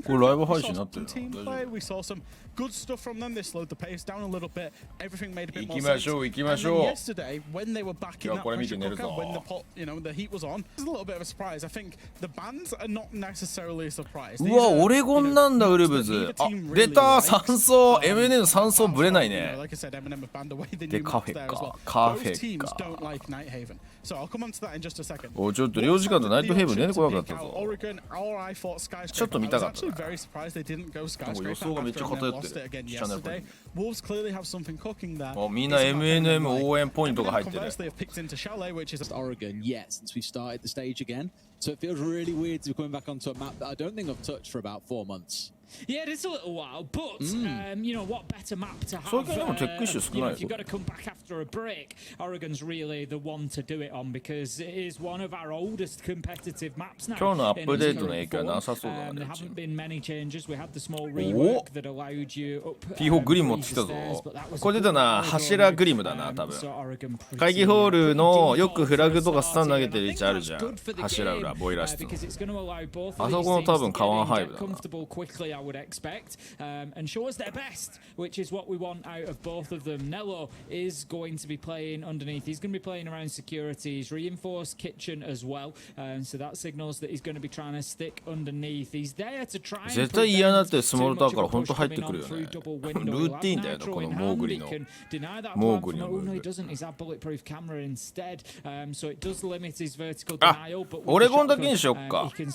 これライブ配信になってるの？行きましょう行きましょう。今日これ見て寝るぞ。うわ、オレゴンなんだウルブズ。あ、出た3層 MNN の3層ぶれないね。でカフェかカフェか。お、ちょっと領事館とナイトヘイブン出てこなかったぞ。ちょっと見たかったね。予想がめっちゃ偏ってる。チャンネルお、みんな MNM 応援ポイントが入ってる。So it feels really weird to be coming back onto a map that I don't think I've touched for about 4 months. Yeah, it is a little while, but you know what better map to have? You know, if you've got to come back after a break, Oregon's really the one to do it on because it is one of our oldest competitive maps now. 今日のアップデートの影響はなさそうだね。 There haven't been many changes. We had the small rework that allowed you up. P4 グリム持ってきたぞ。これ出たな、柱グリムだな、多分。会議ホールのよくフラグとかスタン投げてる位置あるじゃん。柱裏、ボイラー室の。あそこの多分カワンハイブだな。I would expect, and show us their best, which is what we want out of both of them. Nello is going to be playing underneath. He's going to be playing around security. He's reinforced kitchen as well, so that signals that he's going to be trying to stick underneath. He's there to try and 絶対嫌なってスモールタワーから本当入ってくるよね。ルーティーンだよな、このモーグリの。モーグリのムーブ。あ、オレゴンだけにしよっか。それ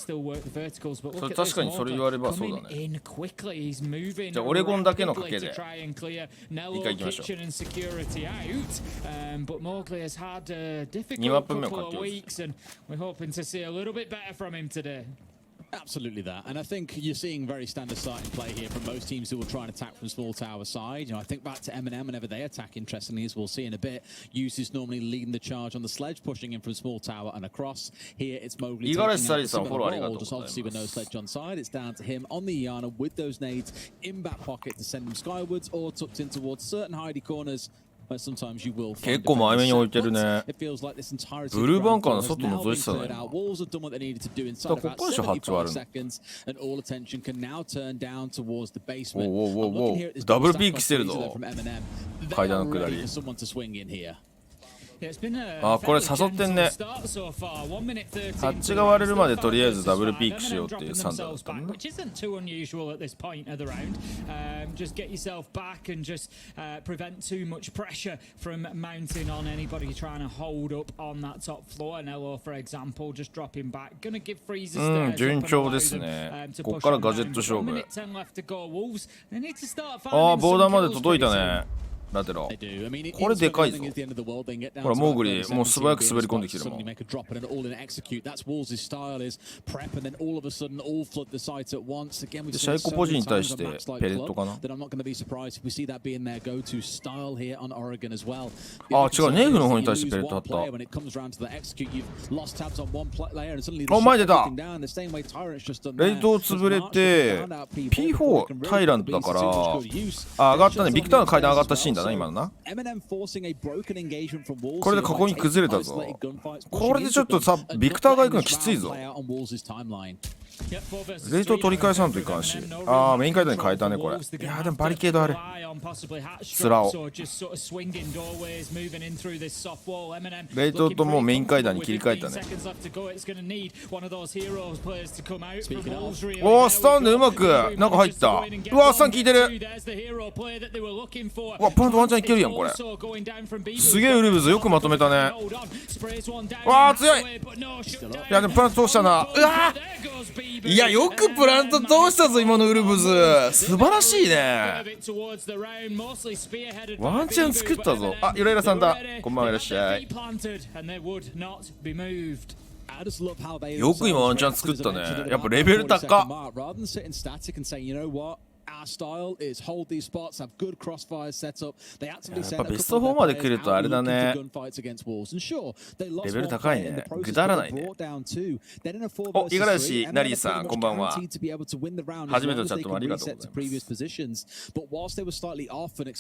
確かにそれ言わればそうだね。じゃあオレゴンだけの賭けで一回行きましょう。2マップ目を賭けよう。Absolutely that. And I think you're seeing very standard starting play here from most teams who will try and attack from small tower side. You know, I think back to M&M whenever they attack, interestingly, as we'll see in a bit. Use is normally leading the charge on the sledge, pushing in from small tower and across. Here it's Mowgli taking out the similar role, just obviously with no sledge on side. It's down to him on the Iana with those nades in back pocket to send them skywards or tucked in towards certain hidey corners. 結構前目に置いてるね。ブルーバンカーの外覗いてたね。だからここでしょ、ハッチはあるの。おおおおお、ダブルピークしてるぞ。階段の下り。あ、これ誘ってんね。ハッチが割れるまでとりあえずダブルピークしようっていう算段だったんだ。Just get yourself back and just prevent too much pressure from mounting on anybody trying to hold up on that top floor. Nello, for example, just dropping back. Gonna give freezes there. 順調ですね。ここからガジェット勝負。ああ、ボーダーまで届いたね。ラテロこれでかいぞ。ほらモーグリもう素早く滑り込んできてるもん。でシャイコポジに対してペレットかな。あ、違う、ネーフの方に対してペレットあった。お、前出た。レイトを潰れて P4 タイラントだから、あ、上がったね。ビクターの階段上がったシーンだ。今のな。これで囲み崩れたぞ。これでちょっとさ、ビクターが行くのきついぞ。レイトを取り返さんといかんし。ああ、メイン階段に変えたね、これ。いやー、でもバリケードある。スラオ。レイトともうメイン階段に切り替えたね。おお、スタンでうまく中入った。うわー、スタン効いてる。うわ、プラントワンチャンいけるやん、これ。すげえウルブズよくまとめたね。わあ、強い。いや、でもプラント通したな。うわー、いや、よくプラント通したぞ、今のウルブズ。素晴らしいね。ワンチャン作ったぞ。あ、ゆらゆらさんだ。こんばんはいらっしゃい。よく今ワンチャン作ったね。やっぱレベル高っ。our style is hold these spots, have good crossfires set up. They actively send やっぱベスト4まで来るとあれだね。レベル高いね。ぐだらないね。お、五十嵐ナリーさん、こんばんは。初めてのチャットもありがとうございます。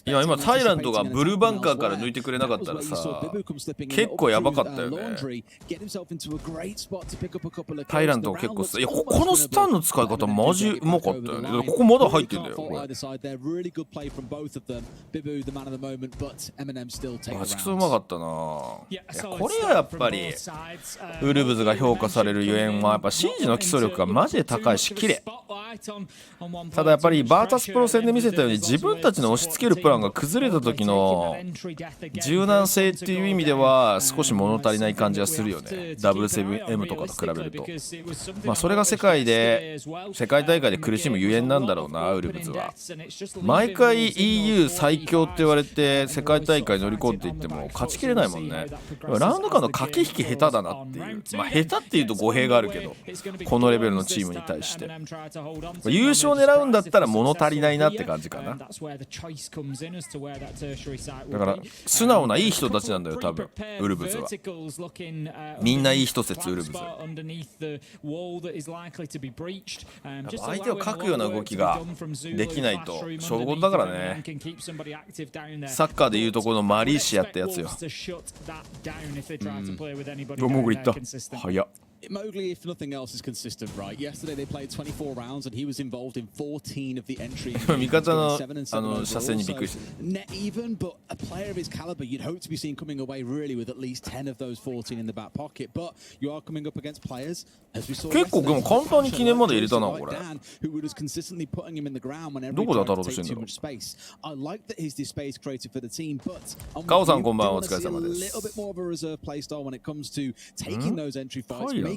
いや、今タイラントがブルーバンカーから抜いてくれなかったらさ、結構やばかったよね。タイラントが結構いや、ここのスタンの使い方マジうまかったよね。ここまだ入ってんだよ。バチクソうまかったな。いや、これはやっぱりウルブズが評価されるゆえんはやっぱシージの基礎力がマジで高いし綺麗。ただやっぱりバータスプロ戦で見せたように自分たちの押し付けるプランが崩れた時の柔軟性っていう意味では少し物足りない感じはするよね。W7M とかと比べると、まあそれが世界大会で苦しむゆえんなんだろうな。ウルブズは毎回 EU 最強って言われて世界大会乗り込んでいっても勝ちきれないもんね。ラウンド間の駆け引き下手だなっていう、まあ下手っていうと語弊があるけど、このレベルのチームに対して優勝狙うんだったら物足りないなって感じかな。だから素直ないい人たちなんだよ多分ウルブズは。みんないい人説ウルブズ。相手をかくような動きができないと勝負事だからね。サッカーでいうとこのマリーシアってやつよ。どうもぐいった早っ。Mowgli, if nothing else, is consistent, right? Yesterday they played 24 rounds and he was involved in 14 of the entries. 味方の車線にびっくりしてる。 Net even, but a player of his caliber, you'd hope to be seen coming away really with at least 10 of those 14 in the back pocket. But you are coming up against players, as we saw. 結構でも簡単に記念まで入れたなこれ。Who was consistently putting him in the ground whenever どこで当たろうとしてんだろう。I like that he's the space created for the team, but カオさんこんばんは、お疲れ様です。 A little bit more of a reserve play style when it comes to taking those entry fights.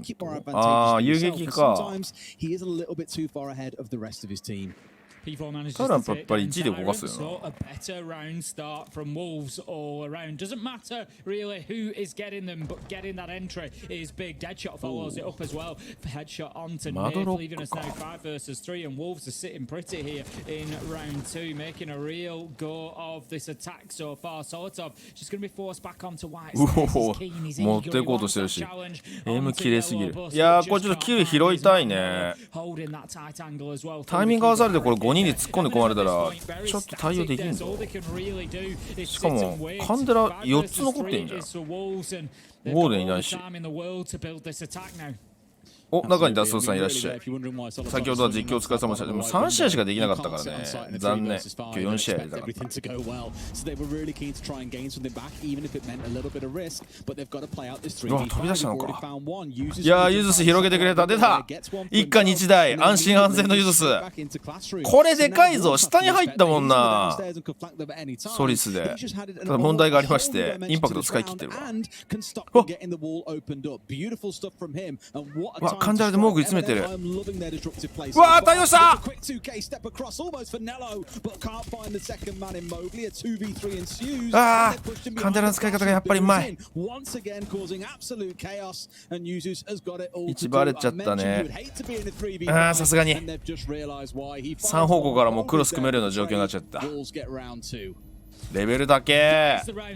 ああ、遊撃か。ただやっぱり1位で動かすよな。まどろっこか。持っていこうとしてるし、エム綺麗すぎる。いやー、これちょっと9拾いたいね。タイミング合わされてこれ5人で突っ込んで込まれたらちょっと対応できんぞ。しかもカンデラ4つ残ってんじゃん。ウォーデンいないし。お、中にダストさんいらっしゃい。先ほどは実況お疲れ様でした。でも3試合しかできなかったからね。残念。今日4試合やりたかった。うわ、飛び出したのか。いやー、ユズス広げてくれた。出た。一家日大安心安全のユズス。これでかいぞ。下に入ったもんな。ソリスで。ただ問題がありましてインパクト使い切ってるわ。わ、カンデラでモーグリ詰めてる。うわー、対応した。あー、カンデラの使い方がやっぱりうまい。一バレちゃったね。あー、さすがに3方向からもうクロス組めるような状況になっちゃった。レベルだけ。今の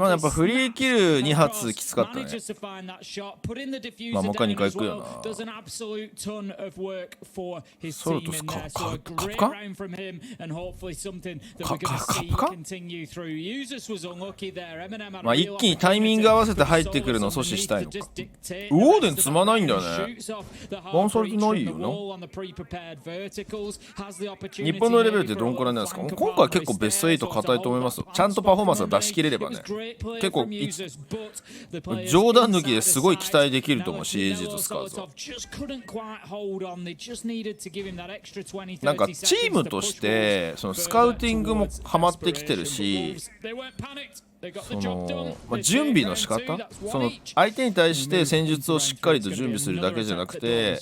やっぱフリーキル2発きつかったね。まあもう一回2回行くよな。ソルトスカップかまあ一気にタイミング合わせて入ってくるのを阻止したいのか。ウォーデン積まないんだよね。バンされてないよな。日本のレベルってどんくらいなんですか。今回結構ベスト8硬いと思いますよ。ちゃんとパフォーマンスを出し切れればね。結構冗談抜きですごい期待できると思う。CAG とスカーズはなんかチームとしてそのスカウティングもハマってきてるし、準備の仕方、その相手に対して戦術をしっかりと準備するだけじゃなくて、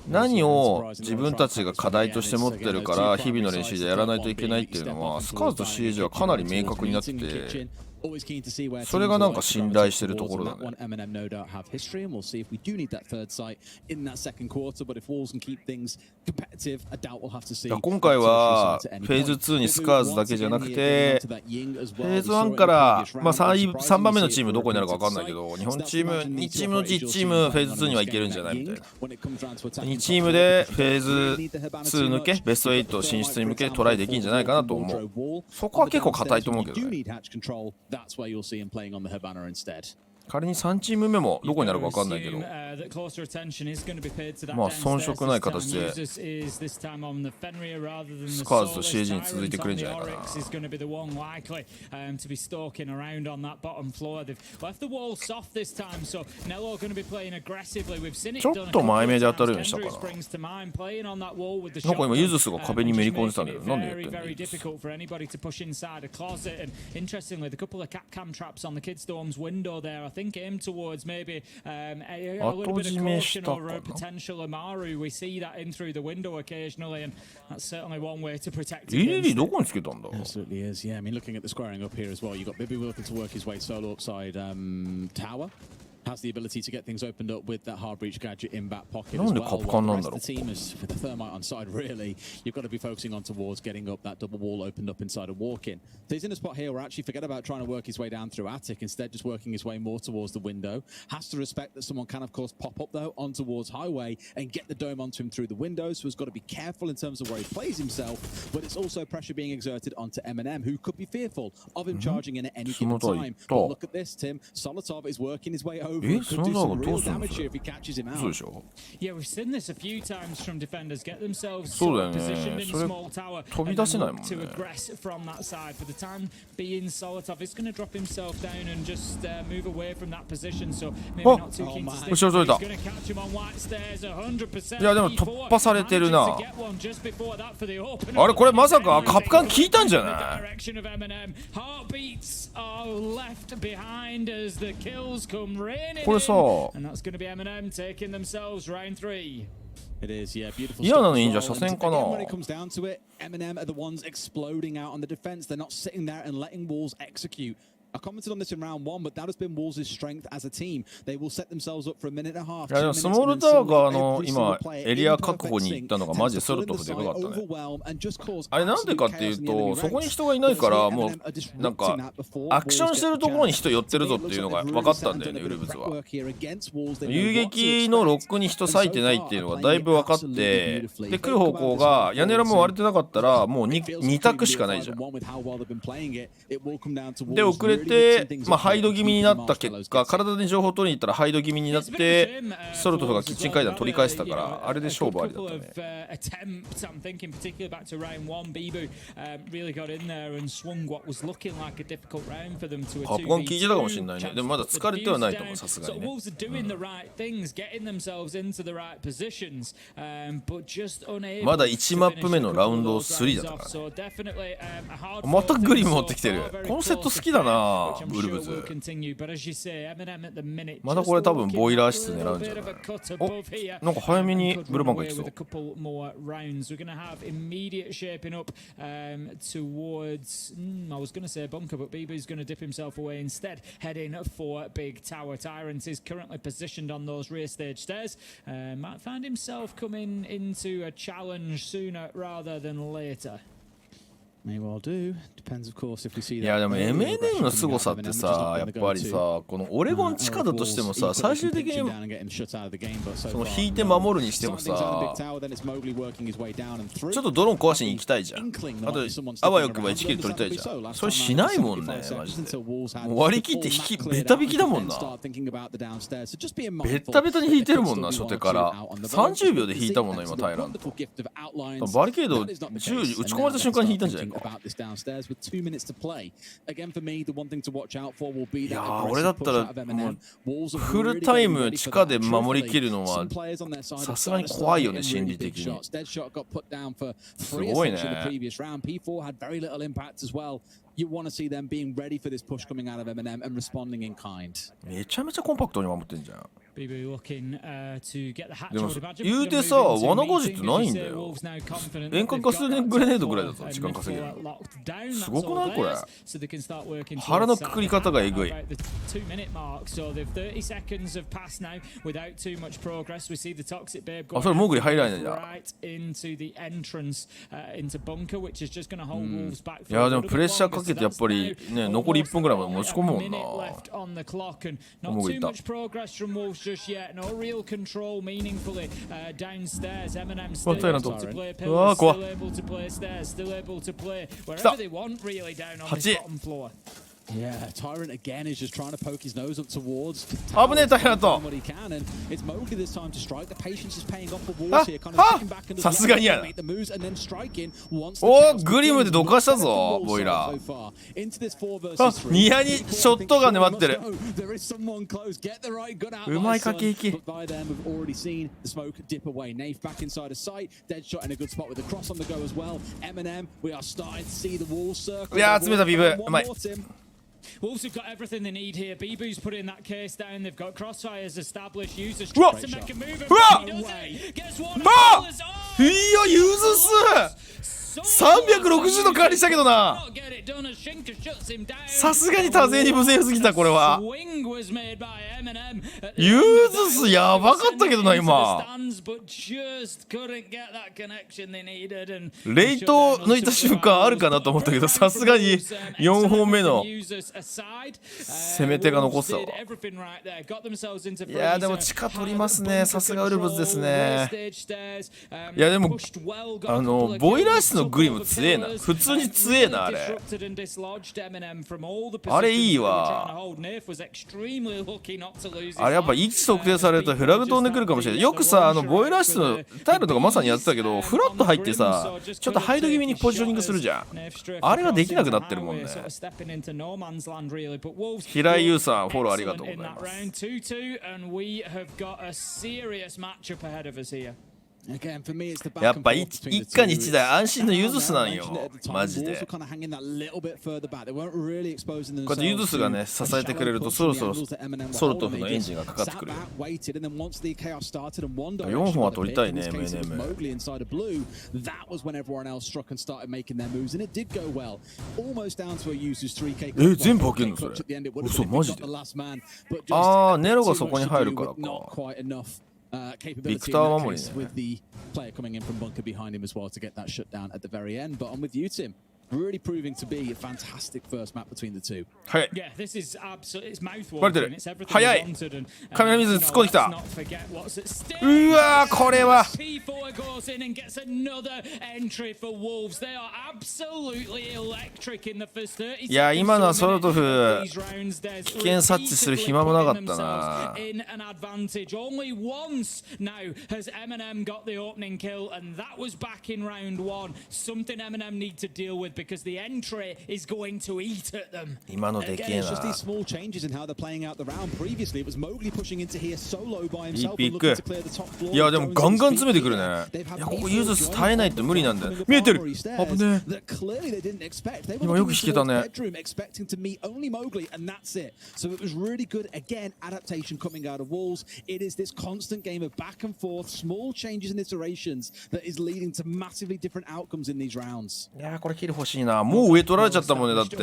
何を自分たちが課題として持ってるから日々の練習でやらないといけないっていうのはスカーズと CAG はかなり明確になってて、それがなんか信頼してるところだね。今回はフェーズ2にスカーズだけじゃなくて、フェーズ1から、3番目のチームどこになるか分かんないけど、日本チーム2チームのうち1チームフェーズ2にはいけるんじゃないみたいな。2チームでフェーズ2抜け、ベスト8進出に向けトライできるんじゃないかなと思う。そこは結構硬いと思うけどね。仮に3チーム目もどこになるか分かんないけど、遜色ない形でスカーズと CAG に続いてくれるんじゃないかな。ちょっと前目で当たるようにしたかな。なんか今ユズスが壁にめり込んでたんだけど、なんでやってんの。think aim towards maybe a 後 little bit 締 of め close し to た no かな。 potential Amaru. We see that in through the window occasionally, and that's certainly one way to protect リリ against どこにつけたんだ。 Absolutely is, yeah. I mean, looking at the squaring up here as well, you've got Bibi looking to work his way solo upside tower. Has the ability to get things opened up with that hard breach gadget in back pocket as well. While the rest of the team is with the thermite on side, really, you've got to be focusing on towards getting up that double wall opened up inside a walk-in. So he's in a spot here where actually forget about trying to work his way down through attic, instead just working his way more towards the window. Has to respect that someone can of course pop up though on towards highway and get the dome onto him through the window, so he's got to be careful in terms of where he plays himself, but it's also pressure being exerted onto M&M, who could be fearful of him charging in at any given time. But look at this, Tim. Solotov is working his way over. Could do some real damage here if he catches him out. Yeah, we've seen this a few times from defenders get themselves positioned in small tower and look to aggress from that side. For the time being, Solotov is going to drop himself down and just move away from that position, so maybe not too keen to stick. He's going to catch him on white stairs 100%. いやでも突破されてるな。あれこれまさかカプカン効いたんじゃない。 Heartbeats are left behind as the kills come raining. これさ、 And that's going to be M&M taking themselves round 3. It is, yeah, beautiful. 嫌なのいいんじゃ車線かな。 When it comes down to it, M&M are the ones exploding out on the defense. They're not sitting there and letting Wolves execute. I commented on this in round 1, but that has been Wolves' strength as a team. They will set themselves up for a minute and a half. いやでもスモールタワーが今エリア確保に行ったのがマジでソルトフでかかったね。あれなんでかっていうと、そこに人がいないからもうなんかアクションしてるところに人寄ってるぞっていうのが分かったんだよね、ウルブズは。遊撃のロックに人割いてないっていうのがだいぶ分かって、で来る方向が屋根裏も割れてなかったらもう 2択しかないじゃん。で遅れてハイド気味になった結果、体で情報取りに行ったらハイド気味になってソルトフがキッチン階段取り返したから、あれで勝負ありだったね。カプコン聞いてたかもしれないね。でもまだ疲れてはないと思う、さすがにね。まだ1マップ目のラウンド3だったからね。またグリム持ってきてる。このセット好きだな、ウルブズ。まだこれ多分ボイラー室狙うんじゃない。お、なんか早めにブルーバンがいきそう。I was going to say a bunker, but BB's going to dip himself away instead, heading for Big Tower. Tyrant is currently positioned on those rear stage stairs. Might find himself coming into a challenge sooner rather than later. May well do. Depends, of course, if we see that. いやでも M&M の凄さってさ、やっぱりさ、このオレゴン地下だとしてもさ、最終的にその引いて守るにしてもさ、ちょっとドローン壊しに行きたいじゃん。あとあわよくば1キル取りたいじゃん。それしないもんね、マジで。もう割り切ってベタ引きだもんな。ベタベタに引いてるもんな、初手から30秒で引いたもんな、今タイランド。バリケード10打ち込まれた瞬間に引いたんじゃないか。about this downstairs with 2 minutes to play. Again, for me, the one thing to watch out for will be that 俺だったらフルタイム地下で守りきるのはさすがに怖いよね、心理的に。すごいね。you want to see them being ready for this push coming out of M&M and responding in kind. めちゃめちゃコンパクトに守ってんじゃん。BB looking to get the hatch. でも言うてさ、罠語術ないんだよ。遠隔ガスグレネードぐらいだぞ、時間稼げる。すごくないこれ。腹のくくり方がえぐい。あ、それモグリ入らないんだ。いやでもプレッシャーかけてやっぱりね、残り1分ぐらいまで持ち込むもんな。モグリいった。just yet. No real control meaningfully downstairs. M&M still able to play pillars, still able to play stairs, still able to play wherever they want really down on the bottom floor. Yeah, Tyrant again is just trying to poke his nose up towards what he can, and it's Mowgli this time to strike. The patience is paying off for Wolves here, kind of sitting back and just make the moves and then striking once theグリムでどかしたぞ、ボイラー。ニヤにショットガンで待ってる。うまい駆け引き。By them, we've already seen the smoke dip away. Nafe back inside a sight. Dead shot in a good spot with the cross on the go as well. M&M, we are starting to see the wall circle. いやー、詰めたビブ。うまい。Wolves have got everything they need here. Bibu's putting that case down. They've got crossfires established. Users trying to make a move. He does it. Gets one. いや、ユーズス360度管理したけどな。さすがに多勢に無勢すぎたこれは。ユーズスやばかったけどな今。レイト抜いた瞬間あるかなと思ったけど、さすがに4本目の攻め手が残ってたわ。いやでも地下取りますね。さすがウルブズですね。いやでもボイラー室のグリム強えな。普通に強えなあれ。あれいいわ。あれやっぱ位置特定されるとフラグ飛んでくるかもしれない。よくさボイラー室のタイルとかまさにやってたけど、フラッと入ってさちょっとハイド気味にポジショニングするじゃん。あれができなくなってるもんね。平井優さんフォローありがとうございます。やっぱ一家に一台安心のユーズスなんよマジで。こうやってユーズスがね支えてくれるとそろそろソルトフのエンジンがかかってくる。4本は取りたいねメネム。全部開けるのそれ。嘘マジで。ああネロがそこに入るからか。ビクター守りね。Really proving to be a fantastic first map between the two. はい。Yeah, this is absolutely it's mouthwatering. バレてる。早い。カメラ水突っ込んできた。うわーこれは。P4 goes in and gets another entry for Wolves. They are absolutely electric in the first 30 seconds. いや今のはソルトフ危険察知する暇もなかったな。In an advantage. Only once now has M&M got the opening kill, and that was back in round 1. Something M&M need to deal with.Because the entry is going to eat at them. 今のでけえな。Just these small changes in how they're playing out the round. Previously, it was Mowgli pushing into here solo by himself and looking to clear the top floor. いやでもガンガン詰めてくるね。いやここユーズス耐えないと無理なんだよ。見えてる。危ねえ。今よく引けたね。Expecting to meet only Mowgli, and that's it. So it was really good. Again, adaptation coming out of Wolves. It is this constant game of back and forth, small changes and iterations that is leading to massively different outcomes in these rounds. いやこれキル欲しいな。もう上取られちゃったもんねだって。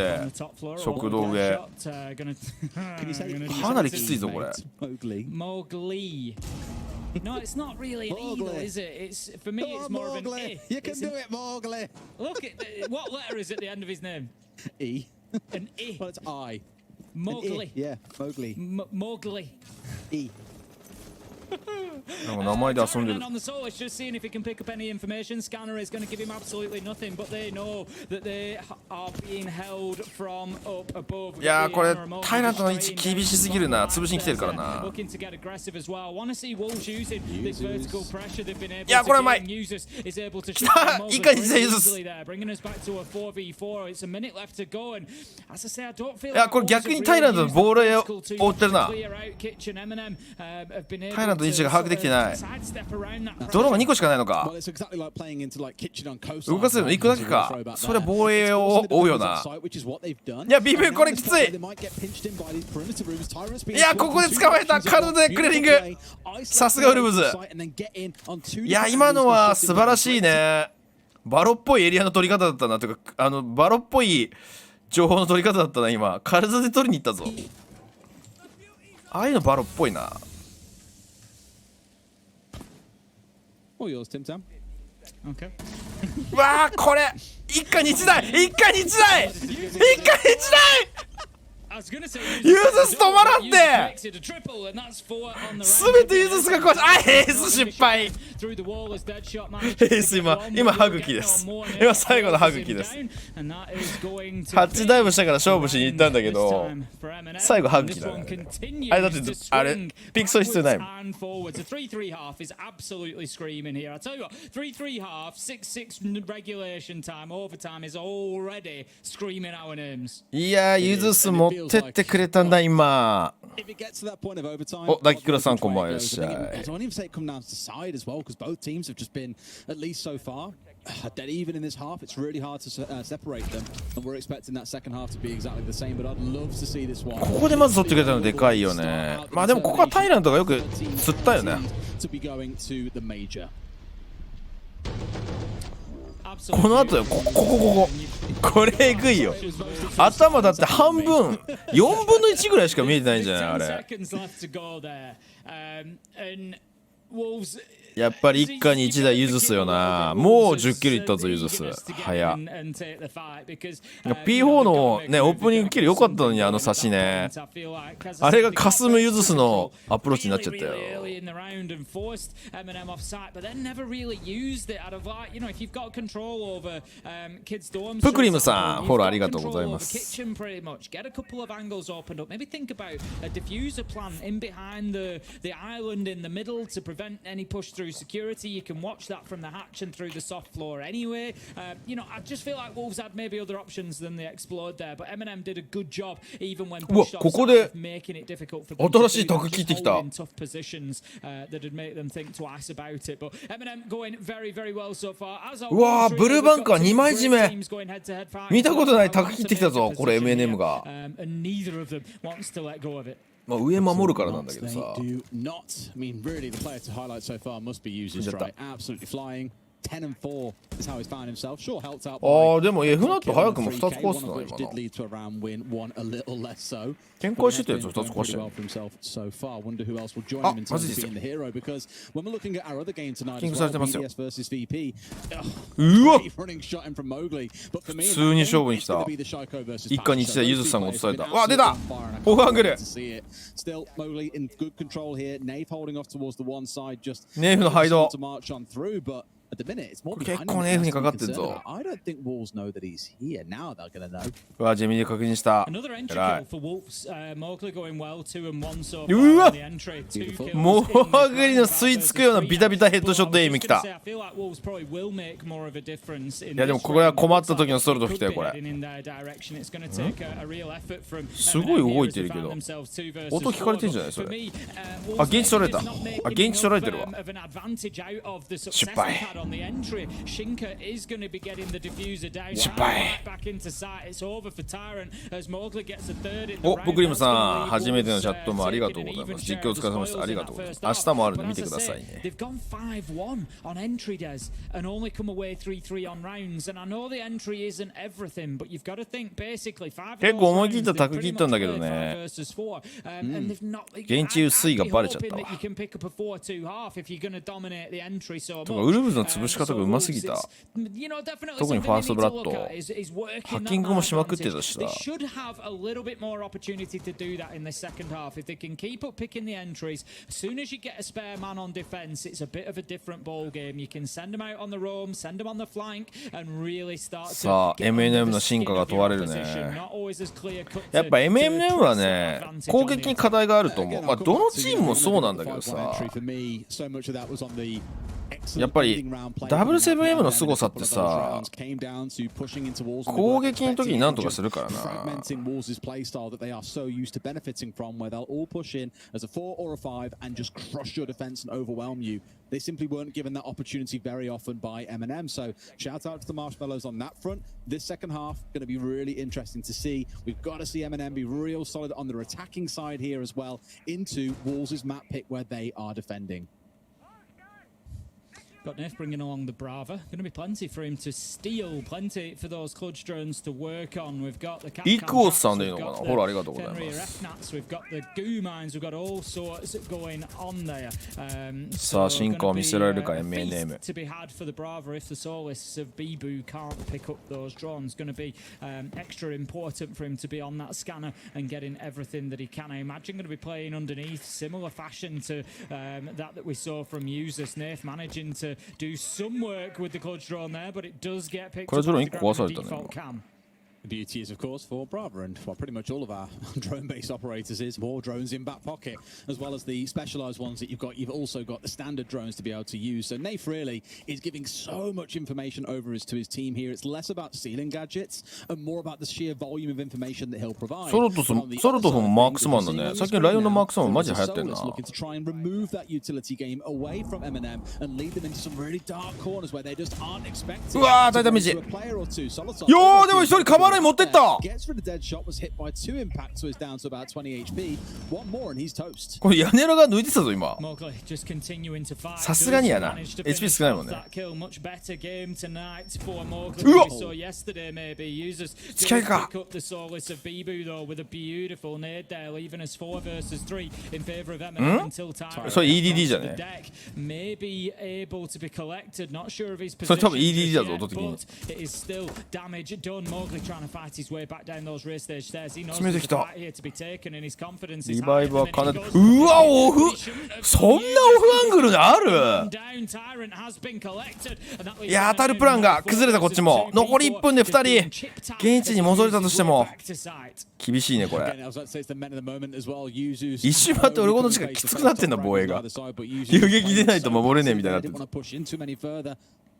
食堂上。かなりきついぞこれ。Mowgli. No, it's not really an E though, is it? It's for me. It's more of an E. You can do it, Mowgli. Look at what letter is at the end of his name? E. An E. Well, it's I. Mowgli. Yeah, Mowgli. Mowgli. E. なんか名前で遊んでる。 On the solo, it's just seeing if he can pick up any information. Scanner is going to give him absolutely nothing, but they know that they are being held from up above. いやこれタイラントの位置厳しすぎるな。潰しに来てるからな。Looking to get aggressive as well. Want to see Wolves using this vertical pressure they've been able to. いやこれうまい。Users is able to いかにユーズ。 bringing us back to a 4v4. It's a minute left to go, and as I say, I don't feel. いやこれ逆にタイラントのボールを追ってるな。タイラントと位置が把握できてない。ドローンが2個しかないのか。動かせるの1個だけか。それは防衛を追うよな。いやビブこれきつい。いやここで捕まえた。カルドでクレリング。さすがウルブズ。いや今のは素晴らしいね。バロっぽいエリアの取り方だったな。というかバロっぽい情報の取り方だったな。今カルドで取りに行ったぞ。ああいうのバロっぽいな。うわーこれ一家日大一家日大一家日大ユーズス止まらんって全てユーズスが壊しあエース失敗エース今歯茎です。今最後の歯茎です。8ダイブしたから勝負しに行ったんだけど最後歯茎だね。あれだってあれピクソル必要ないもん。いやユーズス持ってってくれたんだ今。お、ダキクラさんこんばんは。いらっしゃい。Dead even in this half, it's really hard to separate them, and we're expecting that second half to be exactly the same. But I'd love to see this one. ここでまず取ってくれたのでかいよね。まあでもここはタイラントがよく釣ったよね。この後よこれえぐいよ。頭だって半分4分の1ぐらいしか見えてないんじゃないあれ。やっぱり一家に一台ユズスよな。もう10キルいったぞユズス。早っ。P4 のねオープニングキル良かったのに差しね。あれがかすむユズスのアプローチになっちゃったよ。プクリムさんフォローありがとうございます。through security. You can watch that from the hatch and through the soft floor anyway. You know, I just feel like Wolves had maybe other options than they explored there, but M&M did a good job even when pushed off, making it difficult for them to hold in tough positions that would make them think twice about it. But M&M going very, very well so far. うわーブルーバンカー2枚締め見たことないタク切ってきたぞこれ M&M が。まあ上守るからなんだけどさ。ああでも F ナット早くも2つ壊すな今の。健康してたやつ2つ壊してる。あマジですよ。キングされてますよ。うわ普通に勝負に来た。一家に一台ユズさんが落とされた。わ出たオフアングル。ネイフのハイドこれ結構ネーフにかかってるぞ。うわ、ジェミで確認した。偉い。うわモハグリの吸い付くようなビタビタヘッドショットエイムきた。いやでもこれは困った時のソルト吹きたよこれ。すごい動いてるけど音聞かれてるんじゃないそれ。あ、現地取られた。あ、現地取られてるわ。失敗。失敗。お、ブクリムさん初めてのチャットもありがとうございます。実況お疲れ様でした。ありがとうございます。明日もあるので見てくださいね。結構思い切ったタク切ったんだけどね。現地薄いがバレちゃったわ。とかウルブズの潰し方がうますぎた。特にファーストブラッドハッキングもしまくってたしさ。さあ M&M の進化が問われるね。やっぱ M&M はね攻撃に課題があると思う。まあどのチームもそうなんだけどさ。やっぱり W7M の凄さってさ、攻撃の時に何とかするからな。They simply weren't given that opportunity very often by M&M. So shout out to the Marshmallows on that front. This second half going to be really interesting to see. We've got to see M&M be real solid on their attacking side here as well into Wolves' map pick where they are defending. Got Nerf bringing along the Brava. Going to be plenty for him to steal, plenty for those clutch drones to work on. We've got the Equals さんでいいのかな。ほらありがとうございます。We've got the goo mines. We've got all sorts going on there. さあ進化を見せられるか M&M。 To be had for the Brava if the Solists of Bibu can't pick up those drones. Going to be extra important for him to be on that scanner and getting everything that he can. I imagine going to be playing underneath similar fashion to that we saw from users. Nerf managing to do some work with the clutch drone there, but it does get picked up by the default cam. The beauty is, of course, for Brava and well, pretty much all of our drone-based operators is more drones in back pocket, as well as the specialized ones that you've got. You've also got the standard drones to be able to use. So Nafe really is giving so much information over to his team here. It's less about stealing gadgets and more about the sheer volume of information that he'll provide. ソルトフもマークスマンだね。最近ライオンのマークスマンマジ流行ってんな。Looking to try and remove that utility game away from M&M and lead them into some really dark corners where they just aren't expecting. うわー大ダメージ。よーでも一人カバーライン持ってった。これ屋根裏が抜いてたぞ今。さすがにやな。HP 少ないもんね。うわっ。付き合いか。それ EDD じゃね。それ多分 EDD だぞ音的に。詰めてきた。リバイブはかなり。うわオフ、そんなオフアングルがある。いや当たるプランが崩れたこっちも。残り1分で2人現地に戻れたとしても厳しいねこれ。一瞬待って俺この時間きつくなってんだ防衛が。遊撃出ないと守れねえみたいになってる。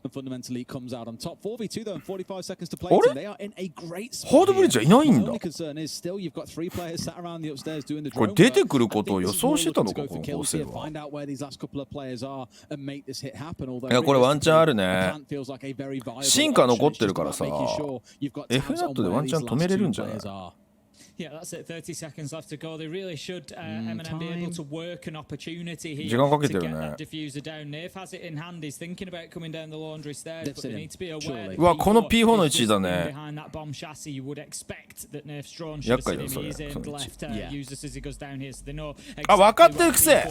fundamentally comes out on top. 4v2 though, and 45 seconds to play. They are in a great spot. ハードブリッジはいないんだ。The concern is still you've got 3 players sat around the upstairs doing the drone. これ出てくることを予想してたのかこの構成は。Find out where these last couple of players are and make this hit happen. いやこれワンチャンあるね。進化残ってるからさ。F ナットでワンチャン止めれるんじゃない？Yeah, that's it. 30 seconds left to go. They really should M&M be able to work an opportunity here to get that diffuser down. Nerf has it in hand. He's thinking about coming down the laundry stairs, but they need to be aware. うわこの P4 の位置だね。Behind that bomb chassis, you would expect that Nerf's drone should have seen him. He's aimed left users as he goes down here, so they know. あ分かってるくせ。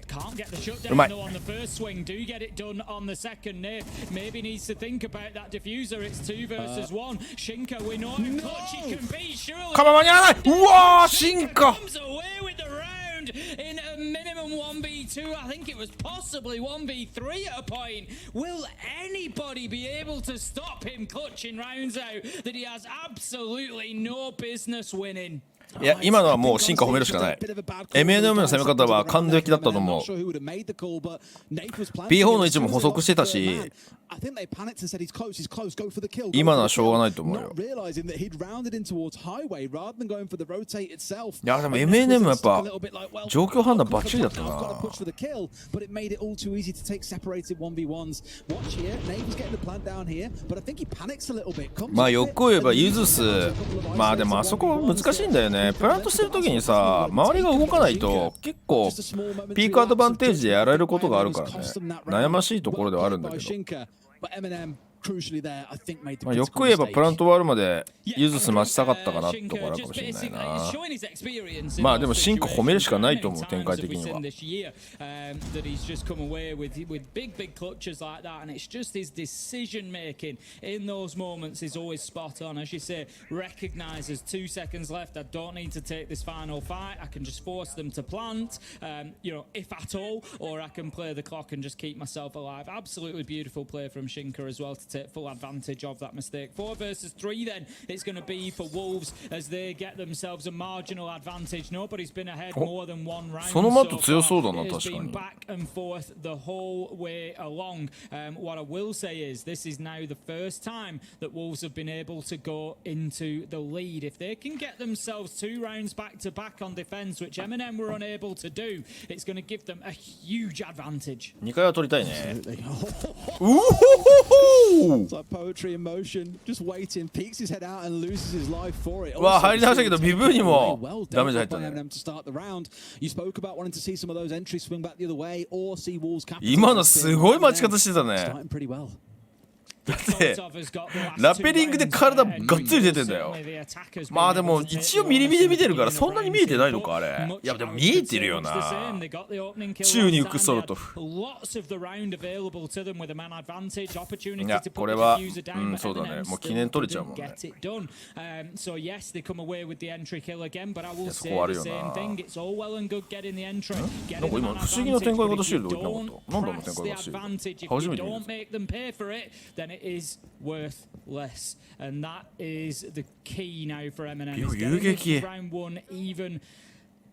Can't get the shutdown though on the first swing. Do get it done on the second. Nerf maybe needs to think about that diffuser. It's 2 versus 1. Shinka, we know how clutch he can be. Surely. うわー進化 in a minimum 1v2. I think it was possibly 1v3 at a point. Will anybody be able to stop him clutching rounds out that he has absolutely no business winning? いや今のはもう進化褒めるしかない。M&M の攻め方は完璧だったと思う。P4 の位置も補足してたし、今のはしょうがないと思うよ。いやでも M&M やっぱ状況判断バッチリだったな。まあよく言えばユズス、まあでもあそこ難しいんだよね。プラントしてる時にさ周りが動かないと結構ピークアドバンテージでやられることがあるからね。悩ましいところではあるんだけど、まあ、よく言えばプラント終わるまでユズス待ちたかったかなってところあるかもしれないな。まあでも進化褒めるしかないと思う展開的には。If at all, or I can play the clock and just keep myself alive. Absolutely beautiful play from Shinka as well to take full advantage of that mistake. 4 versus 3 then it's going to be for Wolves as they get themselves a marginal advantage. Nobody's been ahead more than one round. そのマット強そうだな、 It has 確か been に。 back and forth the whole way along. What I will say is this is now the first time that Wolves have been able to go into the lead. If they can get themselves 2 rounds back to back on defense, which M&M were unable to do, it's going to give them a huge advantage. 2回は取りたいね。 It's like poetry in motion, just waiting, peeks his head out and loses his life for it. わあ、入り直したけどビブにもダメージ入ったね。 You spoke about wanting to see some of those entries swing back the other way or see Wolves capture. 今のすごい待ち方してたね。 Starting pretty well. だってラペリングで体がっつり出てんだよ。まあでも一応ミリミリで見てるからそんなに見えてないのかあれ。いやでも見えてるよな。宙に浮くソルトフ。いやこれはそうだね。もう記念取れちゃうもんね。いやそこあるよな。なんか今不思議な展開方してると言ってなかった。なんだろう展開方してる。初めて見た。 It is worthless, and that is the key now for M&M. Round 1, even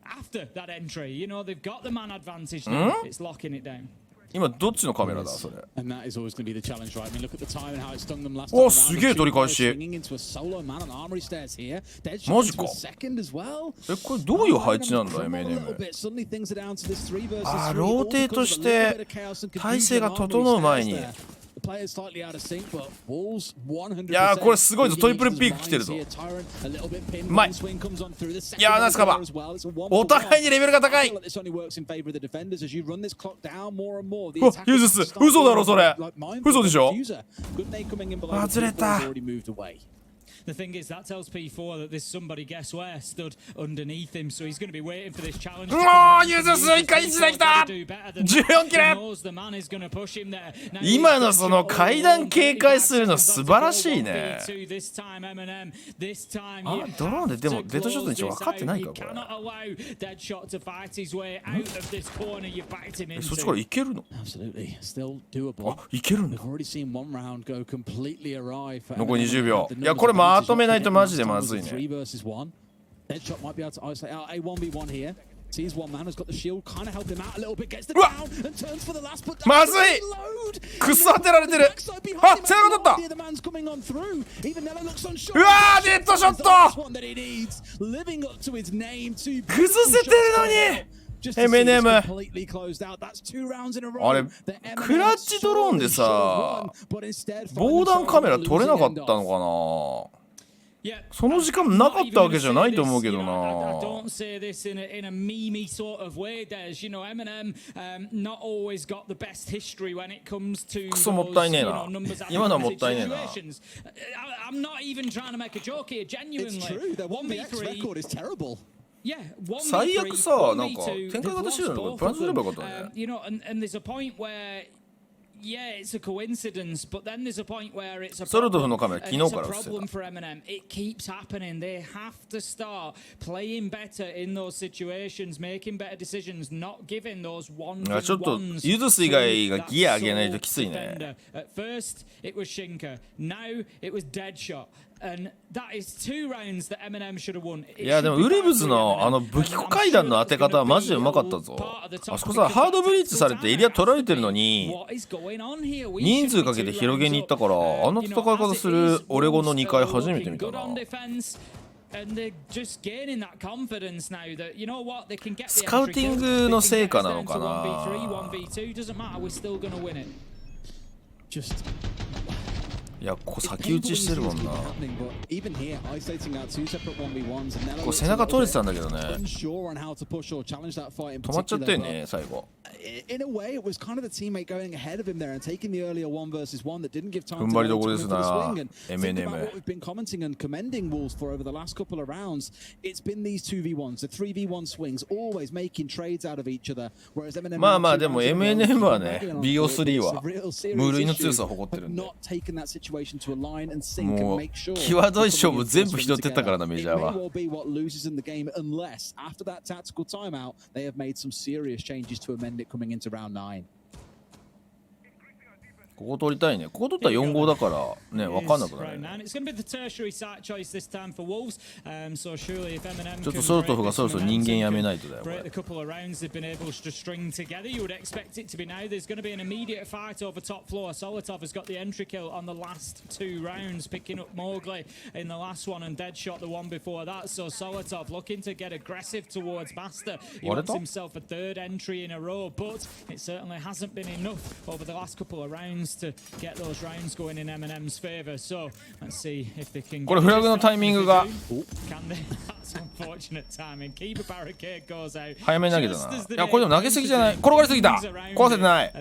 after that entry, you know they've got the man advantage now. It's locking it down. 今どっちのカメラだそれ。 And that is always going to be the challenge, right? I mean, look at the time and how it stung them last お time. すげえ取り返し。 Swinging into a solo man on armory stairs here. Dead shot マジ into か。 a second as well. これどういう配置なんだ M&M。 Suddenly things are down to this 3 versus 3. あ、ローテとして体勢が整う前に。 いやーこれすごいぞトリプルピーク来てるぞ。うまい。いやーナイスカバー。お互いにレベルが高い。うわユーズス嘘だろそれ。嘘でしょ。あずれた。 The thing is, that tells P4 that there's somebody, guess where, stood underneath him, so he's going to be waiting for this challenge. うわーユーズス1回1台来た。14キル。今のその階段警戒するの素晴らしいね。あドローンででもデッドショットに一応分かってないかこれ。そっちからいけるの？あいけるんだ。残り20秒。いやこれまとめないとマジでまずいね。Sees one man who's got the shield, kind of help him out a little bit, gets the down and turns for the last put down. まずい。くっそ当てられてる。あ、背中取った。うわーデッドショット。崩せてるのに。M&M あれクラッチドローンでさ防弾カメラ撮れなかったのかな。その時間なかったわけじゃないと思うけどな。クソもったいねえな。今のはもったいねえな。最悪さ、なんか展開型してるのプランすればよかったね。Yeah, it's a coincidence, but then there's a point where it's a problem, problem for M&M. It keeps happening. They have to start playing better in those situations, making better decisions, not giving those 1v1s. ちょっとユズス以外がギア上げないときついね。 At first, it was Shinka. Now, it was Deadshot. And that is 2 rounds that M&M should have won. いやでもウルブズのあの武器庫階段の当て方はマジでうまかったぞ。あそこさハードブリッジされてエリア取られてるのに人数かけて広げに行ったからあんな戦い方するオレゴンの2回初めて見たな。スカウティングの成果なのかな。いやここ先打ちしてるもんな。こう背中取れてたんだけどね。止まっちゃったよね最後。踏ん張りどころですな M&M。 まあまあでも M&M はね BO3 は無類の強さを誇ってるんで。もう際どい勝負全部拾ってったからなメジャーは。ここ取りたいね。ここ取ったら4号だからね、分かんなくなる、ね。ちょっとソルトフがそろそろ人間やめないとだよ。これ割れたこれフラグのタイミングが早めに投げたな。いや、これでも投げすぎじゃない。転がりすぎた。壊せてない。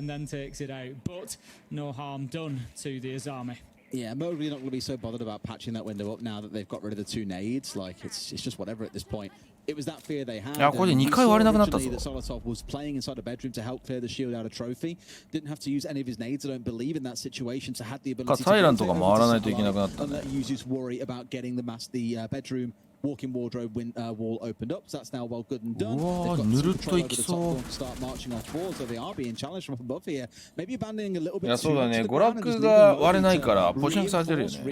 Yeah, Mowgli not going to be so bothered about patching that window up now that they've got rid of the 2 nades. Like, it's just whatever at this point. It was that fear they had. いや、これで2回割れなくなったぞ。Solotov was playing inside a bedroom to help clear the shield out of trophy. Didn't have to use any of his nades. I don't believe in that situation. So had the ability to. サイラントが回らないといけなくなった。And that uses worry about getting the bedroom walk-in wardrobe wall opened up, so that's now well good and done. They've got some control over the top floor to start marching off walls, so they are being challenged from above here. Maybe abandoning a little bit. いや、そうだね。娯楽が割れないからポジションされてるよね。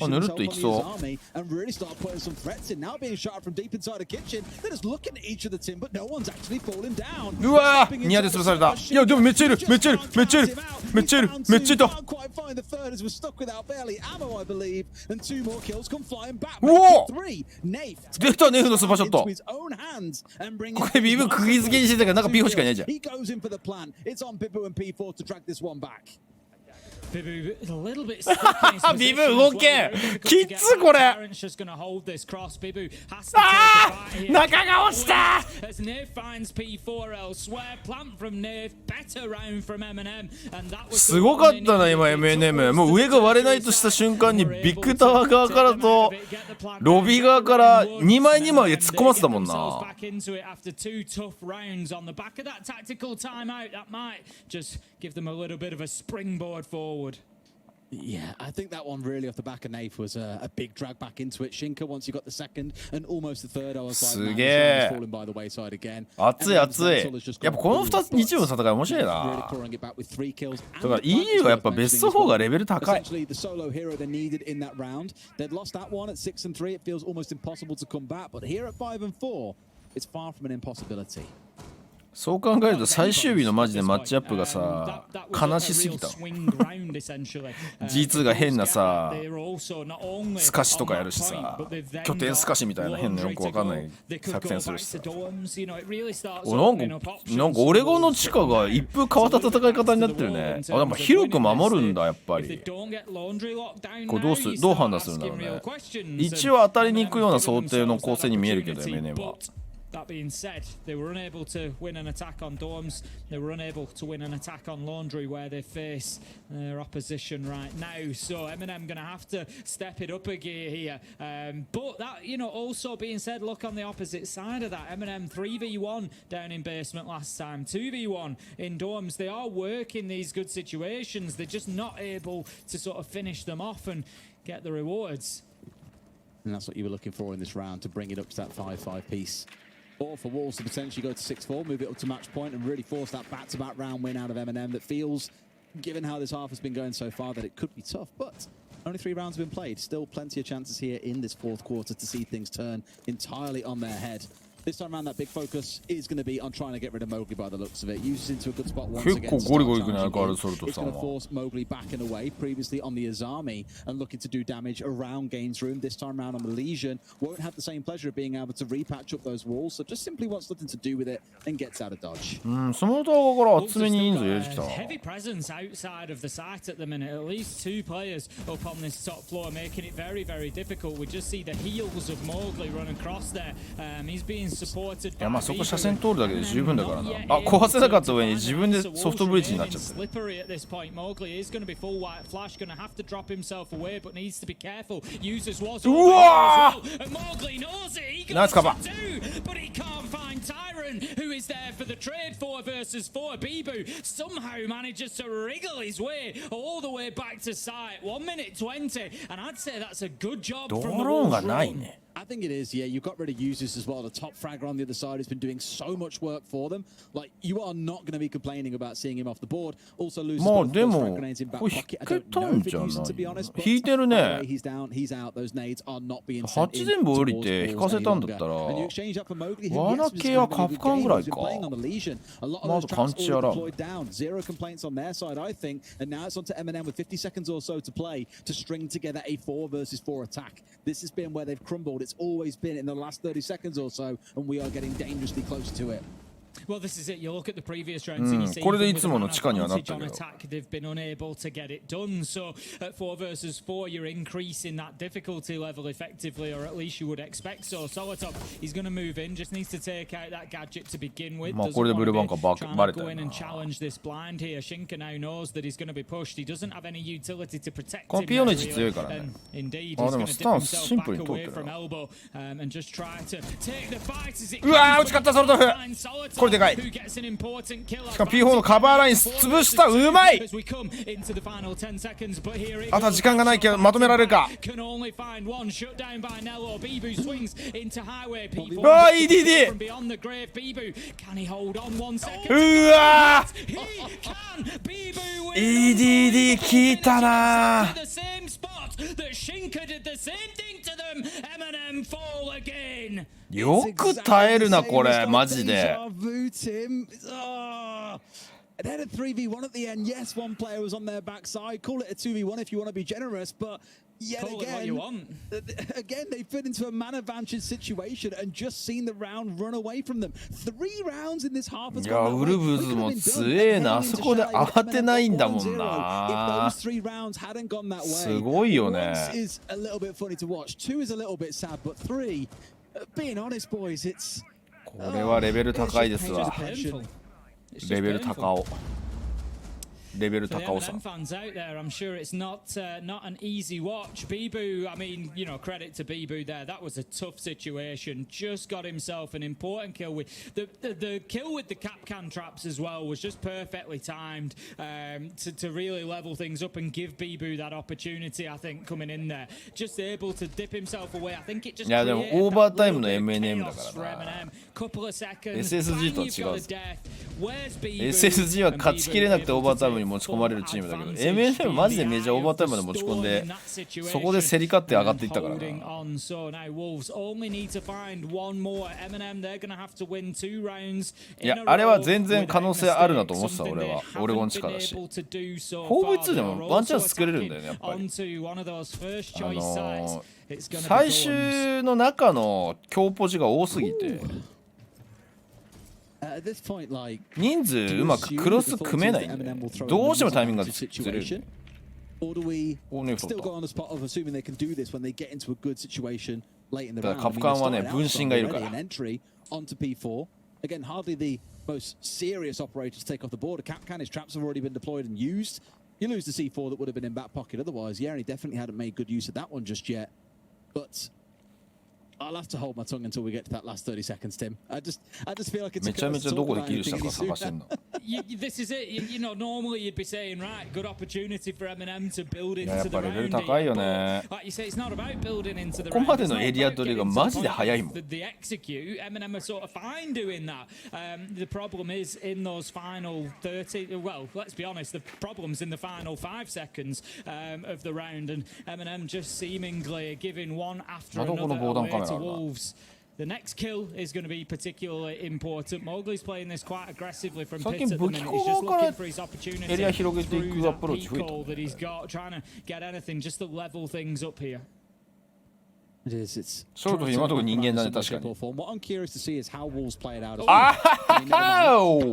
ぬるっといきそう。And really start putting some threats in. Now being shot from deep inside the kitchen. They're just looking at each of the team, but no one's actually falling down. うわー、ニアで潰された。いや、でもめっちゃいる。めっちゃいる。めっちゃいる。めっちゃいる。めっちゃいた。うおー。出たネフのスーパーショット。これビブ釘付けにしてたからなんか P4 しかいないじゃん。ビブ動けん。きっつこれ。あー、中が落ちた。すごかったな今 MNM。もう上が割れないとした瞬間にビッグタワー側からとロビー側から2枚2枚で突っ込ませたもんな。Yeah, I think that one really off the back of Nafe was a big drag back into it. Shinka, once you got the second and almost the third, I was like, man, falling by the wayside again. 熱い熱い。やっぱこの2チームの戦い面白いな。だから EU はやっぱベスト4がレベル高い。The solo hero they needed in that round. They'd lost that one at 6 and 3. It feels almost impossible to come back. But here at 5 and 4, it's far from an impossibility. そう考えると最終日のマジでマッチアップがさ悲しすぎたの。G2 が変なさスカシとかやるしさ拠点スカシみたいな変なよくわかんない作戦するしさなんかオレゴンの地下が一風変わった戦い方になってるね。あ、でも広く守るんだやっぱり。これどう判断するんだろうね。一応当たりに行くような想定の構成に見えるけど MNM は。That being said, they were unable to win an attack on Dorms. They were unable to win an attack on Laundry where they face their opposition right now. So MNM going to have to step it up a gear here. But that, you know, also being said, look on the opposite side of that. MNM 3v1 down in basement last time, 2v1 in Dorms. They are working these good situations. They're just not able to sort of finish them off and get the rewards. And that's what you were looking for in this round, to bring it up to that 5-5 piece. Or for Wolves to potentially go to 6-4, move it up to match point and really force that back-to-back round win out of MNM that feels, given how this half has been going so far, that it could be tough. But only 3 rounds have been played. Still plenty of chances here in this 4th quarter to see things turn entirely on their head. This time around, that big focus is going to be on trying to get rid of Mowgli by the looks of it. Uses into a good spot once again. It's going to force Mowgli back and away. Previously on the Azami and looking to do damage around Gaines Room. This time around on the Legion, won't have the same pleasure of being able to repatch up those walls. So just simply wants nothing to do with it and gets out of dodge. Heavy presence outside of the site at the minute. At least 2 players up on this top floor, making it very, very difficult. We just see the heels of Mowgli run across there. He's beingいやまあそこ車線通るだけで十分だからな。あ、壊せなかった上に自分でソフトブリッジになっちゃってる。うわー、ナイスカバー。Who is there for the trade 4 versus 4? Bibu somehow manages to wriggle his way all the way back to site. 1 minute 20, and I'd say that's a good job from the Wolves. ドローンがないね。I think it is, yeah. You've got rid of users as well. The top fragger on the other side has been doing so much work for them. Like, you are not going to be complaining about seeing him off the board. Also loses both those frag grenades in back pocket. I don't know if it uses, to be honest. But he's down, he's out. Those nades are not being sent in towards balls any longer. And you exchange that for Mowgli, who yes, was having a good game. He's been playing on the Legion. A lot of those traps all deployed down. Zero complaints on their side, I think. And now it's on to M&M with 50 seconds or so to play to string together a 4 versus 4 attack. This has been where they've crumbled. It's always been in the last 30 seconds or so, and we are getting dangerously close to it. Well, this is it. You look at the previous rounds and you see これでいつもの地下にはなったけど。 on attack, they've been unable to get it done. So at 4 versus 4, you're increasing that difficulty level effectively, or at least you would expect so. Solotop, he's going to move in, just needs to take out that gadget to begin with. まあこれでブルーバンカーバレたよな。 Go in and challenge this blind here. Shinka now knows that he's going to be pushed. He doesn't have any utility to protect him. このピオネチ強いからね。 Indeed, he's going to dip himself back away from elbow and just try to take the fight as it うわー、打ち勝ったソルトフ。これでかい。 しかも P4 のカバーライン潰した。うまい。あとは時間がないけどまとめられるか。うわー EDD。 うわー EDD 効いたな。 よく耐えるなこれマジで。 It had a 3v1 at the end. Yes, one player was on their backside. Call it a 2v1 if you want to be generous, but yet again, they've been into a man advantage situation and just seen the round run away from them. 3 rounds in this half has gone that way. ウルブズも強えな。あそこで慌てないんだもんな。すごいよね。 1 is a little bit funny to watch. 2 is a little bit sad, but 3, being honest, boys, it's これはレベル高いですわ。 レベル高尾。レベル高尾さん。 fans out there, I'm sure it's not an easy watch. Bibu, I mean, you know, credit to Bibu there. That was a tough situation. Just got himself an important kill with the kill with the cap can traps as well was just perfectly timed to really level things up and give Bibu that opportunity. I think coming in there, just able to dip himself away. I think it just いやでもオーバータイムの M&M だからな。 couple of seconds. SSG とは違う。SSG は勝ちきれなくてオーバータイムに持ち込まれるチームだけど M&M マジでメジャーオーバータイムまで持ち込んでそこで競り勝って上がっていったからな。いやあれは全然可能性あるなと思ってた。俺はオレゴン地下だし 4v2 でもワンチャンス作れるんだよねやっぱり。最終の中の強ポジが多すぎて人数うまくクロス組めないんでどうしてもタイミングがずれる。だからカプカンはね分身がいるから。 Again, hardly the most serious operator to take off the board. A Capcan, his traps have already been deployed and used. You lose the C4 that would have been in back pocket otherwise. Yeah, and he definitely hadn't made good use of that one just yet. But I'll have to hold my tongue until we get to that last 30 seconds, Tim. I just feel like it's a curse to talk about anything any sooner. This is it. You know, normally you'd be saying, right, good opportunity for M&M to build into the round. Like you say, it's not about building into the round. ここまでのエリア取りがマジで早いもん。 The execute, M&M are sort of fine doing that. The problem is in those final 30. Well, let's be honest. The problem's in the final 5 seconds of the round, and M&M just seemingly giving one after another away to Wolves. The next kill is going to be particularly important. Mowgli's playing this quite aggressively from pits at the minute. He's just looking for his opportunity through that peak that he's got, trying to get anything just to level things up here. It is. It's ショート今のところ人間だね確かに。 What I'm curious to see is how Wolves play it out.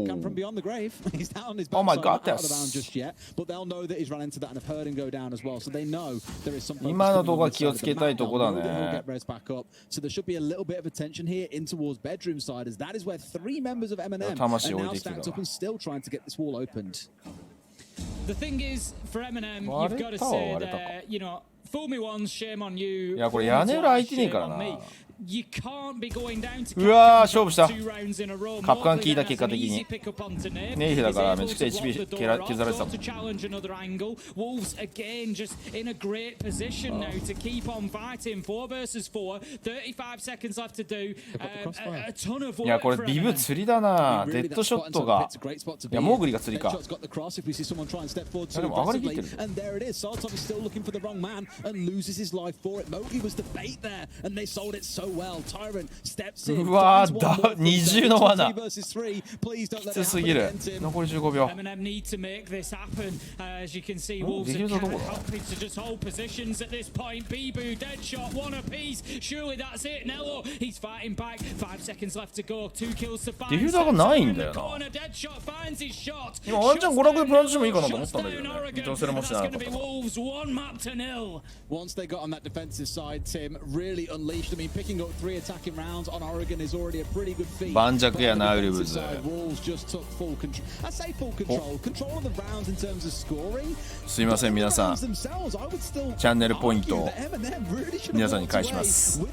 Come from beyond the grave. He's not on his Oh my backside, God, not out of the bound just yet. But they'll know that he's run into that and have heard him go down as well. So they know there is something. 今のところ気をつけたいとこだね。 He'll get res back up. So there should be a little bit of attention here in towards bedroom side, as that is where 3 members of M&M are now stacked up and still trying to get this wall opened. The thing is, for M&M, you've got to say that, you know. Fool me once, shame on you. いやこれ屋根裏空いてねえからな。うわー勝負した。カプカン効いた結果的にネイフだからめちゃくちゃ HP 削られてたもん。いやこれビブ釣りだな。デッドショットがいやモーグリが釣りか。いやでも上がりきってる。うわーだ二重の罠きつすぎる。残り15秒。ディフューザーどこだ。ディフューザーがないんだよな。今ワンチャン娯楽でプラントしてもいいかなと思ったんだけどね。一応それもしてなかったから。Once they got on that defensive side, Tim really unleashed. I mean, picking up 3 attacking rounds on Oregon is already a pretty good feat. 盤石やなウルブズ。Wolves just took full control. I say full control. Control of the rounds in terms of scoring. すいません皆さん。チャンネルポイントを皆さんに返します。はい。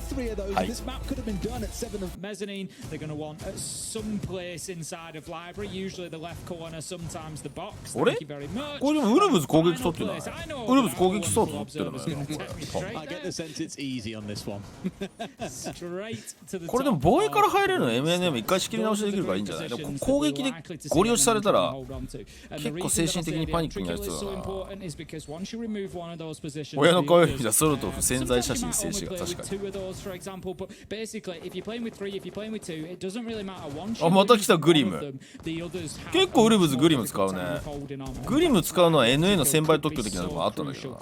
Mezzanine, they're going to want at some place inside of library, usually the left corner, sometimes the box. あれ？これでもウルブズ攻撃取ってない。ウルブズ攻撃そうと思ってるのよ。I get the sense it's easy on this one. これでも防衛から入れるの MNM 一回仕切り直しできるからいいんじゃない。でも攻撃でゴリ押しされたら結構精神的にパニックになりそうだな。親の顔よりじゃソルトフ潜在写真静止が確かに。あまた来たグリム。結構ウルブズグリム使うね。グリム使うのは NA の1000倍特許的なところあったんだけどな。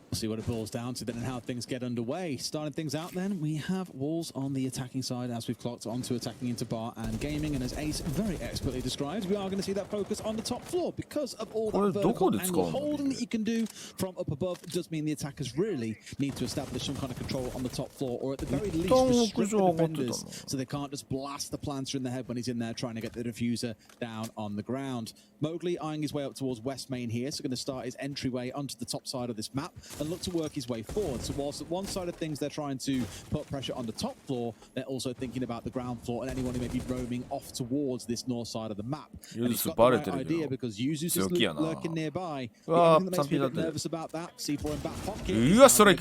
We'll see what it boils down to then and how things get underway. Starting things out then, we have Wolves on the attacking side as we've clocked onto attacking into bar and gaming. And as Ace very expertly described, we are going to see that focus on the top floor because of all that vertical angle holding that you can do from up above. It does mean the attackers really need to establish some kind of control on the top floor or at the very least restrict the defenders so they can't just blast the planter in the head when he's in there trying to get the diffuser down on the ground. Mowgli eyeing his way up towards West Main here, so going to start his entryway onto the top side of this map and look to work his way forward. So whilst at one side of things they're trying to put pressure on the top floor, they're also thinking about the ground floor and anyone who may be roaming off towards this north side of the map. And he's got the right idea because Yuzus is lurking nearby. The only thing that makes me a bit nervous about that, C4 in back pocket.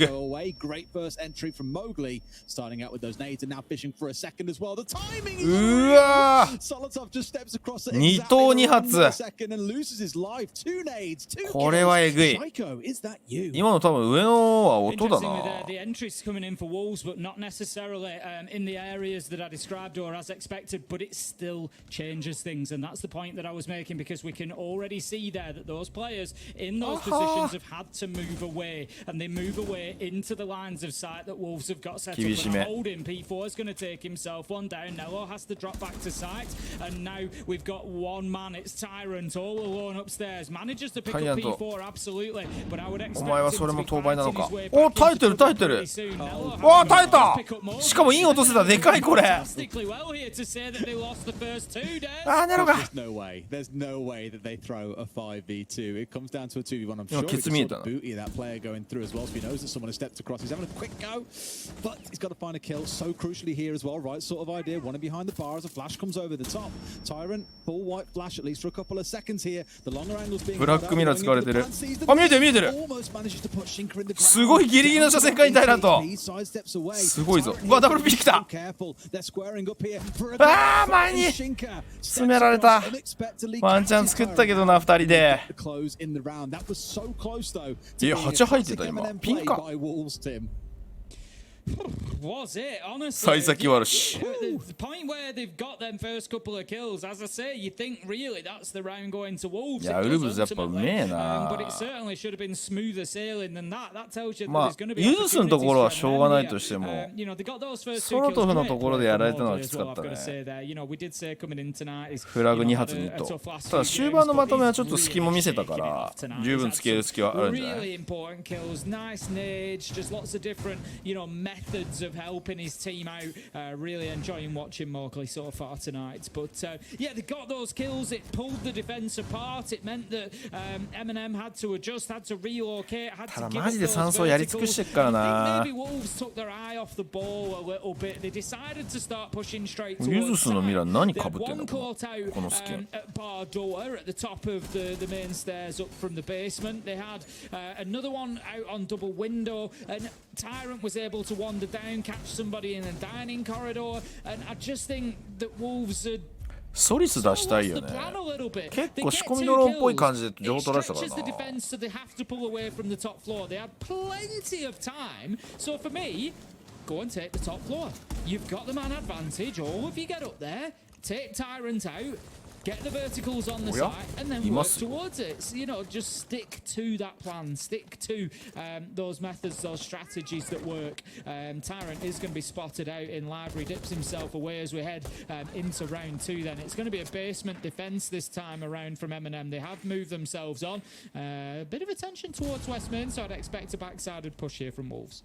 Go away. Great first entry from Mowgli, starting out with those nades and now fishing for a second as well. The timing is Solotov just steps across it exactly 1 second and loses his life. 2 nades, 2 kills. これはえぐい。 Psycho, is that you? 今の多分上のは音だな。The entries coming in for Wolves, but not necessarily in the areas that I described or as expected, but it still changes things, and that's the point that I was making because we can already see there that those players in those positions have had to move away, and they move away into the lines of sight that Wolves have got set up and holding. P4 is going to take himself one down. Nello has to drop back to sight, and now we've got one man. It's Tyrant all alone upstairs. Manages to pick up P4 absolutely, but I would expect お前はそれも当倍なのか。お耐えてる耐えてる。お耐えた。しかもイン落とせた。でかいこれ。あーネロが。There's no way that they throw a 5v2. It comes down to a 2v1. I'm sure it's the booty of that player going through as well. So he knows that someone has stepped across. He's having a quick go, but he's got to find a kill. So crucially here as well. Right sort of idea. One behind the bar as a flash comes over the top. Tyrant full white flash at least for a couple of seconds here. The longer angles being ブラックミラー使われてる。あ見えてる見えてる。すごいギリギリの車線回りたいなと。すごいぞ。うわダブルピー来た。あー前に詰められた。ワンチャン作ったけどな2人で。いや8入ってた今。ピンか。Was it honestly? 幸先悪し。 The point where they've got them first couple of kills, as I say, you think really that's the round going to Wolves. いやウルブズやっぱうめえな。 But it certainly should have been smoother sailing than that. That tells you that まあ there's going to be ユースのところはしょうがないとしても、 you know, they got those first ソロトフのところでやられたのはきつかったね。 You know, we did say coming in tonight is フラグ2発2と。ただ終盤のまとめはちょっと隙も見せたから十分つける隙はあるんじゃない。 Really important kills, nice nades, just lots of different, you know, methods of helping his team out. Really enjoying watching Mowgli so far tonight. But yeah, they got those kills. It pulled the defense apart. It meant that M&M had to adjust, had to relocate, had to give up those verticals. I think maybe Wolves took their eye off the ball a little bit. They decided to start pushing straight towards side. They had one caught out at bar door at the top of the main stairs up from the basement. They had another one out on double window, and Tyrant was able to wander down, catch somebody in a dining corridor, and I just think that Wolves hadソリス出したいよね。結構仕込みドローンっぽい感じで情報取られてたからな。Go and take the top floor. You've got the man advantage. All of you get up there, take Tyrant out, get the verticals on the side, and then work towards it. So, you know, just stick to that plan. Stick to those methods, those strategies that work. Tyrant is going to be spotted out in library, dips himself away as we head into round 2 then. It's going to be a basement defense this time around from M&M. They have moved themselves on. A bit of attention towards West Main, so I'd expect a backsided push here from Wolves.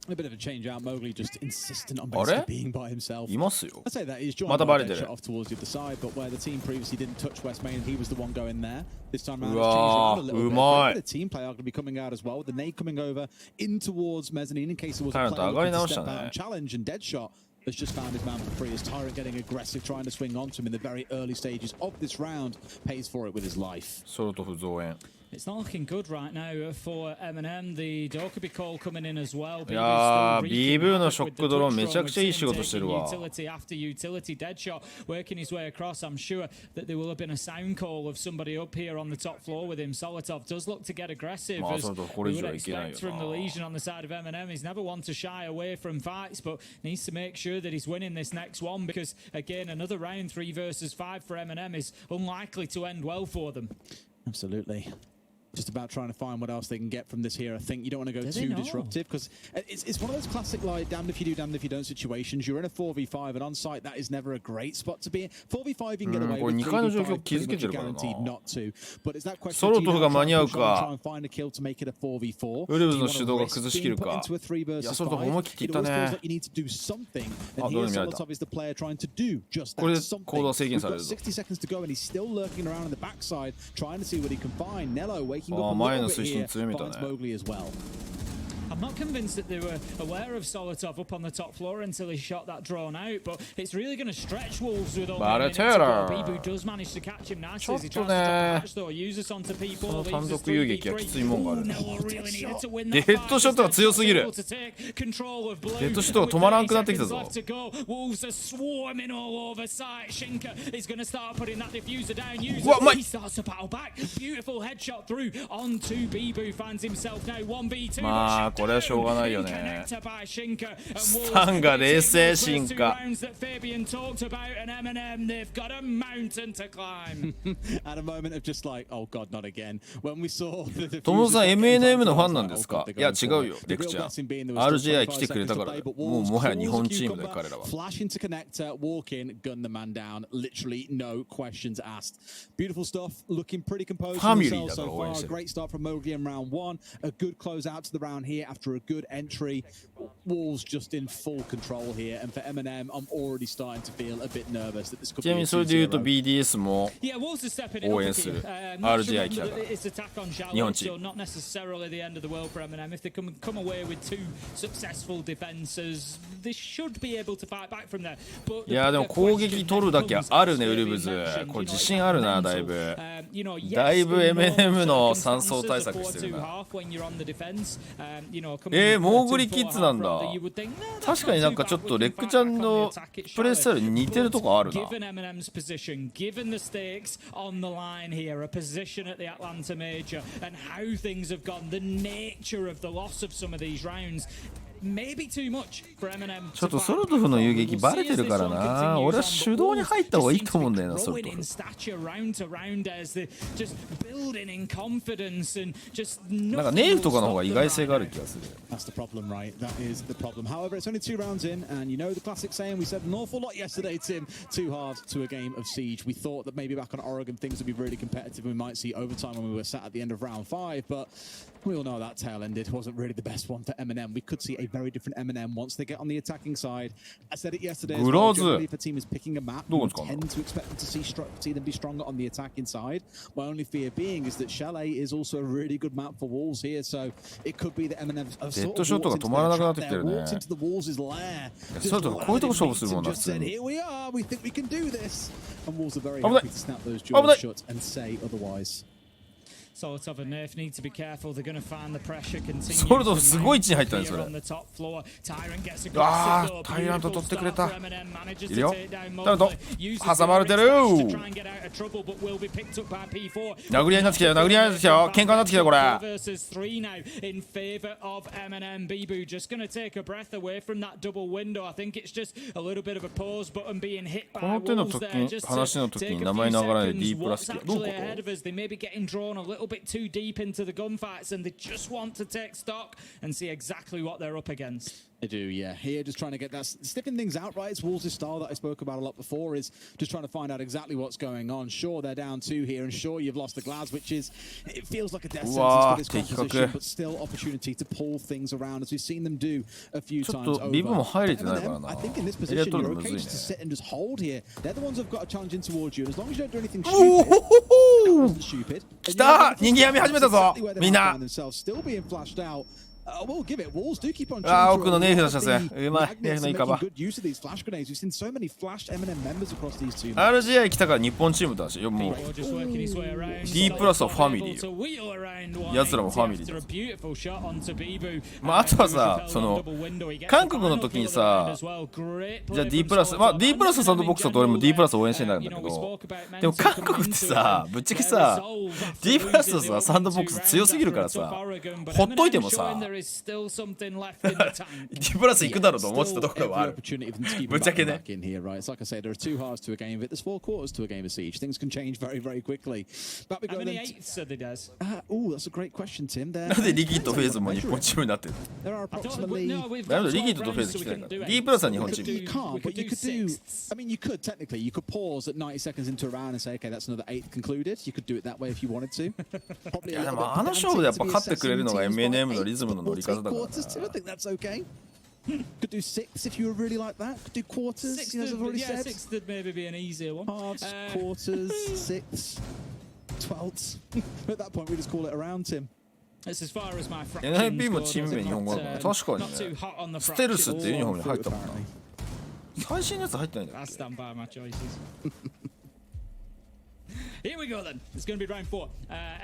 A bit of a change out. Mowgli just insistent on basically being by himself. I'd say that he's joined shot off towards the other side, but where the team previously didn't touch West Main, he was the one going there. This time around, it's changed around a little bit. The team play are going to be coming out as well, with the nade coming over in towards mezzanine in case there was a player looking to step out and challenge, and Deadshot has just found his man for free as Tyrant getting aggressive, trying to swing onto him in the very early stages of this round, pays for it with his life. It's not looking good right now for M&M. The Dokubi call coming in as well. いやー、BB のショックドローンめちゃくちゃいい仕事してるわ。 Utility after utility, Deadshot working his way across. I'm sure that there will have been a sound call of somebody up here on the top floor with him. Solotov does look to get aggressive, as we would expect from the Legion on the side of M&M. He's never one to shy away from fights, but needs to make sure that he's winning this next one, because again, another round 3 versus 5 for M&M is unlikely to end well for them. Absolutely. Just about trying to find what else they can get from this here. I think you don't want to go too disruptive, because it's one of those classic, like, damned if you do, damned if you don't situations. You're in a 4v5, and on site, that is never a great spot to be in. 4v5 you can get away with, 3v5 pretty much guaranteed not to. But is that question, do you have to try and find a kill to make it a 4v4? Do you want to risk being put into a 3 versus 5? It always feels like you need to do something, and here Solotov is the player trying to do just that something. We've got 60 seconds to go, and he's still lurking around on the backside, trying to see what he can find. Nello waking up a little bit here, finds Mowgli as well. I'm not convinced that they were aware of Solotov up on the top floor until he shot that drone out, but it's really going to stretch Wolves with only a minute to go. Bibu does manage to catch him nicely as he tries to catch, though. Uses onto people, leaves us 3v3. Nello really needed to win that fight. デッドショットが強すぎる。デッドショットが止まらなくなってきたぞ。 Wolves are swarming all over site. Shinka is going to start putting that diffuser down. He starts to battle back. Beautiful headshot through onto Bibu. Finds himself now 1v2. これはしょうがないよね。スタンが冷静進化。トモさん MNM のファンなんですか？いや違うよ、レクチャー。RJI 来てくれたからもうもはや日本チームで彼らは。ファミリーだから応援してる。After a good entry, Wolves just in full control here, and for M&M, I'm already starting to feel a bit nervous that this could be a 2-0. それで言うと BDS も応援する RGI 来たから日本チーム not necessarily the end of the world for M&M. If they come away with 2 successful defenses, they should be able to fight back from there. いやでも攻撃取るだけあるねウルブズ。これ自信あるなだいぶ。だいぶ M&M の3走対策してるな。モーグリキッズなんだ。確かになんかちょっとレックちゃんのプレースタイルに似てるとこあるな。ちょっとソルトフの遊撃バレてるからな。俺は手動に入った方がいいと思うんだよな、ソルトフ。なんかネイフとかの方が意外性がある気がする。That's the problem, right? That is the problem. However, it's only 2 rounds in, and you know the classic saying, we said an awful lot yesterday, Tim. 2 halves to a game of Siege. We thought that maybe back on Oregon things would be really competitive and we might see overtime when we were sat at the end of round 5, but We all know that tail ended wasn't really the best one for M&M. We could see a very different M&M once they get on the attacking side. I said it yesterday as well. Generally, if a team is picking a map, you tend to expect them to see them be stronger on the attacking side. My only fear being is that Charlet is also a really good map for Wolves here, so it could be that M&M have sort of walked into the Wolves' lair. Just said, here we are, we think we can do this. And Wolves are very happy to snap those jaws shut and say otherwise. Sort of a nerf need to be careful. They're going to find the pressure continue. ソルトすごい位置に入ったねそれ。Tyrant取ってくれた。いるよ。タイラント挟まれてる。殴り合いになってきたよ。殴り合いになってきたよ。喧嘩になってきたよこれ。この手の時話の時に名前ながらで D プラスどういうこと？ bit too deep into the gunfights and they just want to take stock and see exactly what they're up against. They do, yeah. Here, just trying to get that, sniffing things out, right? It's Wolves' style that I spoke about a lot before, is just trying to find out exactly what's going on. Sure, they're down 2 here, and sure, you've lost the Glads, which is, it feels like a death sentence for this composition, but still opportunity to pull things around, as we've seen them do a few times over. And I think in this position, you're okay just to sit and just hold here. They're the ones who've got a challenge in towards you, and as long as you don't do anything stupid,来た人間やみ始めたぞみんな we'll give it. Wolves do keep on 奥のネイフの射線うまいネイフのいいカバー good use of these flash grenades. We've seen so many flashed M&M members across these two. RGI 来たから日本チームだしよもう D プラスはファミリーよ奴らもファミリーだまああとはさその韓国の時にさじゃあ D プラスまあ D プラスサンドボックスだと俺も D プラス応援してないんだけどでも韓国ってさぶっちゃけさ D プラスのさサンドボックス強すぎるからさほっといてもさD プラス行くだろうと思ってたところはあるぶっちゃけね It's like I say, there are 2 halves to a game of it. There's 4 quarters to a game of Siege. Things can change very, very quickly. But we go. How many eighths are there? Oh, that's a great question, Tim. なんでリキッドフェーズも日本チームになってる There are approximately. なんでリキッドとフェーズ来てないから D プラスは日本チーム You can't, but you could do. I mean, you could technically. You could pause at 90 seconds into a round and say, okay, that's another 8th concluded. You could do it that way if you wanted to. Probably. でもあの勝負でやっぱ勝ってくれるのが M&M のリズムの乗り方だから I think that's okay. Could do 6 if you were really like that. Could do quarters. As I've already said. 6 would maybe be an easier one. Halves, quarters, 6, 12ths. At that point, we just call it a round, Tim. That's as far as my NIP もチーム名日本語だから確かにねステルスっていうユニフォームに入ったもんな最新のやつ入ってないんだよ I stand by my choices. Here we go then. It's going to be round 4.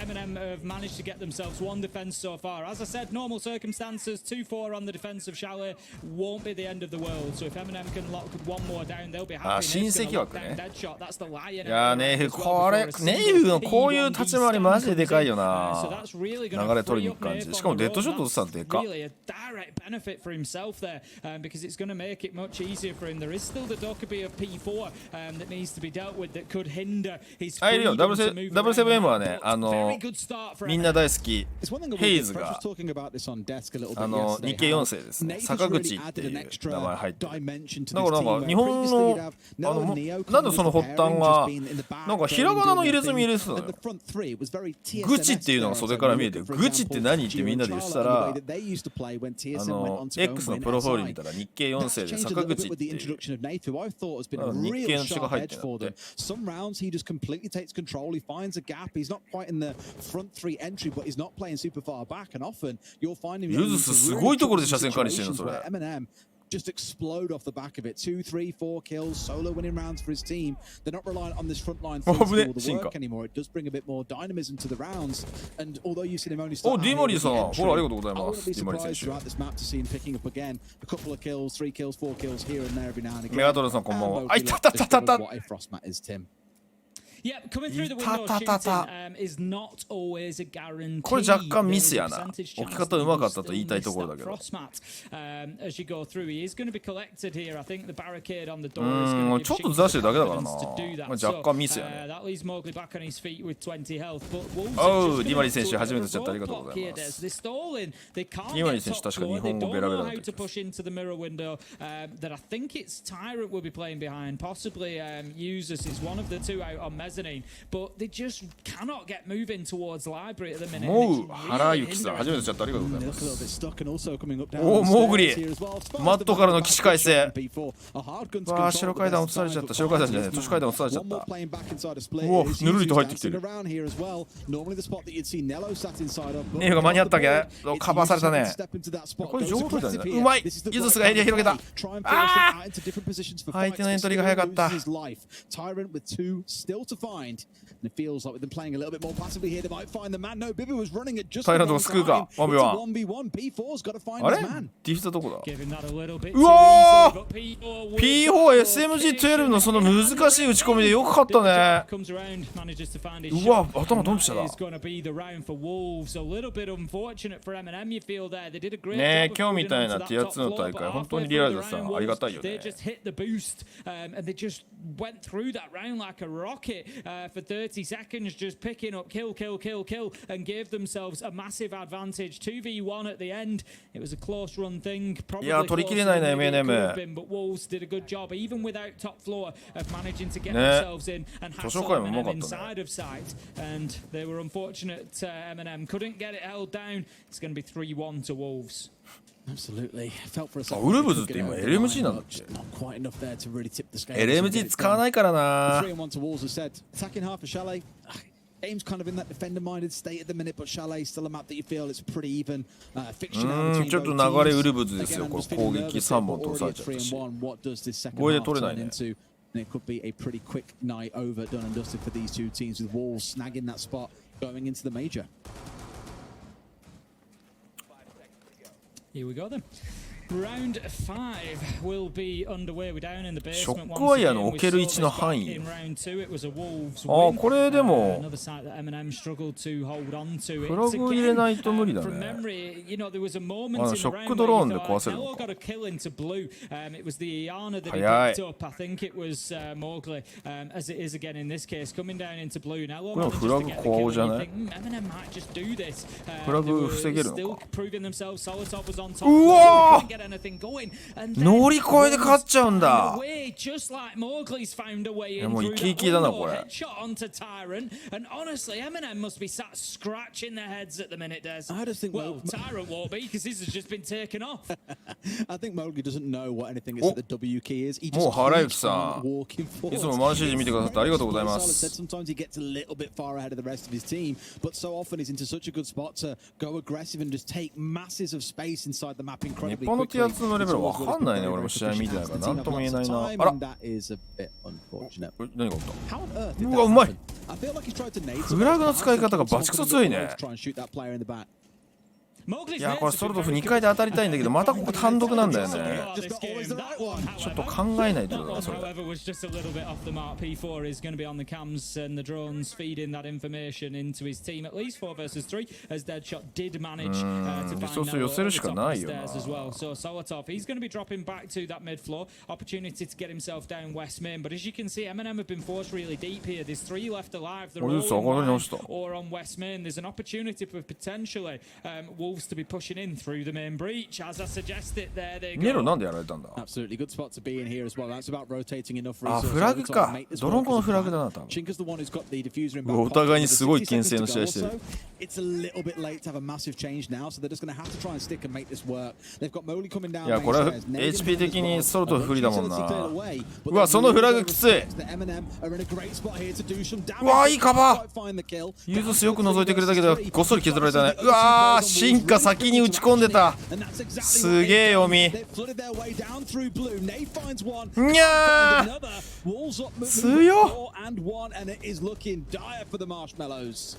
M&M have managed to get themselves 1 defense so far. As I said, normal circumstances, 2-4 on the defense of Charlet won't be the end of the world. So if M&M can lock 1 more down, they'll be happy. 親戚枠ね Deadshot. That's the lion. いやネイフこれネイフのこういう立ち回りマジででかいよな流れ取りに行く感じしかもデッドショット打つなんてでか Really a direct benefit for himself there because it's going to make it much easier for him. There is still the Dokkaebi of P4 that needs to be dealt with that could hinder his freedom to move around. W7M はねみんな大好きヘイズが日系4世ですね坂口っていう名前入ってるだからなんか日本のなんでその発端がなんかひらがなの入れ墨入れてたのよグチっていうのが袖から見えてグチって何ってみんなで言ってたらX のプロフォール見たら日系4世で坂口っていう日系の血が入ってるんだって He finds a gap. He's not quite in the front 3 entry, but he's not playing super far back. And often you'll find him. ユズスすごいところで車線管理してるのそれ。M&M just explode off the back of it. 2, 3, 4 kills, solo winning rounds for his team. They're not reliant on this front line to do the work anymore. It does bring a bit more dynamism to the rounds. And although you've seen him only start, ディマリーさん、ほらありがとうございます。 ディマリー選手。Throughout this map to see him picking up again a couple of kills, 3 kills, 4 kills here and there every now and again. メガドルさんこんばんは。あいたたたたた。 What a Frostmat is, Tim. Yeah, coming through the window shooting is not always a guarantee. これ若干ミスやな。置き方うまかったと言いたいところだけど。As you go through, he is going to be collected here. I think the barricade on the door is going to ちょっとずらしてるだけだからな。若干ミスやね。That leaves Mowgli back on his feet with 20 health. But おう、ディマリー選手初めてちゃってありがとうございます。ディマリー選手確か日本語ベラベラだった。push into the mirror window that I think it's Tyrant will be playing behind. Possibly Users is one of the 2 out on mezzanine, but they just cannot get moving towards library at the minute. モウ原由紀さん初めてしちゃったありがとうございます。 おおおモーグリマットからの起死回生。わあ白階段落とされちゃった。白階段じゃない都市階段落とされちゃった。おおぬるりと入ってきてる。ネイが間に合ったっけカバーされたね。これ情報取れたんじゃない。うまいユズスがエリア広げた。あー相手のエントリーが早かった。タイランドが救うか 1v1。あれディフューザーどこだ。うわー P4SMG12 のその難しい打ち込みでよく勝ったね。うわ頭ドンピシャだねえ今日みたいなティア2の大会本当にリアルでさありがたいよね。Went through that round like a rocket for 30 seconds, just picking up kill, and gave themselves a massive advantage. 2v1 at the end. It was a close run thing. Probably closer than it could have been, but Wolves did a good job, even without top floor, of managing to get themselves in and have M&M inside of sight. And they were unfortunate. M&M couldn't get it held down. It's going to be 3-1 to Wolves. Absolutely. Felt for a ウルブズって今 LMG なんだっけ。 LMG 使わないからな。 Attacking half of Charlet. Game's kind of in that defender-minded state at the minute, but Charlet still a map that you feel it's pretty even. Fixture now between ちょっと流れウルブズですよ。これ攻撃3本通されちゃったし。これで取れないね。 And it could be a pretty quick night over, done and dusted for these two teams with Wolves snagging that spot going into the major. Here we go then. Round 5 will be underway. We're down in the ショ basement ックワイヤー once の again. 置ける We 位 saw 置の this back 範囲。 in round 2. It was a Wolves あ win. これでも Another side that M&M struggled to hold on to. フラグを入れないと無理だ From ね。 memory, you know, there was a moment in the ショッ round ク where ドローン you で thought 壊せるの Nello か。 got a kill into blue. It was the Iana that he 早い。 picked up. I think it was Mowgli, as it is again in this case, coming down into blue. Nello これは manages フラ to グ get the 怖 kill. じゃ And な you い。 think, M&M might just do this. フラ They グ were 防げるの still か。 proving themselves. Solotov was on top. うわ Couldn't get anything going. And 乗り越えで勝っちゃうんだ。 away, just like Mowgli's found a way いや in もう through イキイ that キだな window. これ。 Headshot onto Tyrant, and honestly, M&M must be sat scratching their heads at the minute, Des. I just think well, Tyrant won't be because his has just been taken off. I think Mowgli doesn't know what anything is that the W key is. He もう just 原由紀 keeps さ on walking んいつ forward. もマンシージ見てくださってありがとうございま Charlotte said す。 sometimes he gets a little bit far ahead of the rest of his team, but so often he's into such a good spot to go aggressive and just take masses of space inside the map 日 incredibly 本のティ quickly. ア2のレベルわかんないね。俺も試合見てないから何とも言えないな。あら That is a bit unfortunate. 何が起き How on earth did た。う that わうまい。 happen? I feel like he's tried to nade フラグの使い方がバチクソ強いね。 try and shoot that player in the back. いいやこれソルトフ2回で当たりたいんだけどまたここ単独なんだよね。 Just not always the right one. ちょっと考えないとだそれ。 However, was just a little bit off the mark. P4 is going to be on the cams and the drones feeding that information into his team. At least 4 versus 3, as Deadshot did manage to find resource Nello 寄せる at し the か top of な the いよな。 stairs as well. So Solotov, he's going to be dropping back to that mid floor. Opportunity to get himself down West Main. But as you can see, M&M have been forced really deep here. There's 3 left alive. They're all in line or on West Main. There's an opportunity for potentially Wolves to be pushing in through the main breach. As I suggested, there they ネロ go. なんでやられたんだ。 Absolutely good spot to be in here as well. That's about rotating enough あ resources フラグ to か make。this ドロン work コの as フ a ラグだ plan. な多分。 Chinka's the one who's got the diffuser in うわ back お互いに pocket. すごい With 牽 60制の seconds 試合 to して go る。 also, it's a little bit late to have a massive change now, so they're just going to have to try and stick and make this work. They've got Mowgli coming down. いやこれは main stairs. HP 的にソルトフ不利だもんな。 Utility cleared away, but うわそのフラグきつい。 the M&M are in a great spot here to do some damage. うわいいカバ Can't quite find the kill. ユーズスよく覗いてくれたけどごっそり削られたね。うわー進化先に打ち込んでた。 And that's exactly すげえ読み。 They've flooded their way down through blue. Nate finds one. にゃー Another. Walls up, moving 強っ 4 and 1, and it is looking dire for the Marshmallows.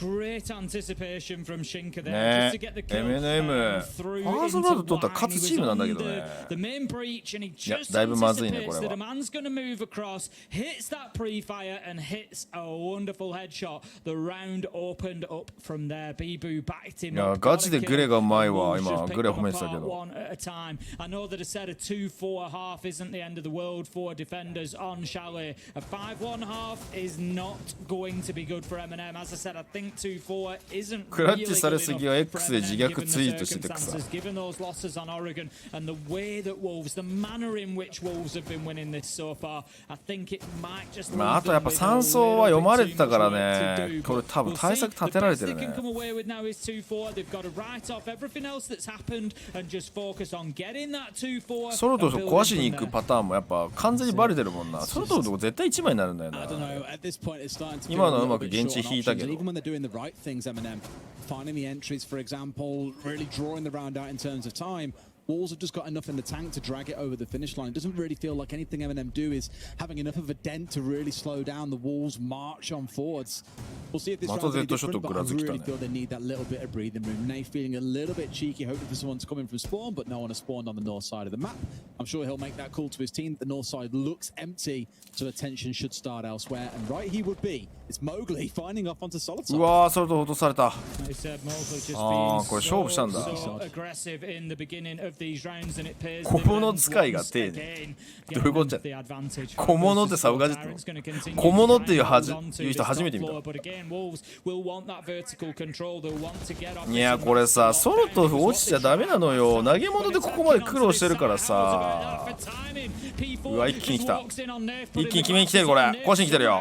Great anticipation from Shinka there ね just to get the kill M&M through ファースト into ブラッド取ったら line. 勝 He つ was チームなんだけど under ね。 the main breach and he いや just だいぶまずいねこ anticipates れ that a は。 man's going to move across, hits that pre-fire and hits a wonderful headshot. The round opened up from there. Bibu backed him いや up. ガチでグレがうまいわ Wolves 今 just グレ picked 褒め them てたけ apart ど。 one at a time. I know that I said a 2-4 half isn't the end of the world for defenders on Charlet. A 5-1 half is not going to be good for M&M. As I said, I think think 2-4 isn't クラッチされ really す good ぎは enough X で for 自 M&M 虐 given ツイ the ートしててくさ circumstances, given those losses on Oregon, and the way that Wolves, the manner in which Wolves have been winning this so far, I think it might just まああとやっぱ3走は読まれてたからね、これ多分対策立てられてるね。 The best they can come away with now is 2-4. They've got to write off everything else that's happened and just focus on getting that 2-4. ソルトを壊しに行くパターンもやっぱ完全にバレてるもんな。ソルトのとこ絶対1枚になるんだよな。今のはうまく現地引いたけど。 Even when they're doing the right things, M&M, finding the entries, for example, really drawing the round out in terms of time. Wolves have just got enough in the tank to drag it over the finish line. It doesn't really feel like anything M&M do is having enough of a dent to really slow down the Wolves' march on forwards. We'll see if this round's any different, but I really feel they need that little bit of breathing room. Nate feeling a little bit cheeky, hoping for someone to come in from spawn, but no one has spawned on the north side of the map. I'm sure he'll make that call to his team. The north side looks empty, so attention should start elsewhere. And right he would be. It's Mowgli finding off onto Solitaire. うわー、ソルト落とされた。 They said Mowgli just あ being ー、これ勝負したんだ。 so aggressive in the beginning of these rounds, and it pays 小物使いが丁寧。どういうことじゃ。小物ってサブガジェット。小物っていう人初めて見た。いやこれさ、ソルト落ちちゃダメなのよ。投げ物でここまで苦労してるからさ。うわ、一気に来た。一気に決めに来てる、これ。壊しに来てるよ。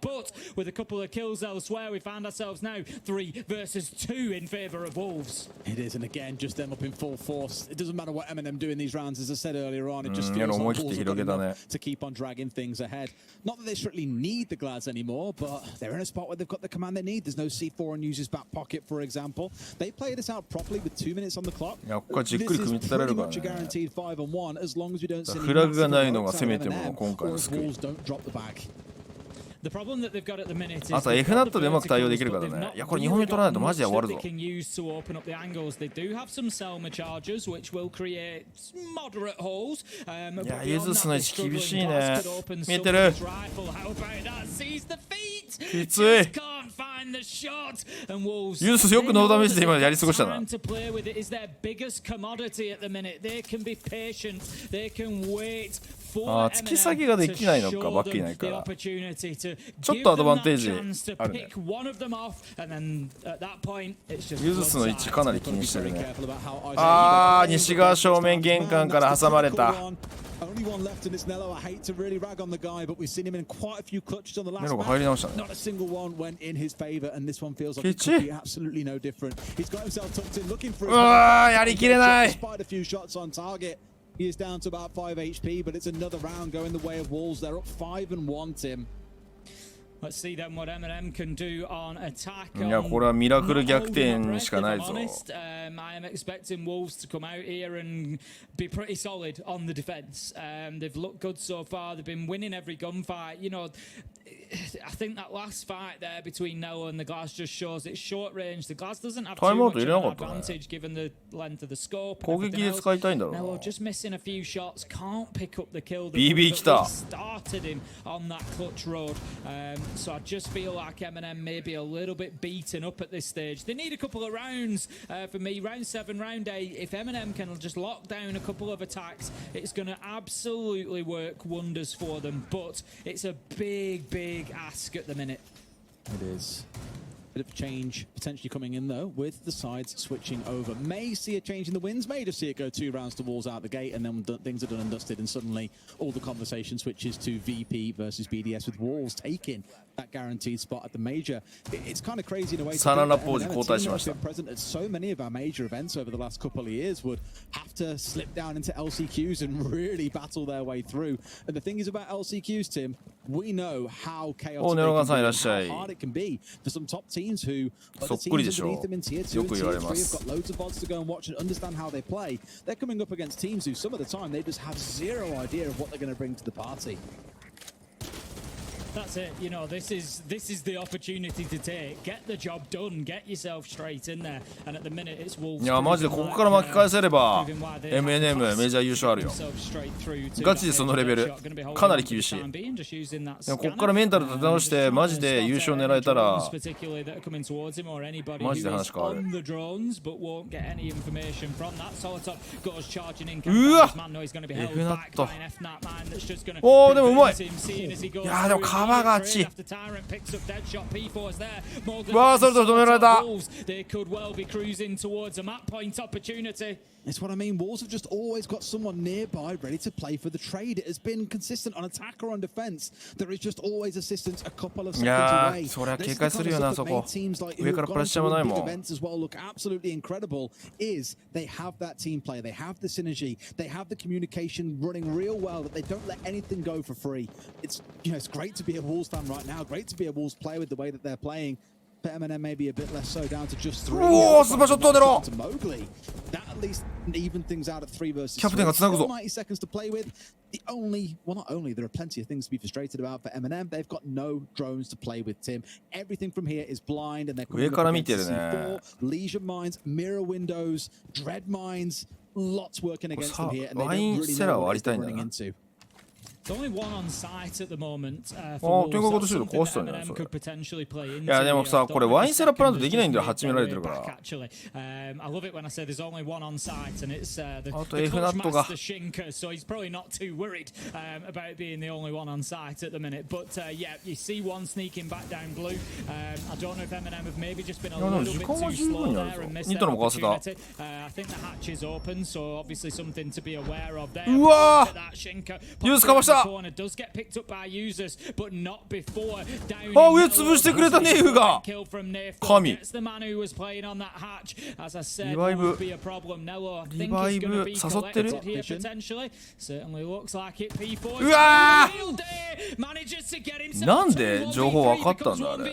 But with a couple of kills elsewhere, we found ourselves now 3 versus 2 in favor of Wolves. It is, and again, just them up in full force. It doesn't matter what M&M do in these rounds, as I said earlier on. It just feels like Wolves have got enough to keep on dragging things ahead. Not that they strictly need the Glads anymore, but they're in a spot where they've got the command they need. There's no C4 on User's back pocket, for example. They play this out properly with 2 minutes on the clock. いや、ここはじっくり組み立てられるからね。 guaranteed 5-on-1 as long as we don't see any フラグがないのがせめても今回の救い。 The problem that they've got at the minute is あと F ナットでうまく対応できるからね。いやこれ2本目取らないとマジで終わるぞ。 They can use to open up the angles. They do have some Selma charges which will create moderate holes. いやユーズスの位置厳しいね。見えてる。きつい。ユーズスよくノーダメージで今やり過ごしたな。 あー、突き先ができないのか、バックいないから。ちょっとアドバンテージあるね。ユーズスの位置かなり気にしてるね。あー、西側正面玄関から挟まれた。Only one left, and it's Nello. I hate to really rag on the guy, but we've seen him in quite a few clutches on the last match. Not a single one went in his favor, and this one feels like it could be absolutely no different. He's got himself tucked in, looking for. うわー、やりきれない。 Despite a few shots on target, he is down to about 5 HP, but it's another round going the way of Wolves. They're up 5-1, Tim. Let's see then what M&M can do on attack. いやこれはミラクル逆転しかないぞ。 I am expecting Wolves to come out here and be pretty solid on the defense. They've looked good so far. They've been winning every gunfight. You know, I think that last fight there between Nello and the Glass just shows it's short range. The Glass doesn't have too much of an advantage given the length of the scope. 攻撃で使いたいんだろうな。 Nello just missing a few shots, can't pick up the kill. BB 来た。 Started him on that clutch road. So I just feel like M&M may be a little bit beaten up at this stage. They need a couple of rounds for me. Round 7, round 8. If M&M can just lock down a couple of attacks, it's going to absolutely work wonders for them. But it's a big, big ask at the minute. It is. Bit of change potentially coming in though, with the sides switching over. May see a change in the wins, may just see it go 2 rounds to Wolves out the gate, and then things are done and dusted, and suddenly all the conversation switches to VP versus BDS, with Wolves taking that guaranteed spot at the major. It's kind of crazy in a way. サラナポージ交代しました。 Present at so many of our major events over the last couple of years would have to slip down into LCQs and really battle their way through. And the thing is about LCQs, Tim, we know how chaotic how hard it can be for some top teams who other teams underneath them in tier 2 and tier 3 have got loads of odds to go and watch and understand how they play. They're coming up against teams who some of the time they just have zero idea of what they're going to bring to the party. That's it. You know, this is the opportunity to take. Get the job done. Get yourself straight in there. And at the minute, it's Wolves. いやマジでここから巻き返せれば M&M メジャー優勝あるよ。ガチでそのレベルかなり厳しい。でもここからメンタル立て直してマジで優勝狙えたらマジで話変わる。うわ F ナット。おーでもうまい。いやでもカ幅があっち。 After Tyrant picks up Deadshot, P4's there. More than わあ、それと止められた。 Wolves, they could well be cruising towards a map point opportunity. It's what I mean. Wolves have just always got someone nearby ready to play for the trade. It has been consistent on attack or on defense. There is just always assistance a couple of seconds いや away. ー、そりゃ This 警 is 戒 the するよ kind な、 of そ stuff こ that made teams like 上 who から have プレッ gone シャーもない through も big ん。 events as well look absolutely incredible. Is they have that team play, they have the synergy, they have the communication running real well. That they don't let anything go for free. It's it's great to be a Wolves fan right now. Great to be a Wolves player with the way that they're playing. But M&M maybe a bit less so, down to just 3. おお、スーパーショットを出ろ。 To Mowgli. That at least even things out at 3 versus キャプテンが繋ぐぞ。 Still 90 seconds to play with. The only, well, not only, there are plenty of things to be frustrated about for M&M. They've got no drones to play with, Tim. Everything from here is blind, and they're 上から見てるね。 C4, leisure mines, mirror windows, dread mines. Lots working against them here, and they don't really know what they're running into. There's only one on site at the moment. あ For ー、天国 Wolves. とシール That's 壊し something たんじゃ that ない M&M それ。 could potentially play into. いやでもさ、これワインセラプラントできないんだよ、8見られてるから。 Actually, I love it when I say there's only one on site, and it's the あと the F ナットが。 Coachmaster Shinka, so he's probably not too worried about being the only one on site at the minute. But yeah, you see one sneaking back down blue. I don't know if M&M have maybe just been a little bit too slow there and missed that opportunity. I think the hatch is open, so obviously something to be aware of there. うわー、 That Shinka ユースかました。 corner does get picked up by users, but not before down. あ、上潰してくれたネイフが。神。 It's the man who was playing on that hatch. As I said, リバイブ。 would be a problem. Nello, I リ think バ he's イ going to ブ be 誘ってる。 collected here potentially. Certainly looks like it. P4. うわー。 Manages to get himself なんで情報分かったんだあれ。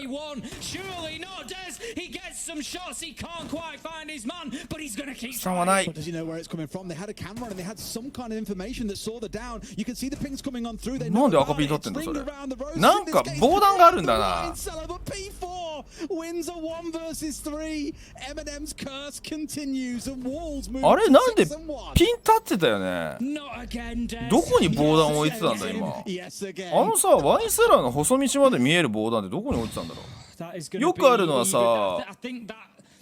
Surely not. Does he gets some shots? He can't quite find his man, but he's going to keep 下はない。 But does he know where it's coming from? They had a camera and they had some kind of information that saw the down. You can see the pings coming on through. They なんで赤ピー立ってんだそれ。なんか防弾があるんだな。 P4 wins a 1 versus 3. M&M's curse continues and Wolves move あれなんで to 6 and 1. ピン立ってたよね。 Not again, Des. どこに防弾置いてたんだ今。 Yes again. あのさ、ワインセラーの細道まで見える防弾ってどこに置いてたんだろう。 That is gonna よくあるのは be さ、 I think that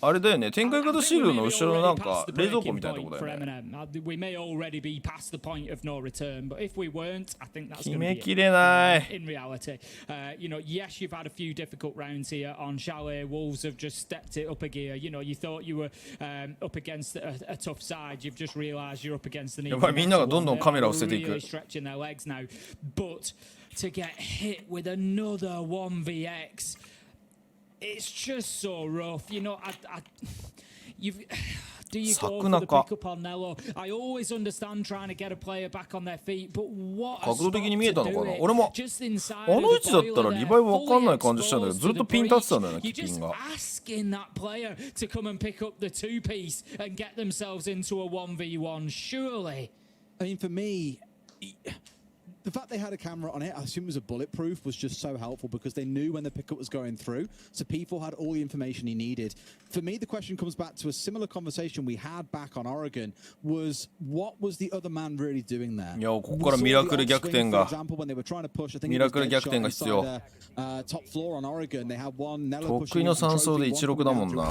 あれだよね、展開型シールドの後ろのなんか冷蔵庫みたいなとこだよね。 We may already be past the point of no return, but if we weren't, I think that's 決 going to め be きれない。 in reality. Yes, you've had a few difficult rounds here on Charlet. Wolves have just stepped it up a gear. You thought you were up against a tough side. You've just realised you're up against an やばい、みんながどんどんカメラを捨てていく。 really stretching their legs now. But to get hit with another 1vx, it's just so rough. Do you go for the pickup on Nello? I always understand trying to get a player back on their feet, but what a 角度的に見えたのかな。 spot to do it. 俺も Just inside あの位置だった of ら the リ boiler バイブ there, わかんない感じしたんだけど、 fully ずっと exposed ピン to 立ってたんだよな、 the breach. キッピン You're が。 just asking that player to come and pick up the two-piece and get themselves into a 1v1. Surely. I mean, for me, the fact they had a camera on it, I assume it was a bulletproof, was just so helpful because they knew when the pickup was going through. So P4 had all the information he needed. For me, the question comes back to a similar conversation we had back on Oregon, was what was the other man really doing there? いや、ここからミラクル逆転が。 ミラクル逆転が必要。 top floor on Oregon, they had one 得意の3走で16だもんな。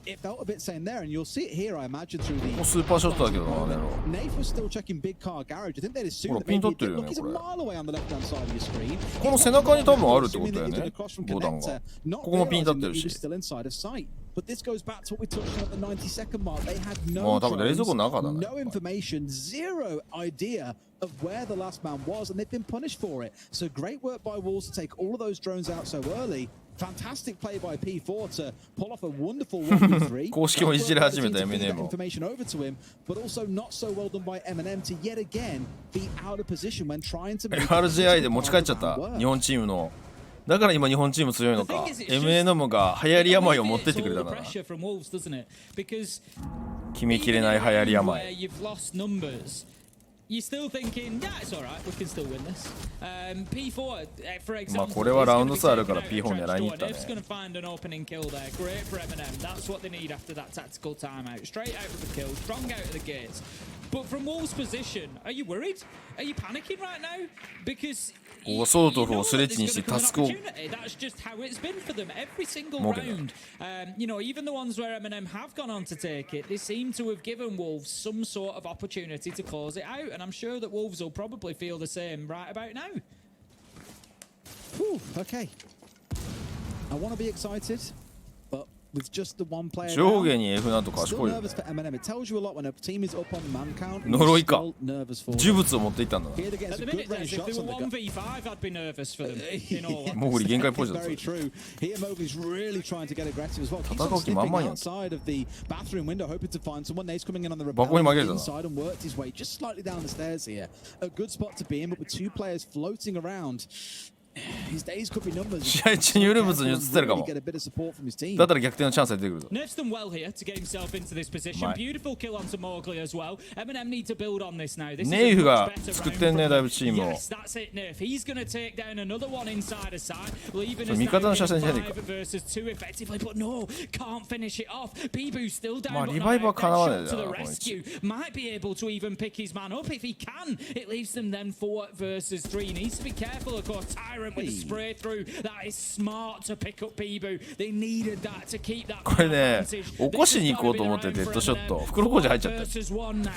It felt a bit same there, and you'll see it here, I imagine, through the スーパーショットだけどな、ネロ。 Nafe was still checking big car garage. I think they'd assume thatピン maybe 立ってるよ look, ね、 he's a これ。 mile away on the left-hand side of your screen. この背中に多分あるってことだよね、ボタンが。ここもピン立ってるし。 still inside of sight. But this goes back to what we touched on at the 90-second mark. They had も no う多分冷蔵庫の中だね。 no information, zero idea of where the last man was, and they've been punished for it. So great work by Wolves to take all of those drones out so early. Fantastic play by P4 to pull off a wonderful 1v3. 公式もいじり始めた M&M を。 information over to him, but also not so well done by M&M to yet again be out of position when trying to make RJI で持ち帰っちゃった日本チームの。だから今日本チーム強いのか。M&M が流行り病を持ってってくれたから。決めきれない流行り病。 You're still thinking, yeah, it's alright, we can still win this. P4, for example, まあこれはラウンド差あるから P4 狙いに行ったね。 Dev's going to find an opening kill there. Great for M&M. That's what they need after that tactical timeout. Straight out with the kill, strong out of the gates. But from Wolves' position, are you worried? Are you panicking right now? Because ここソートフをスレッチにしてタスクを That's just how it's been for them every single round. Even the ones where M&M have gone on to take it, they seem to have given Wolves some sort of opportunity to close it out. And I'm sure that Wolves will probably feel the same right about now. Okay. I want to be excited, but with just the one player 上下に F なんと still 賢いよ nervous ね。 for M&M. It tells you a lot when a team is up on man count. 呪いか Still nervous for 呪 them. 物を持っていったんだな。 Here they're getting At some the good minute, range Des, if they shots were on the go. 1v5, I'd be nervous for them. In all モグリ限界ポジだ It's ぞ。 very true. Here, Mowgli's really trying to get aggressive as well. Keeps 戦 on う気満々 sniffing やん。 outside of the bathroom window, hoping to find someone. Nate's coming in on the 箱に紛れ rebellion たな。 inside and worked his way just slightly down the stairs here. A good spot to be in, but with two players floating around, his days could be numbers. 試合中にウルブスに移ってるかも。 Get a bit of support from his team. だったら逆転のチャンスが出てくるぞ。 Nerf's done well here to get himself into this position. Right. Beautiful kill onto Mowgli as well. M&M need to build on this now. This is ネイ a フ much が better 作っ round てんね、 from だいぶチームを。 Yes, that's it, Nerf. He's going to take down another one inside a side, leaving us 味方の now 射線 in じゃねえか。 5 versus 2 effectively. But no, can't finish it off. Bibu's still down. まあ but リバイブは now かなわねえ shot じゃ to な the この位置。 rescue. Might be able to even pick his man up if he can. It leaves them then 4 versus 3. Needs to be careful, of course. Tyrant with the spray through. That is smart to pick up Bibu. They needed that to keep that これね advantage. 起こしに行こうと思ってデッドショット袋小路入っちゃったよ。 Versus 1 now.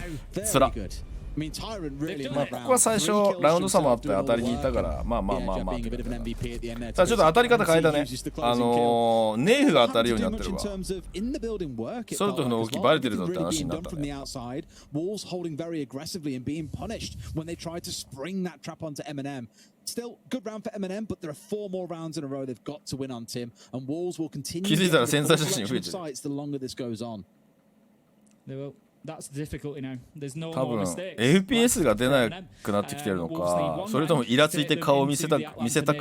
つら。 Very good. I mean, Tyrant really まあここは最初ラウンド差もあって当たりにいたからまあまあまあまあ。 being a bit of an MVP at the end there. ただちょっと当たり方変えたね。ネイフが当たるようになってるわ。 ソルトフの動きバレてるぞって話になったね。 Wolves holding very aggressively and being punished when they tried to spring that trap onto M&M. Still good round for M&M, but there are 4 more rounds in a row they've got to win on Tim, and Wolves will continue 気づいたら潜在写真 to 増え get て the る。 sights the longer this goes on. They will. That's the difficulty now. There's no 多 more 分 mistakes. FPS が出なくなってきてるのか、それともイラついて顔を見せたく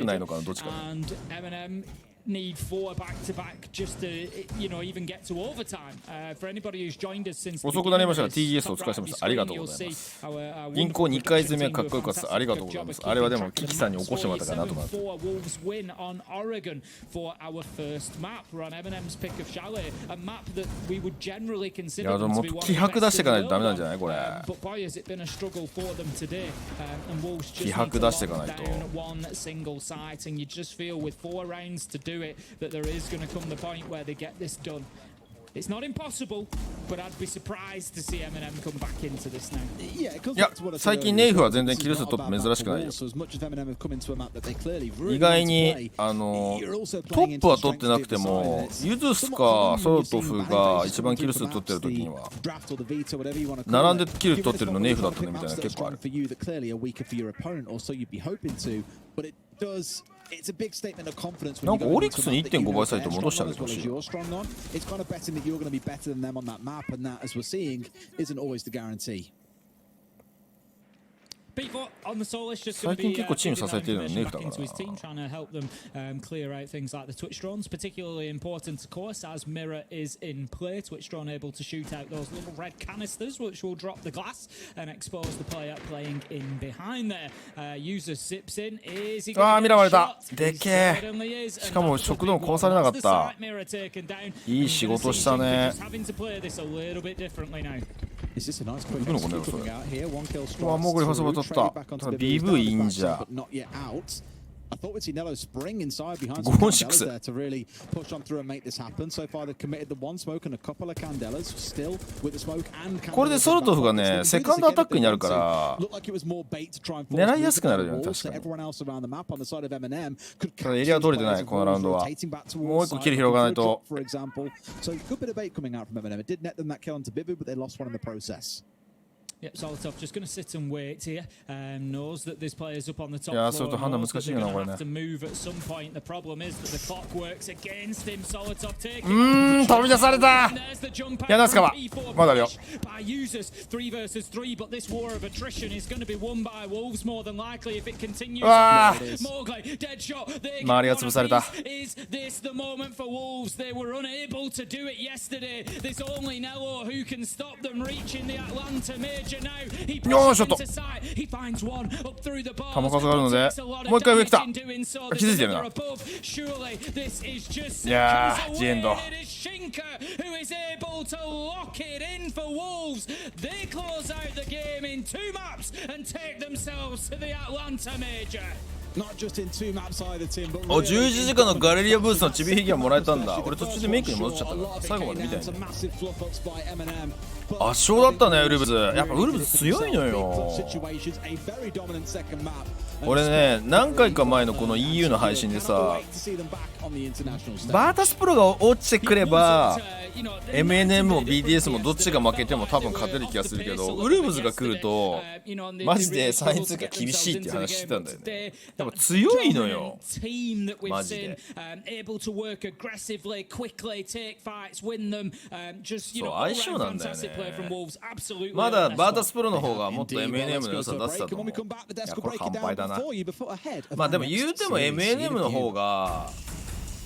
ないのかのどっちかね。 And M&M need 4 back-to-back just to, even get to overtime. For anybody who's joined us since 遅くなりましたが TGS お疲れ様です。ありがとうございます。銀行2回攻めはかっこよかったです。ありがとうございます。あれはでもキキさんに起こしてもらったからなと思って。 Wolves win on Oregon for our first map. We're on M&M's pick of Charlet, a map that we would generally い consider やで them も to be もっ one と of 気 the 迫出 best して in いか the ないとダメなんじゃ world. ないこれ。 But boy, has it been a struggle for them today. And Wolves just 気 need 迫 to 出してい lock かないと。 down one single site, and you just feel with 4 rounds to do it that there is going to come the point where they get this done. It's not impossible, but I'd be surprised to see M&M come back into this now. いや最近ネイフは全然キル数トップ珍しくないよ。意外にトップは取ってなくてもユズスかソロトフが一番キル数取ってる時には並んでキル取ってるのネイフだったねみたいな結構ある。なんかオリックスに 1.5 倍サイト戻してあげてほしい。 最近結構チーム支えてるのはネイフだからな。 trying to help them clear out things like the Twitch drones, particularly important, of course, as Mirror is in play. Twitch drone able to shoot out those little red canisters, which will drop the glass and expose the player playing in behind there. User zips in. Is he ああ見られた。 shot? でけえ。しかも食堂壊されなかった。いい仕事したね。 Having to play this a little bit differently now. 行くのかねそれ。うわモグリ細々取った。ただ BV いいんじゃ。I thought we'd see Nello spring inside behind Go some on, candelas six. there to really push on through and make this happen. So far they've committed the one smoke and a couple of candelas. Still with the smoke and candelas. これでソルトフがねセカンドアタックになるから狙いやすくなるよね確かに。ただエリア取れてないこのラウンドは。もう一個キル広がないと。 So good bit of bait coming out from M&M. It did net them that kill onto Bibu, but they lost one in the process. Yep, Solotov just going to sit and wait here. Knows that this player's up on the top いや floor. それと判断難しいよなこれね。 Have to move at some point. The problem is that the clock works against him. Solotov taking. 飛び出された。 There's the jump out いやなんすかば from P4 まだあるよ。 by users 3 versus 3, but this war of attrition is going to be won by Wolves more than likely if it continues. うわ Mowgli, dead shot. They 周りが潰された。 Is this the moment for Wolves? They were unable to do it yesterday. There's only Nello who can stop them reaching the Atlanta Major now. He よーしょっと。 He finds one up through the bars. 球数があるのでもう一回上来た。気づいてるな。 Surely this is just いやージエンド。 It is Shinka who is able to lock it in for Wolves. They close out the game in 2 maps and take themselves to the Atlanta Major. お、11時間のガレリアブースのチビフィギュアもらえたんだ。俺途中でメイクに戻っちゃったから最後まで見たいね。圧勝だったねウルブズ。やっぱウルブズ強いのよ。俺ね、何回か前のこの EU の配信でさ、バータスプロが落ちてくれば MNM も BDS もどっちが負けても多分勝てる気がするけど、ウルブズが来るとマジで3位通過厳しいって話してたんだよね。やっぱ強いのよマジで。そう相性なんだよね。まだバータスプロの方がもっと MNM の良さ出せたと思う。いやこれ完敗だな。まあでも言うても MNM の方が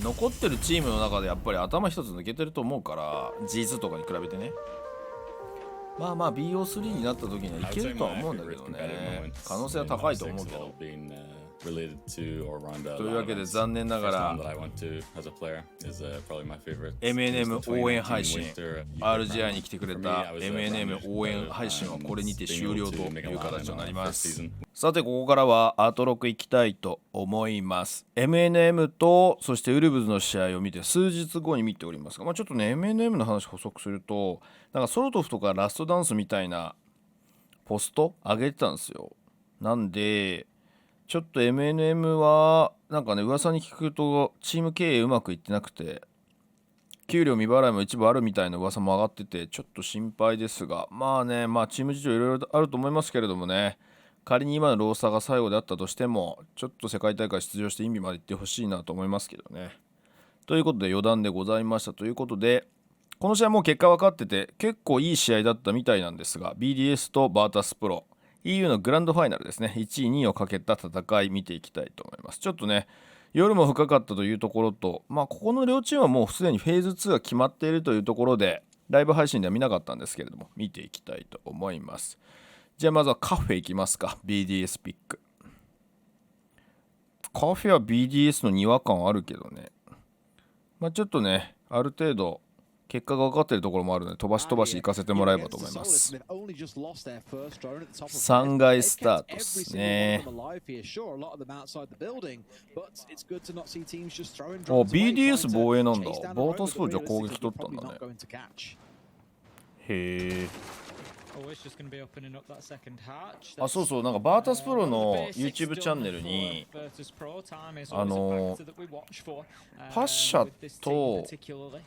残ってるチームの中でやっぱり頭一つ抜けてると思うから G2 とかに比べてね。まあまあ BO3 になった時にはいけるとは思うんだけどね。可能性は高いと思うけど。というわけで残念ながら MNM 応援配信 RGI に来てくれた MNM 応援配信はこれにて終了という形となります。さてここからはアートロックいきたいと思います。 MNM とそしてウルブズの試合を見て数日後に見ておりますが、ちょっとね MNM の話補足すると、なんかソロトフとかラストダンスみたいなポスト上げてたんですよ。なんでちょっと MNM はなんかね噂に聞くとチーム経営うまくいってなくて給料未払いも一部あるみたいな噂も上がっててちょっと心配ですが、まあねチーム事情いろいろあると思いますけれどもね、仮に今のロースターが最後であったとしてもちょっと世界大会出場して意味まで行ってほしいなと思いますけどね。ということで余談でございました。ということでこの試合もう結果分かってて結構いい試合だったみたいなんですが、 BDS とバータスプロEU のグランドファイナルですね、1位2位をかけた戦い見ていきたいと思います。ちょっとね夜も深かったというところと、ここの両チームはもうすでにフェーズ2が決まっているというところでライブ配信では見なかったんですけれども見ていきたいと思います。じゃあまずはカフェいきますか。 BDS ピック。カフェは BDS の違和感あるけどね、ちょっとねある程度結果が分かっているところもあるので飛ばし行かせてもらえばと思います。3階スタートですね。BDS 防衛なんだ。バータスプロじゃ攻撃取ったんだね。へえ。そうそう、なんかバータスプロの YouTube チャンネルにパッシャと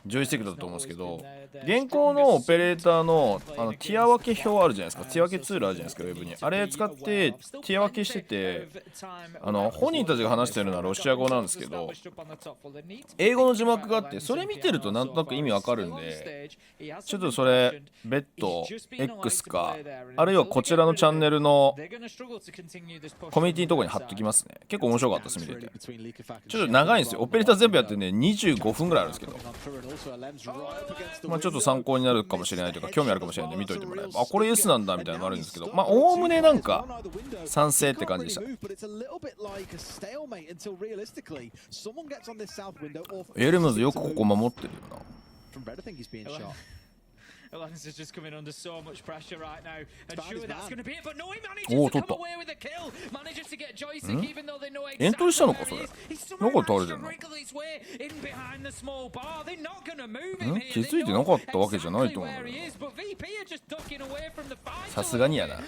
ジョイスティックだと思うんですけど、現行のオペレーターのティア分け表あるじゃないですか。ティア分けツールあるじゃないですか、ウェブに。あれ使ってティア分けしてて、本人たちが話してるのはロシア語なんですけど英語の字幕があって、それ見てるとなんとなく意味わかるんで、ちょっとそれ別途 X かあるいはこちらのチャンネルのコミュニティのところに貼っときますね。結構面白かったです見てて。ちょっと長いんですよ。オペレーター全部やってね25分ぐらいあるんですけど、ちょっと参考になるかもしれないというか興味あるかもしれないんで見といてもらえば、これ S なんだみたいなのもあるんですけど、おおむねなんか賛成って感じでした。エルムズよくここ守ってるよな。Alonso's just coming under so much pressure right now, and sure that's going to be it. But no, he manages to come away with a kill. Manages to get joystick, even though they know exactly where he is. He's somehow managed to wriggle his way in behind the small bar. They're not going to move him here. 気づいてなかったわけじゃないと思う。さすがにやな。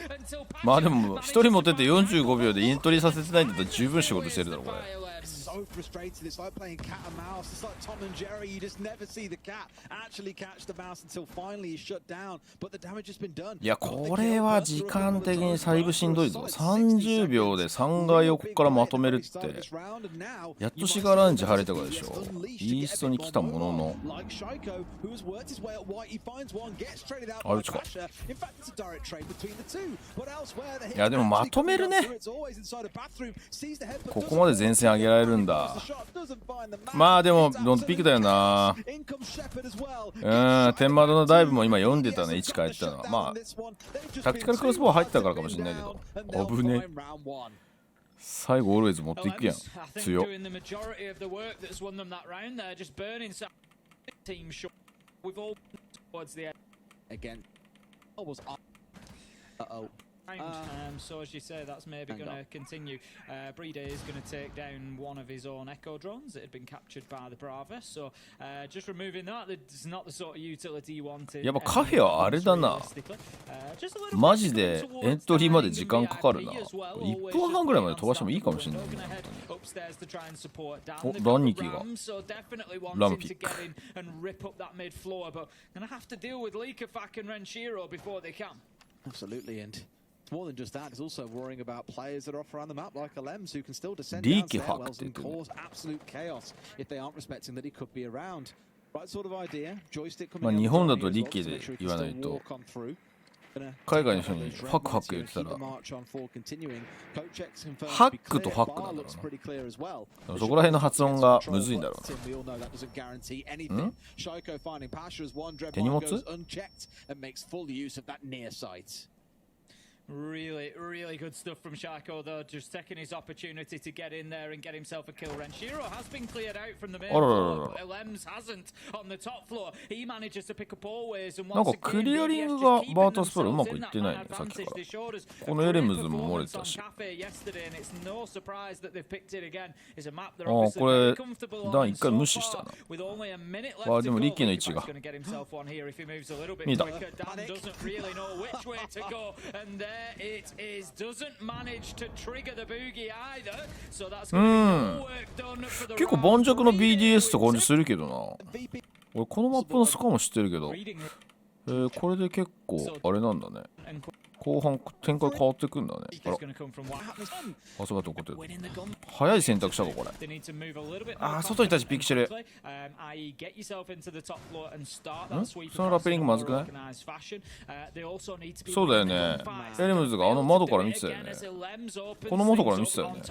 でも一人持ってて45秒でイントリーさせてないんだったら十分仕事してるだろこれ。So frustrated. It's like playing cat and mouse. It's like Tom and Jerry. You just never see the cat actually catch the mouse until finally he's shut down. But the damage has been done. いやこれは時間的にだいぶしんどいぞ。30秒で3階をここからまとめるってやっとシガランジ晴れたからでしょ。イーストに来たもののあれか。いやでもまとめるね。ここまで前線上げられるんだ。でもドンピックだよな。天窓のダイブも今読んでたね。位置変えてたのはタクティカルクロスボウ入ってたからかもしれないけど危ね。最後オールウェイズ持っていくやん。強っ。So as you say, that's maybe going to continue. Breeder is going to take down one of his own echo drones that had been captured by the Brava. So just removing that, it's not the sort of utility you wanted. やっぱカフェはあれだな。マジでエントリーまで時間かかるな。1分半ぐらいまで飛ばしてもいいかもしれないね。お、ランニキがランピック。Absolutely, and more than just that, it's also worrying about players that are off around the map like Alems who can still descend down stairwells and cause absolute chaos if they aren't respecting that he could be around. Right sort of idea. Joystick coming in. 日本だとリッキーで言わないと海外の人にファックハック言ってたらハックとハックなんだろうな。そこら辺の発音がむずいんだろうな。手荷物Really, really good stuff from Shaco though, just taking his opportunity to get in there and get himself a kill. Renshiro has been cleared out from the main floor, but Lems hasn't on the top floor. He manages to pick up always and once again, クリアリングがバータスプロうまくいってないね、さっきから。このエレムズも漏れてたし。これ段1回無視したな。わあ、でもリッキーの位置が見た。It is doesn't manage to trigger the boogie either, so that's 結構盤石の BDS とかにするけどな。俺このマップのスカも知ってるけど、これで結構あれなんだね。後半展開変わってくんだね。あら、あそこだと怒ってる。早い選択したかこれ。あー、外に立ちピックしてる。そのラペリングまずくない？そうだよね。エレムズがあの窓から見てたよね。この窓から見てたよね。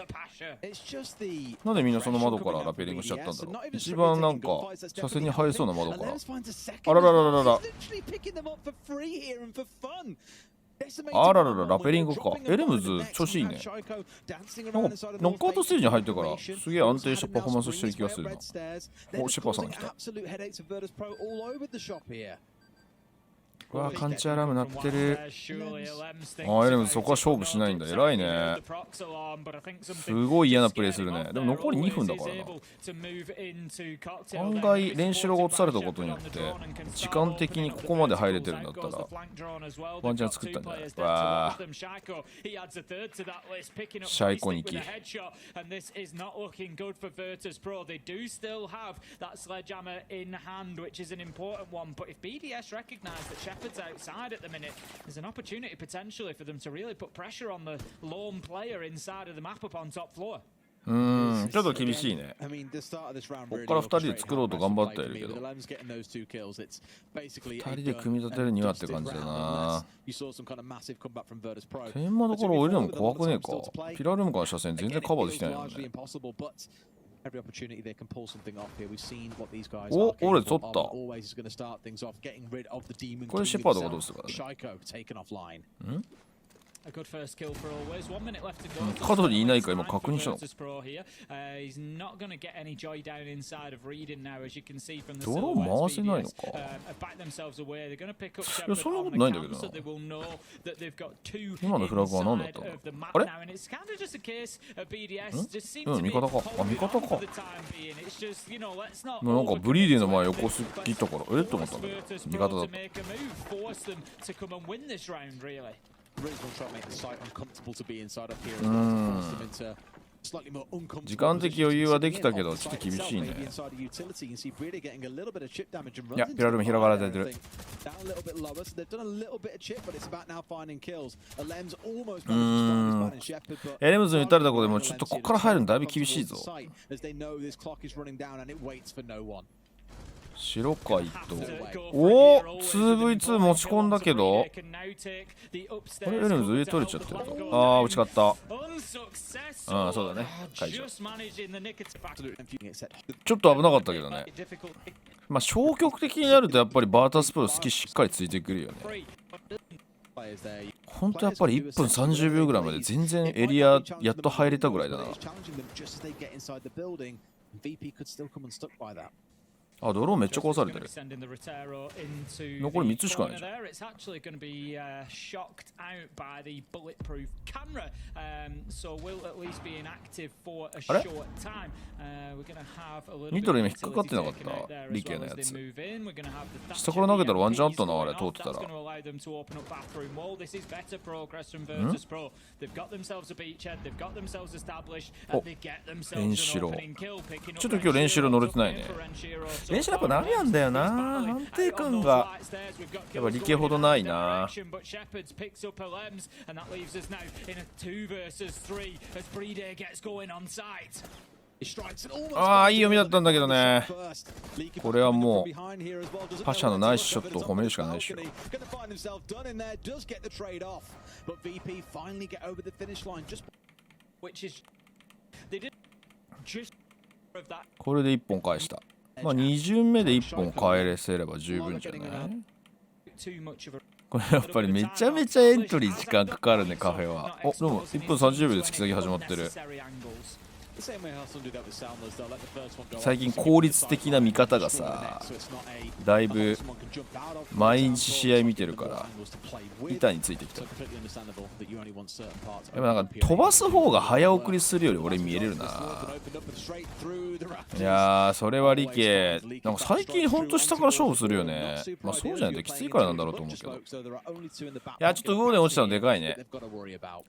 なんでみんなその窓からラペリングしちゃったんだろう。一番なんか車線に入りそうな窓から。あららららら。あららら、ラペリングか。エレムズ調子いいね。なんかノックアウトステージに入ってからすげえ安定したパフォーマンスしてる気がするな。お、シェパーさんが来た。うわ、カンチアラーム鳴ってる。あ、エレムズそこは勝負しないんだ。偉いね。すごい嫌なプレイするね。でも残り2分だからな。案外練習が落とされたことによって時間的にここまで入れてるんだったらワンチャン作ったんじゃない？わあ、シャイコニキ。outside at the minute, there's an opportunity potentially for them to really put pressure on the lone player inside of the map up on top floor. ちょっと厳しいね。ここから2人で作ろうと頑張ってはいるけど、2人で組み立てるにはって感じだな。天窓から降りるのも怖くねえか。ピラールームから車線全然カバーできてないよね。お、俺取った。これシェパードがどうするからね。角にいないか今確認したの。ドローン回せないのか。いや、そんなことないんだけどな。今のフラグは何だったの？あれ？うん、味方か。あ、味方か。なんかブリーディの前横すぎたから、と思ったんだけど、味方だった。時間的余裕はできたけどちょっと厳しいね。いや、ピラルーム広がられてる。エレムズに打たれたことでもちょっとここから入るのだいぶ厳しいぞ。白海とお 2v2 持ち込んだけど、これエレムズ上取れちゃってると。ああ、打ち勝った。ああ、そうだね、解除。ちょっと危なかったけどね。まあ消極的になるとやっぱりバータスプロ好きしっかりついてくるよね。ほんとやっぱり1分30秒ぐらいまで全然エリアやっと入れたぐらいだな。あ、ドローンめっちゃ壊されてる。残り3つしかないじゃん。あれ？ニトロ今引っかかってなかった？リケのやつ。下から投げたらワンチャンあったな、あれ、通ってたら。お、練習路。ちょっと今日練習路乗れてないね。練習やっぱダメなんだよな。安定感がやっぱ理系ほどないな。ああ、いい読みだったんだけどね。これはもうパシャのナイスショットを褒めるしかないでしょ。これで1本返した。まあ2巡目で1本返れせれば十分じゃない？これやっぱりめちゃめちゃエントリー時間かかるね、カフェは。お、でも1分30秒で突き先始まってる。最近効率的な見方がさ、だいぶ毎日試合見てるから板についてきた。やっぱなんか飛ばす方が早送りするより俺見えれるな。いやー、それは理系なんか最近ほんと下から勝負するよね。まあそうじゃないときついからなんだろうと思うけど。いや、ちょっとゴールデン落ちたのでかいね。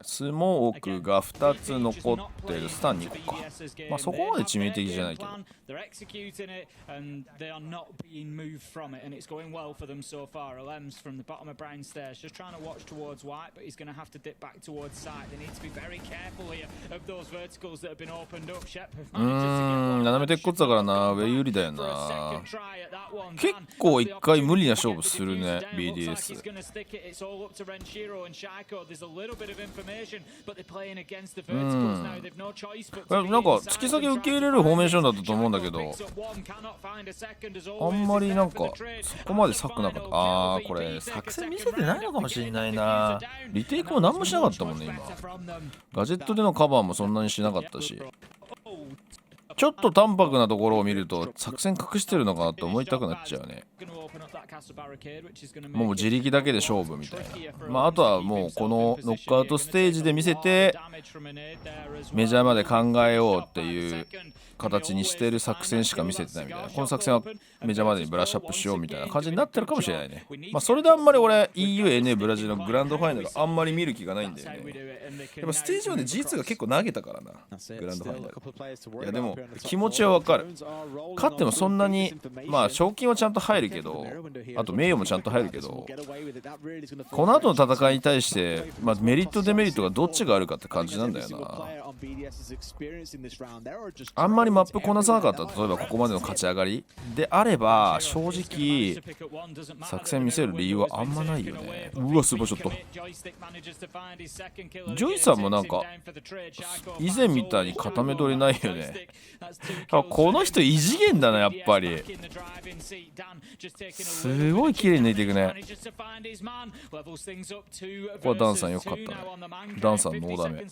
スモークが2つ残ってる。スタン2個か。まあそこまで致命的じゃないけど。斜め鉄骨だからな、上有利だよな。結構一回無理な勝負するね、BDS。なんか突き先受け入れるフォーメーションだったと思うんだけど、あんまりなんかそこまで策なかった。あー、これ作戦見せてないのかもしれないな。リテイクも何もしなかったもんね。今ガジェットでのカバーもそんなにしなかったし、ちょっと淡白なところを見ると作戦隠してるのかなと思いたくなっちゃうね。もう自力だけで勝負みたいな。まああとはもうこのノックアウトステージで見せてメジャーまで考えようっていう形にしてる作戦しか見せてないみたいな。この作戦はメジャーまでにブラッシュアップしようみたいな感じになってるかもしれないね。まあそれであんまり俺 EU、NA、ブラジルのグランドファイナルあんまり見る気がないんだよね。やっぱステージまで G2 が結構投げたからな、グランドファイナル。いやでも気持ちはわかる。勝ってもそんなに、まあ賞金はちゃんと入るけど、あと名誉もちゃんと入るけど、この後の戦いに対して、まあ、メリットデメリットがどっちがあるかって感じなんだよな。あんまりマップこなさなかった、例えばここまでの勝ち上がりであれば正直作戦見せる理由はあんまないよね。うわ、スーパーショット。ジョイさんもなんか以前みたいに固め取りないよね。この人異次元だな、やっぱり。すごい綺麗に抜いていくね。ここはダンさんよく勝ったね。ダンさんノーダメ。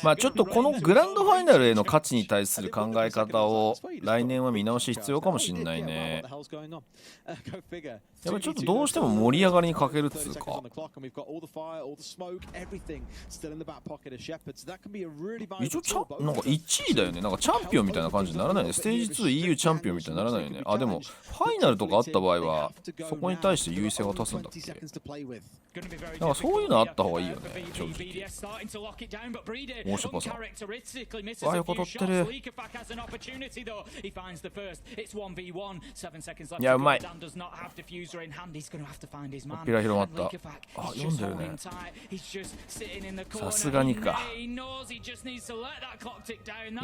まあちょっとこのグランドファイナルへの価値に対する考え方を来年は見直し必要かもしんないね。やっぱりちょっとどうしても盛り上がりに欠けるっつうか。一応なんか1位だよね。なんかチャンピオンみたいな感じにならないね。ステージ 2EU チャンピオンみたいにならないよね。あ、でもファイナルとかあった場合はそこに対して優位性が足すんだっけ。なんかそういうのあった方がいいよね、正直。もう一パさん。あ、横取ってる。いや、うまい。ピラ広まった。あ、読んでるね。さすがにか。い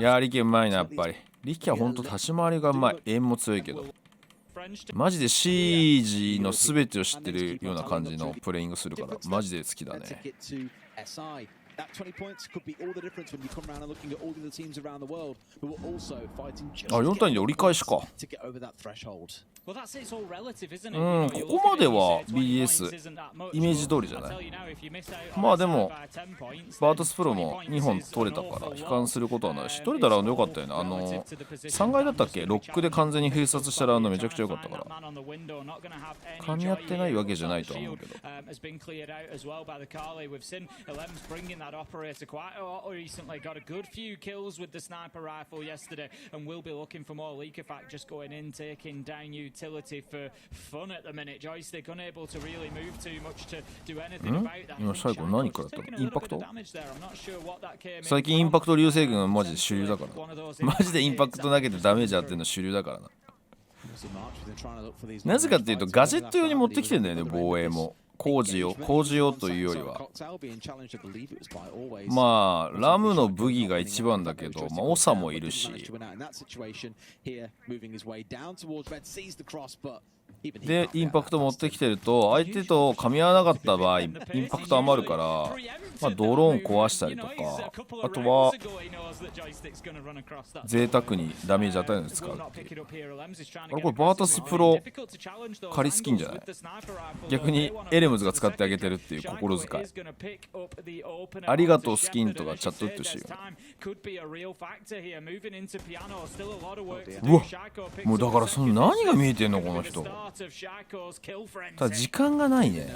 やー、リキうまいな、やっぱり。リキはほんと立ち回りがうまい。エイムも強いけど。マジでシージの全てを知ってるような感じのプレイングするからマジで好きだね。あ、4対2で折り返しか。ここまでは BS イメージ通りじゃない。まあでもバートスプロも2本取れたから悲観することはないし、取れたラウンド良かったよね。3階だったっけ、ロックで完全に封殺したラウンドめちゃくちゃ良かったから、噛み合ってないわけじゃないとは思うけど。今最後何からやったの？インパクト？最近インパクト流星群はマジで主流だから。マジでインパクト投げてダメージ当てるの主流だからな。なぜかっていうとガジェット用に持ってきてんだよね、防衛も。工事用というよりは、まあラムの武器が一番だけど、まあオサもいるし、でインパクト持ってきてると相手と噛み合わなかった場合インパクト余るから、まあ、ドローン壊したりとか、あとは贅沢にダメージ与えるのに使うっていう。あれこれバータスプロ仮スキンじゃない？逆にエレムズが使ってあげてるっていう心遣い。ありがとうスキンとかチャット打ってほしいよ。うわ、もうだからその何が見えてんのこの人。ただ時間がないね。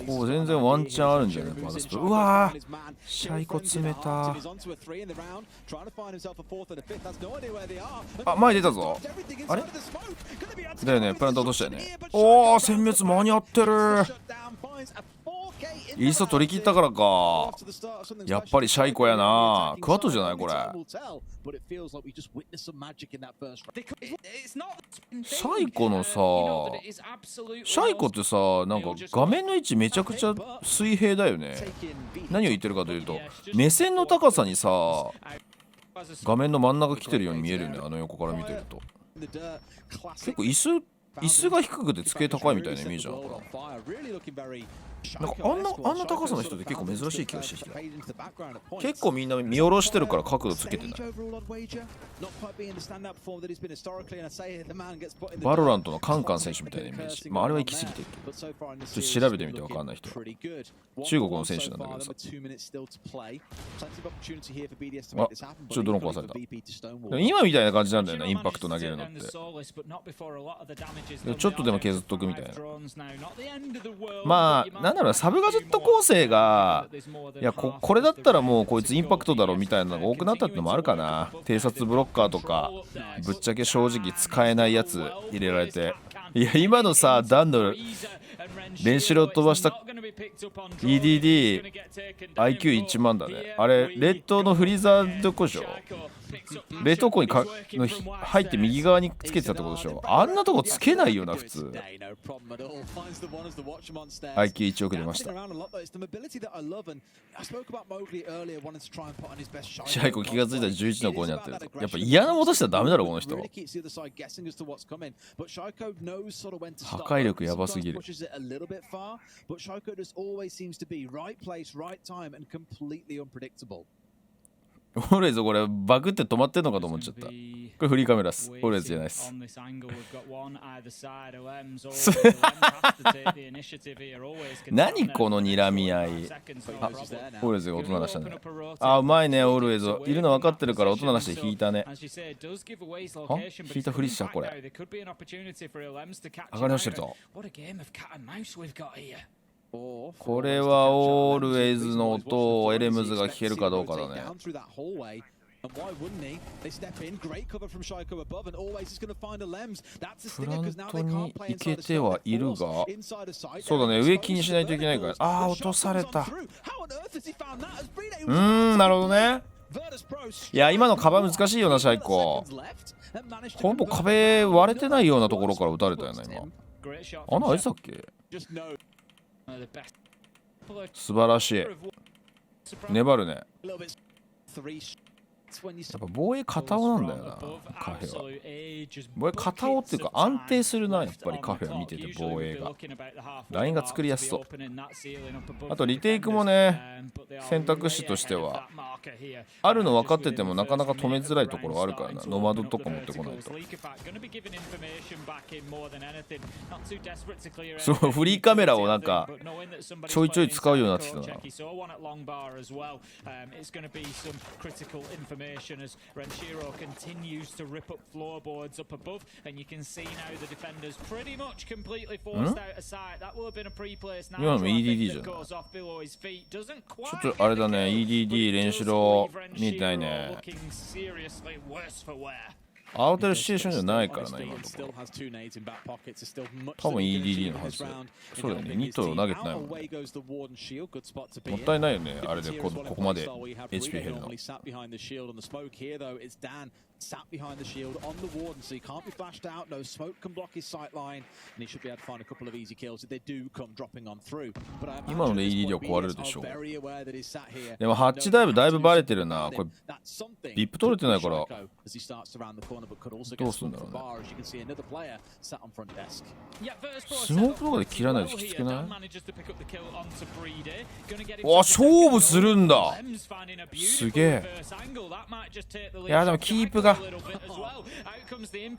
こう全然ワンチャンあるんじゃない？バータスプロ。うわー、シャイコ詰めた。あ、前出たぞ。あれだよね、プラント落としたよね。おー、殲滅間に合ってる。イースト取り切ったからか。やっぱりシャイコやな。クワットじゃないこれ。シャイコのさ、シャイコってさ、なんか画面の位置めちゃくちゃ水平だよね。何を言ってるかというと、目線の高さにさ、画面の真ん中来てるように見えるよね、あの横から見てると。結構椅子が低くて机高いみたいなイメージなのかな。なんかあんな高さの人って結構珍しい気がしてきた。結構みんな見下ろしてるから角度つけてない。バロラントのカンカン選手みたいなイメージ。まああれは行き過ぎてるけど、ちょっと調べてみて分かんない人は。中国の選手なんだけどさ。あ、ちょっとドローン壊された。でも今みたいな感じなんだよな、インパクト投げるのって。ちょっとでも削っとくみたいな。まあなんだろう、サブガジェット構成が、いや これだったらもうこいつインパクトだろみたいなのが多くなったってのもあるかな。偵察ブロッカーとかぶっちゃけ正直使えないやつ入れられて、いや今のさダンの練習を飛ばした EDD IQ1 万だね。あれレッドのフリーザーどこでしょ。冷凍庫に入って右側につけてたってことでしょ。あんなとこつけないよな普通。IQ1 億出ました。支配庫気がついたら11の子になってると。やっぱ嫌なことしたらダメだろこの人。破壊力やばすぎる。オーレイズこれバグって止まってんのかと思っちゃった。これフリーカメラっす。オーレイズじゃないっす。何この睨み合い。あ、オーレイズが音鳴らしたね。あ、うまいねオールウェイズ。いるの分かってるから音鳴らして引いたね。は、引いたふりしたこれ。上がりましてると。これはオールウェイズの音をエレムズが聞けるかどうかだね。フラントに行けてはいるが、そうだね、上気にしないといけないから。ああ、落とされた。なるほどね。いや今のカバー難しいよなシャイコ。ほぼ壁割れてないようなところから撃たれたよな今。穴開いてたっけ。素晴らしい。粘るね。ぱ防衛片尾なんだよな、カフェは。防衛片尾っていうか安定するな、やっぱりカフェは見てて防衛が。ラインが作りやすそう。あとリテイクもね、選択肢としてはあるの分かっててもなかなか止めづらいところがあるからな。ノマドとか持ってこないと。そのフリーカメラをなんかちょいちょい使うようになってきたな。as Renshiro continues to rip up floorboards up above, and you can see now the defenders pretty much completely forced out of sight. That will have been a pre-placed now that goes off below his feet. Doesn't quite ちょっとあれだね、EDD 練習ロ見てないね。慌てるシチュエーションじゃないからな、今のところ。多分 EDD のはず。そうだよね、ニットを投げてないもんね。もったいないよね、あれでここまで HP 減るの。Sat behind the shield on the warden, so he can't be flashed out. No smoke can block his sight line, and he should be able to find a couple of easy kills if they do come dropping on through. But I 今ので ED 量壊れるでしょう。 very aware that he's sat here. でもハッチダイブだいぶバレてるな。これビップ取れてないからどうするんだろうね。スモークとかで切らないときつくない？わ、勝負するんだ。すげえ。いやでもキープが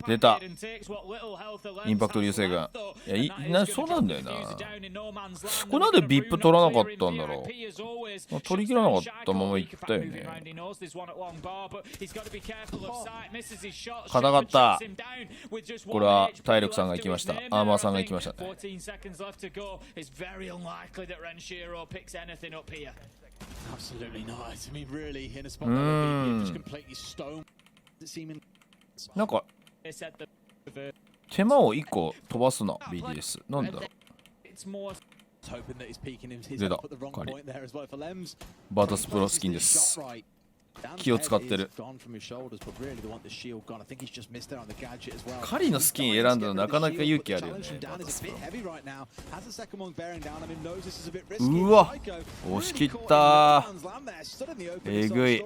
出た。インパクト流星群。いやそうなんだよな。これなんでビップ取らなかったんだろう。取り切らなかったままいったよね。硬かった。これは体力さんが行きました。アーマーさんが行きましたね。Absolutely not. I mean, really, in a spot like just completely stoned. なんか手間を1個飛ばすな BDS なんだろう。出たカリバータスプロスキンです。気を使ってる。カリのスキン選んだのなかなか勇気あるよね。うわ押し切ったー。えぐい。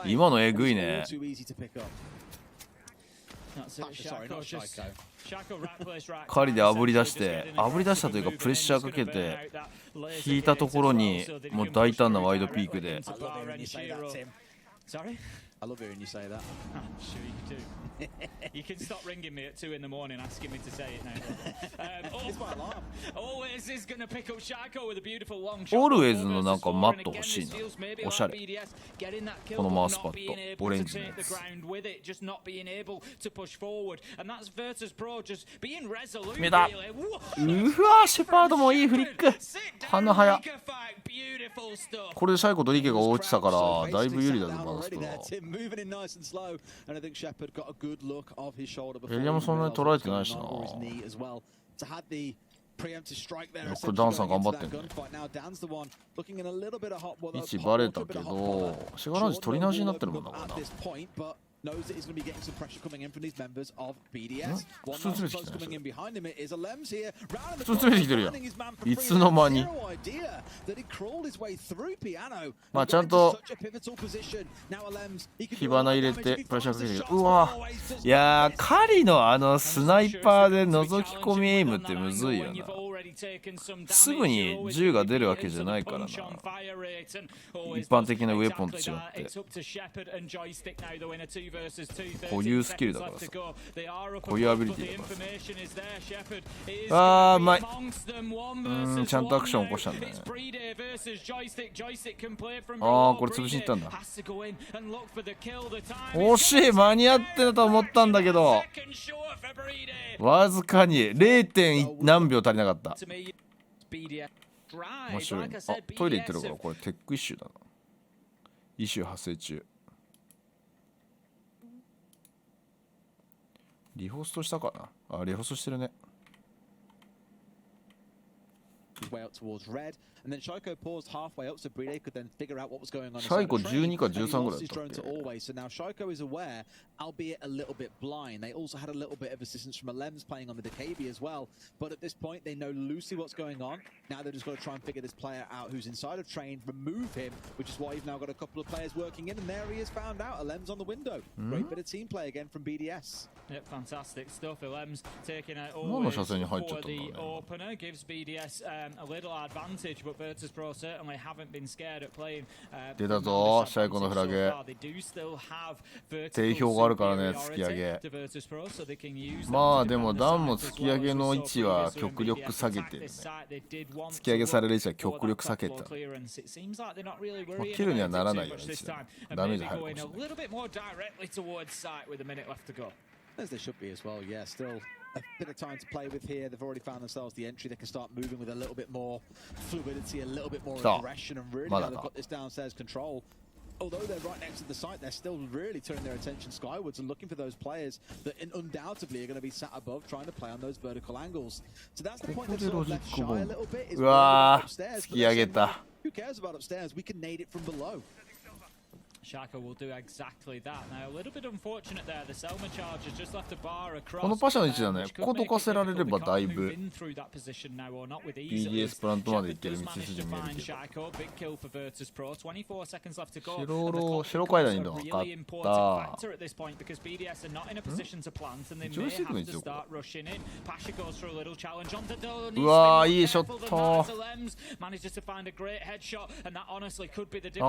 今のえぐいね。カリで炙り出してというかプレッシャーかけて引いたところにもう大胆なワイドピークで。I love hearing you say that. Sure you do. You can stop ringing me at 2 in the morning asking me to say it now. It's my alarm. Always is going to pick up Shako with a beautiful long shot. Always のなんかマット欲しいな。おしゃれ。このマウスパッド、オレンジのやつ。見えた。うわシェパードもいいフリック。鼻早。これでシャイコとリケが落ちたからだいぶ有利だぞバラスプロ。エリアもそんなに取られてないしな。これダンさん頑張ってんね。位置バレたけどシガランジ取り直しになってるもんだからな。knows that he's going to be getting some pressure coming in from these members of BDS. One man coming in behind him is a Lems here. 普通に出てきてるやん。いつの間に。まあちゃんと火花入れてプレッシャーかけてる。うわいやーカリのあのスナイパーで覗き込みエイムってむずいよな。すぐに銃が出るわけじゃないからな。一般的なウェポンと違って固有スキルだからさ。固有アビリティだからさ。あーうまい。ちゃんとアクション起こしたんだね。あーこれ潰しに行ったんだ。惜しい間に合ってたと思ったんだけどわずかに 0. 何秒足りなかった。面白いね。あトイレ行ってるからこれテックイシューだな。イシュー発生中。リホストしたかなあ。リホストしてるね。way up towards red, and then Shaiko paused halfway up so Bride could then figure out what was going on. シャイコ12か13ぐらいだったっけ。 So now Shaiko is aware, albeit a little bit blind. They also had a little bit of assistance from Alems playing on the Dakabi as well. But at this point, they know loosely what's going on. Now they're just got to try and figure this player out who's inside of Train, remove him, which is why you've now got a couple of players working in, and there he is found out. Alems on the window. Great bit of team play again from BDS. Yep, fantastic stuff. Alems taking it 何の always 車線に入っちゃっ for たんだ the ね。 opener, gives BDS a little advantage, but Virtus Pro certainly haven't been scared at playing. 出たぞ、シャイコのフラグ。 They do still have 定評があるからね、突き上げ。 to Virtus Pro, so they can use that まあ to でも defend the ダンも site 突き上げの位 as 置 well. は So 極 BDS 力下げてるね。 this site, they did want 突き上げされる位置は for 極 that 力避け top た。 floor clearance. It seems like they're not really まあ worrying 切るには about なら it な too いよね much this time, ダ and メージ maybe 入るか going もし a れない little bit more directly towards site with a minute left to go. As they should be as well, yeah. Still a bit of time to play with here. They've already found themselves the entry. They can start moving with a little bit more fluidity, a little bit more aggression, and really now they've got this downstairs control. Although they're right next to the site, they're still really turning their attention skywards and looking for those players that undoubtedly are going to be sat above trying to play on those vertical angles. So that's the point they've sort of left shy a little bit. Is うわー、 upstairs, 突き上げた。 who cares about upstairs? We can nade it from below. Shaka will do exactly that. Now, a little bit unfortunate there. The Selma Chargers just left a bar across. このパシャの位置だね。ここどかせられればだいぶ BDS プラントまで行ってる道筋見えるけど。白階段にいるの分かった。ジョイスティックの位置どこ？うわー、いいショット。あ、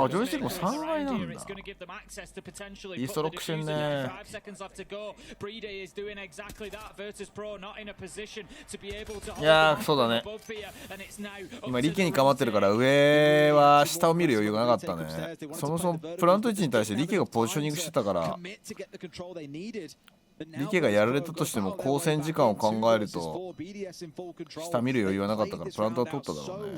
ジョイスティックも3階なんだ。いいストロックしてんね。いやー、そうだね。今リケに構ってるから上は下を見る余裕がなかったね。そもそもプラント位置に対してリケがポジショニングしてたからリケがやられたとしても交戦時間を考えると下見る余裕はなかったからプラントは取っただろうね。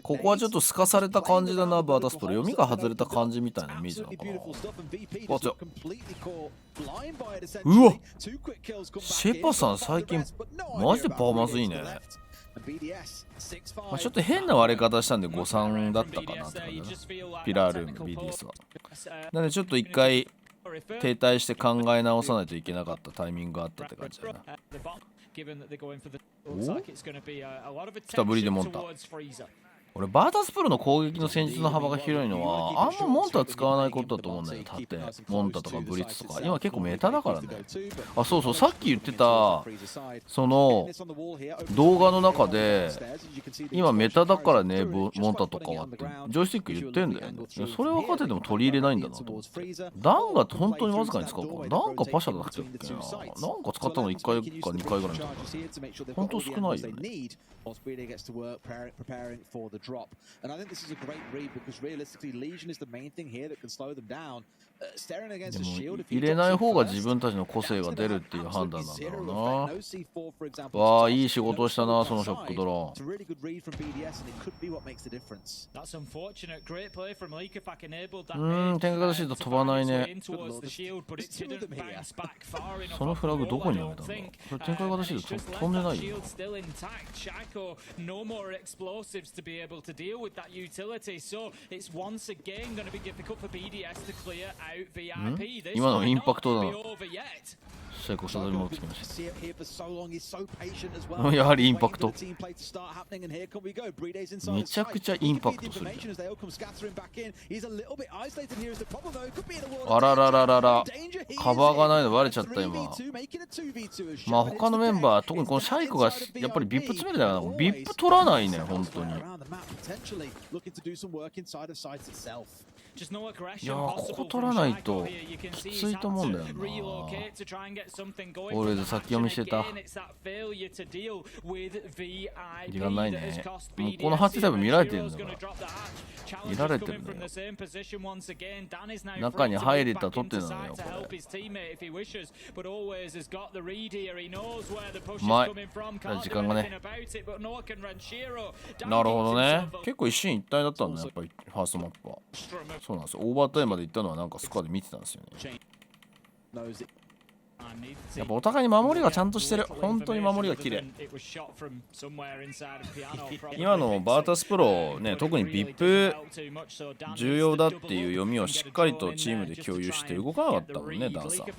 ここはちょっとすかされた感じだな。バータスプロ読みが外れた感じみたいなイメージなのかな。あ、強いうわ、シェパさん最近マジでパフォーマンスいいね。まあ、ちょっと変な割れ方したんで5-3だったかなって感じだな。ピラールーム BDS は。なのでちょっと一回停滞して考え直さないといけなかったタイミングがあったって感じだな。来たブリでモンタ。俺バータスプロの攻撃の戦術の幅が広いのはあんまモンタ使わないことだと思うんだよ。縦モンタとかブリッツとか今結構メタだからね。あ、そうそう、さっき言ってたその動画の中で今メタだからねモンタとかはってジョイスティック言ってんだよね。それ分かってても取り入れないんだなと思って。ダンが本当にわずかに使うからダンかパシャだっけな。なんか使ったの1回か2回ぐらいだった本当少ないよね。drop. And I think this is a great read because realistically Legion is the main thing here that can slow them down. Staring against a shield. 入れない方が自分たちの個性が出るっていう判断なんだろうな。わあ、いい仕事をしたな、そのショックドローン。展開型シート飛ばないね。そのフラグどこにやめたんだ。これ展開型シート飛んでないよ。to deal with that utility, so it's once again going to be difficult for BDS to clear out VIP. This 今のインパクトだな。 be over yet. 成功した時もつきました。やはりインパクト。めちゃくちゃインパクトするじゃん。あららららら、カバーがないのバレちゃった今。まあ他のメンバー、特にこのシャイクがやっぱりビップ詰めるだよな。ビップ取らないね、本当に。いやー、ここ取らないときついと思うんだよな。俺で先読みしてた。時間ないね。もうこの8タイプ見られてるんだから。見られてるのよ。中に入れたら取ってるのよ、これ。うまい。時間がね。なるほどね。結構一進一退だったんだ、やっぱりファーストマップは。そうなんですよ。オーバータイムまで行ったのはなんかスコアで見てたんですよね。やっぱお互いに守りがちゃんとしてる。本当に守りが綺麗。今のバータスプロね、特に VIP 重要だっていう読みをしっかりとチームで共有して動かなかったもんね、ダンサー。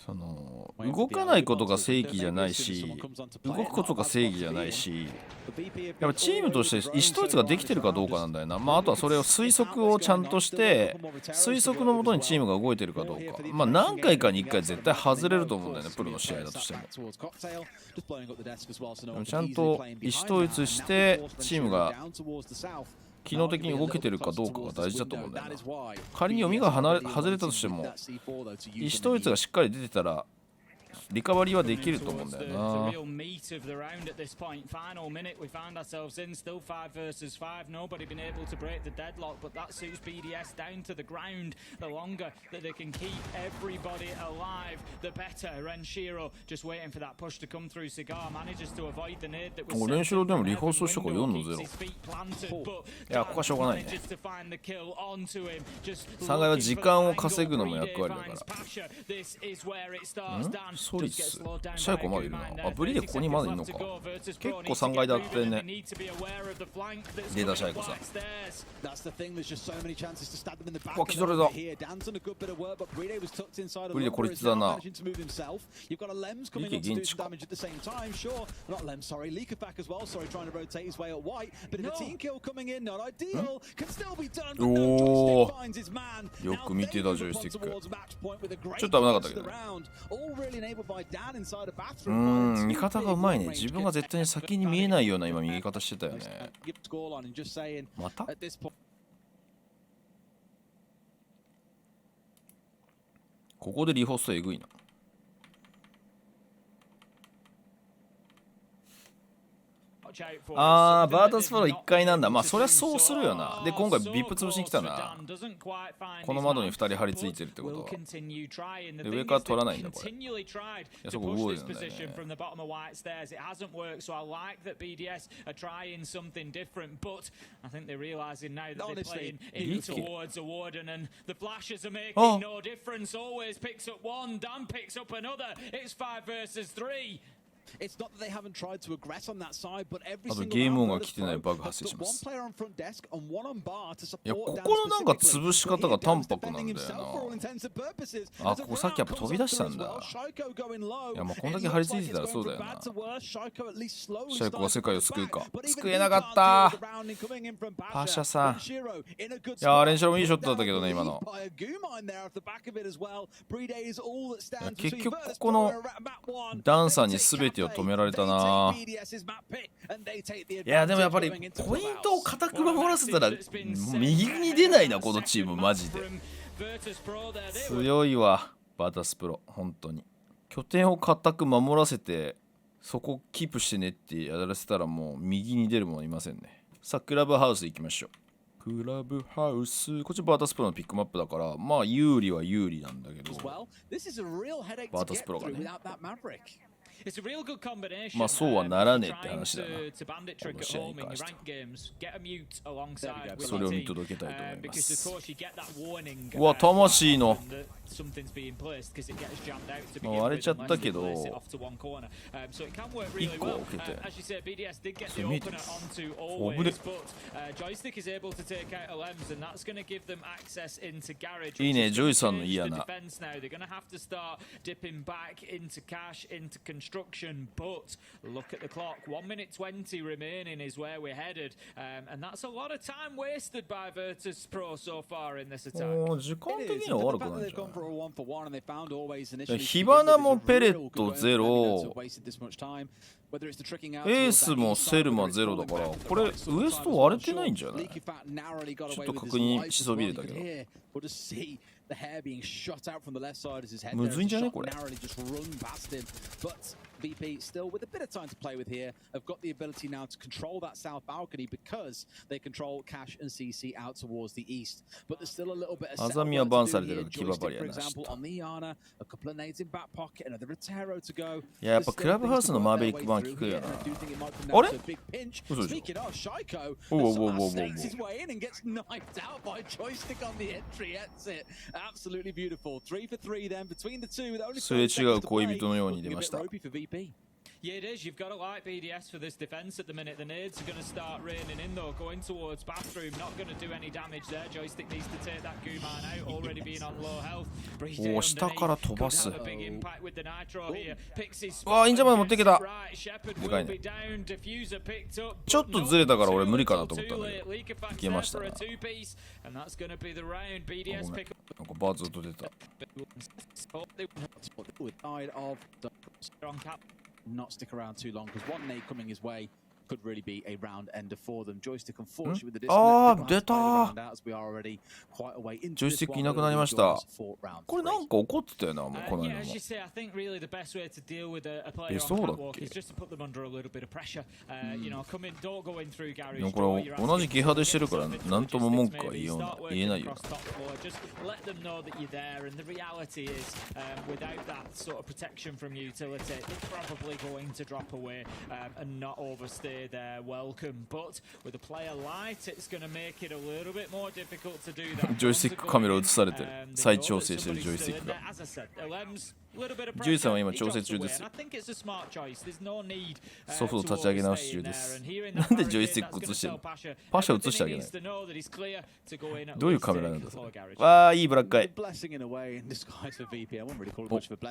その動かないことが正義じゃないし、動くことが正義じゃないし、やっぱチームとして意思統一ができてるかどうかなんだよな。まああとはそれを推測をちゃんとして推測のもとにチームが動いてるかどうか。まあ何回かに1回絶対外れると思うんだよね、プロの試合だとしても。ちゃんと意思統一してチームが機能的に動けてるかどうかが大事だと思うんだよな。仮に読みが外れたとしても意思統一がしっかり出てたらリカバリーはできると思うんだよな。練習でもリホースしたから4の0。いや、ここはしょうがないね。3階は時間を稼ぐのも役割だから。ソリス、シャイコまだいるな。あ、ブリでここにまだいるのか。結構3階で当ててんね。出たシャイコさん。うわ、気取れだ。ブリでこれだな。リケ現地か。おお、よく見てたジョイスティック。ちょっと危なかったけどね。見方がうまいね。自分が絶対に先に見えないような今右方してたよね。またここでリホストえぐいな。あー、バータスフォロー1階なんだ。まあそりゃそうするよな。で今回ビップ潰しに来たな。この窓に2人張り付いてるってことは。で上から取らないんだこれ。いや、そこ動いてるんだよね。あとゲーム音が来てないバグ発生します。いや、ここのなんか潰し方が淡白なんだよな。あ、ここさっきやっぱ飛び出したんだ。いや、まあこんだけ張り付いてたらそうだよな。シャイコが世界を救うか。救えなかったパシャさん。いやー、練習もいいショットだったけどね、今の。結局ここのダンサーに全てを止められたな。いや、でもやっぱりポイントを固く守らせたら右に出ないな、このチームマジで。強いわバータスプロ。本当に拠点を固く守らせてそこキープしてねってやらせたらもう右に出るものいませんね。さあクラブハウス行きましょう。クラブハウス、こっちバータスプロのピックマップだからまあ有利は有利なんだけど、バータスプロがね。まあそうはならねえって話だな。この試合に関してそれを見届けたいと思います。うわ、魂の割れちゃったけど1個受けてそれ見えてる。おぶね。いいね、ジョイさんの嫌な。But look at the clock. 1 minute 20 remaining is where we're headed, and that's a lot of time wasted by Virtus Pro so far in this attack. 時間的には悪くないんじゃない。火花もペレットゼロ、エースもセルマゼロだから、これウエスト割れてないんじゃない。ちょっと確認しそびれたけど。むずいんじゃねこれ。VP still with a bit of time to play with here have got the ability now to control that south balcony because they control Cash and CC out towards the east. But there's still a little bit of setup work to do here. Joystick, for example, on the Iana, a couple of nades in back pocket, another Rotero to go. いや、やっぱクラブハウスのマーベリック版効くよな。あれ？嘘でしょ。おおおおおお。 すれ違う恋人のように出ました。 Yeah, it is. You've got to like BDS for this defense at the minute. The nades are going to start raining in though, going towards bathroom. Not going to do any damage there. Joystick needs to take that Guman out, already being on low health. おお、下から飛ばす。 Could have a big impact with the Nitro here. Pixies わあ、インジャーまで持ってきた。 right. Shepherd でかい will ね。 be down. Diffuser picked up. ちょっとずれたから俺無理かなと思ったんだけど。いけましたな。 And that's going to be the round. BDS pick up. なんかバーずっと出た。 Strong cap. Not stick around too long because one nade coming his way could really be a round ender for them. Joystick, unfortunately, with the disconnect, 出た。 as we are already quite away into ジョイスティックいなくなりました。これなんか怒ってたよな、もうこの間も。 Yeah, as you say, I think really the best way to deal with a player on catwalk is just to put them under a little bit of pressure. You know, come in, don't go in through Gary's door. これ同じゲハでしてるからなんとも文句は言えないよな。 Just let them know that you're there, and the reality is, without that sort of protection from utility, they're probably going to drop away and not overstay their welcome. But with a player light, it's going to make it a little bit more difficult to do that. ジョイスティックカメラ映されて再調整してるジョイスティックが。ジュイさんは今調整中です。ソフト立ち上げ直し中です。なんでジョイスティック映してるの？パシャ映してあげない。どういうカメラなんだそれ。わあ、いいブラックアイ。お、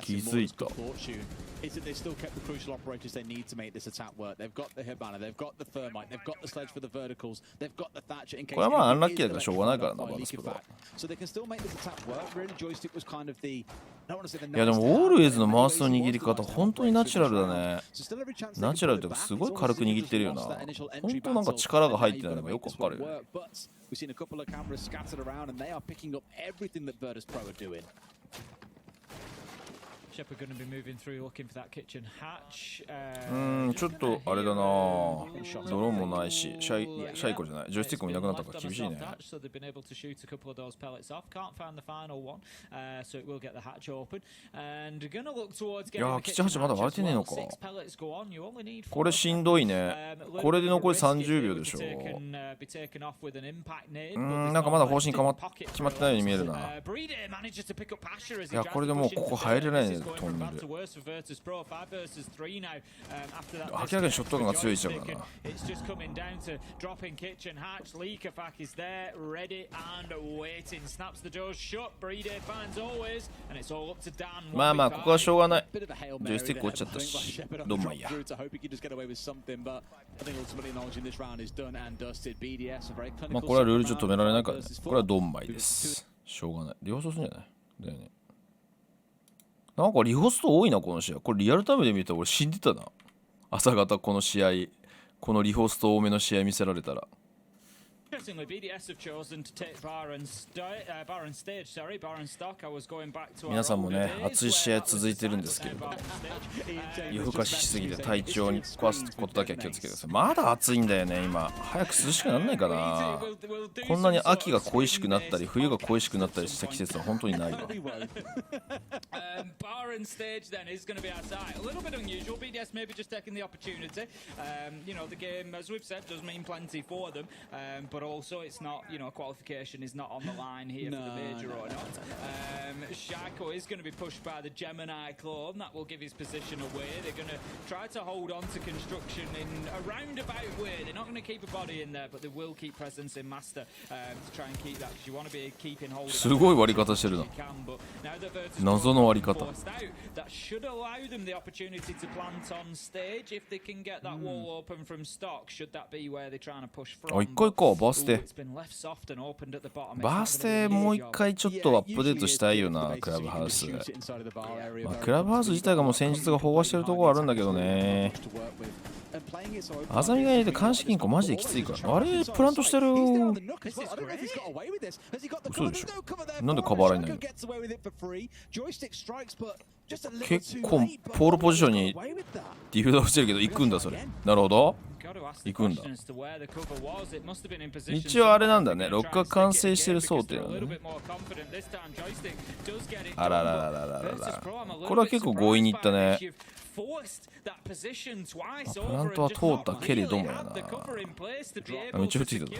気づいた。 これはまあアンラッキーだからしょうがないからな、バルスプロは。いやでもオールウェイズのマウスの握り方本当にナチュラルだね。ナチュラルというかすごい軽く握ってるよな。本当なんか力が入ってないのがよくわかるよね。 Shepherd going to be moving through looking for that kitchen hatch. ちょっとあれだな。ドローンもないし、シャイコじゃない。ジョイスティックもいなくなったから厳しいね。 So they've been able to shoot a couple of those pellets off. Can't find the final one, so it will get the hatch open. And going to look towards getting the kitchen hatch. まだ割れてねえのか。これしんどいね。これで残り30秒でしょ。なんかまだ方針決まってないように見えるな。いやこれでもうここ入れないね。 トンネル明らかにショットガンが強い位置だからな。まあまあここはしょうがない。ジョイスティック落ちちゃったしどんまいや。まあこれはルール上止められないからね。これはドンマイです。しょうがない。両方するんじゃないだよね。 なんかリホスト多いなこの試合。これリアルタイムで見たら俺死んでたな。朝方この試合、このリホスト多めの試合見せられたら。 皆さんもね、熱い試合続いてるんですけれども、夜更かししすぎて体調に壊すことだけは気をつけてください。まだ暑いんだよね、今。早く涼しくならないかな。こんなに秋が恋しくなったり、冬が恋しくなったりした季節は本当にないわ。But also, it's not, you know, qualification is not on the line here for the major or not. Shaiko is going to be pushed by the Gemini Club, and that will give his position away. They're going to try to hold on to construction in a roundabout way. They're not going to keep a body in there, but they will keep presence in Master to try and keep that, because you want to be keeping hold of that. すごい割り方してるな。謎の割り方。That should allow them the opportunity to plant on stage if they can get that wall open from stock. Should that be where they're trying to push from? 一個一個バーステ。バーステもう一回ちょっとアップデートしたいよな、クラブハウス。まあ、クラブハウス自体がもう戦術が飽和してるところあるんだけどね。あざみが入れて監視金庫マジできついから。あれプラントしてる。嘘でしょ。なんでカバーラインないの。結構ポールポジションにディフューダーしてるけど行くんだそれ。なるほど、行くんだ。一応あれなんだね、ロックが完成してる想定だね。あららららららら、これは結構強引にいったね。プラントは通ったけれどもやな。めっちゃ降ってきたぞ。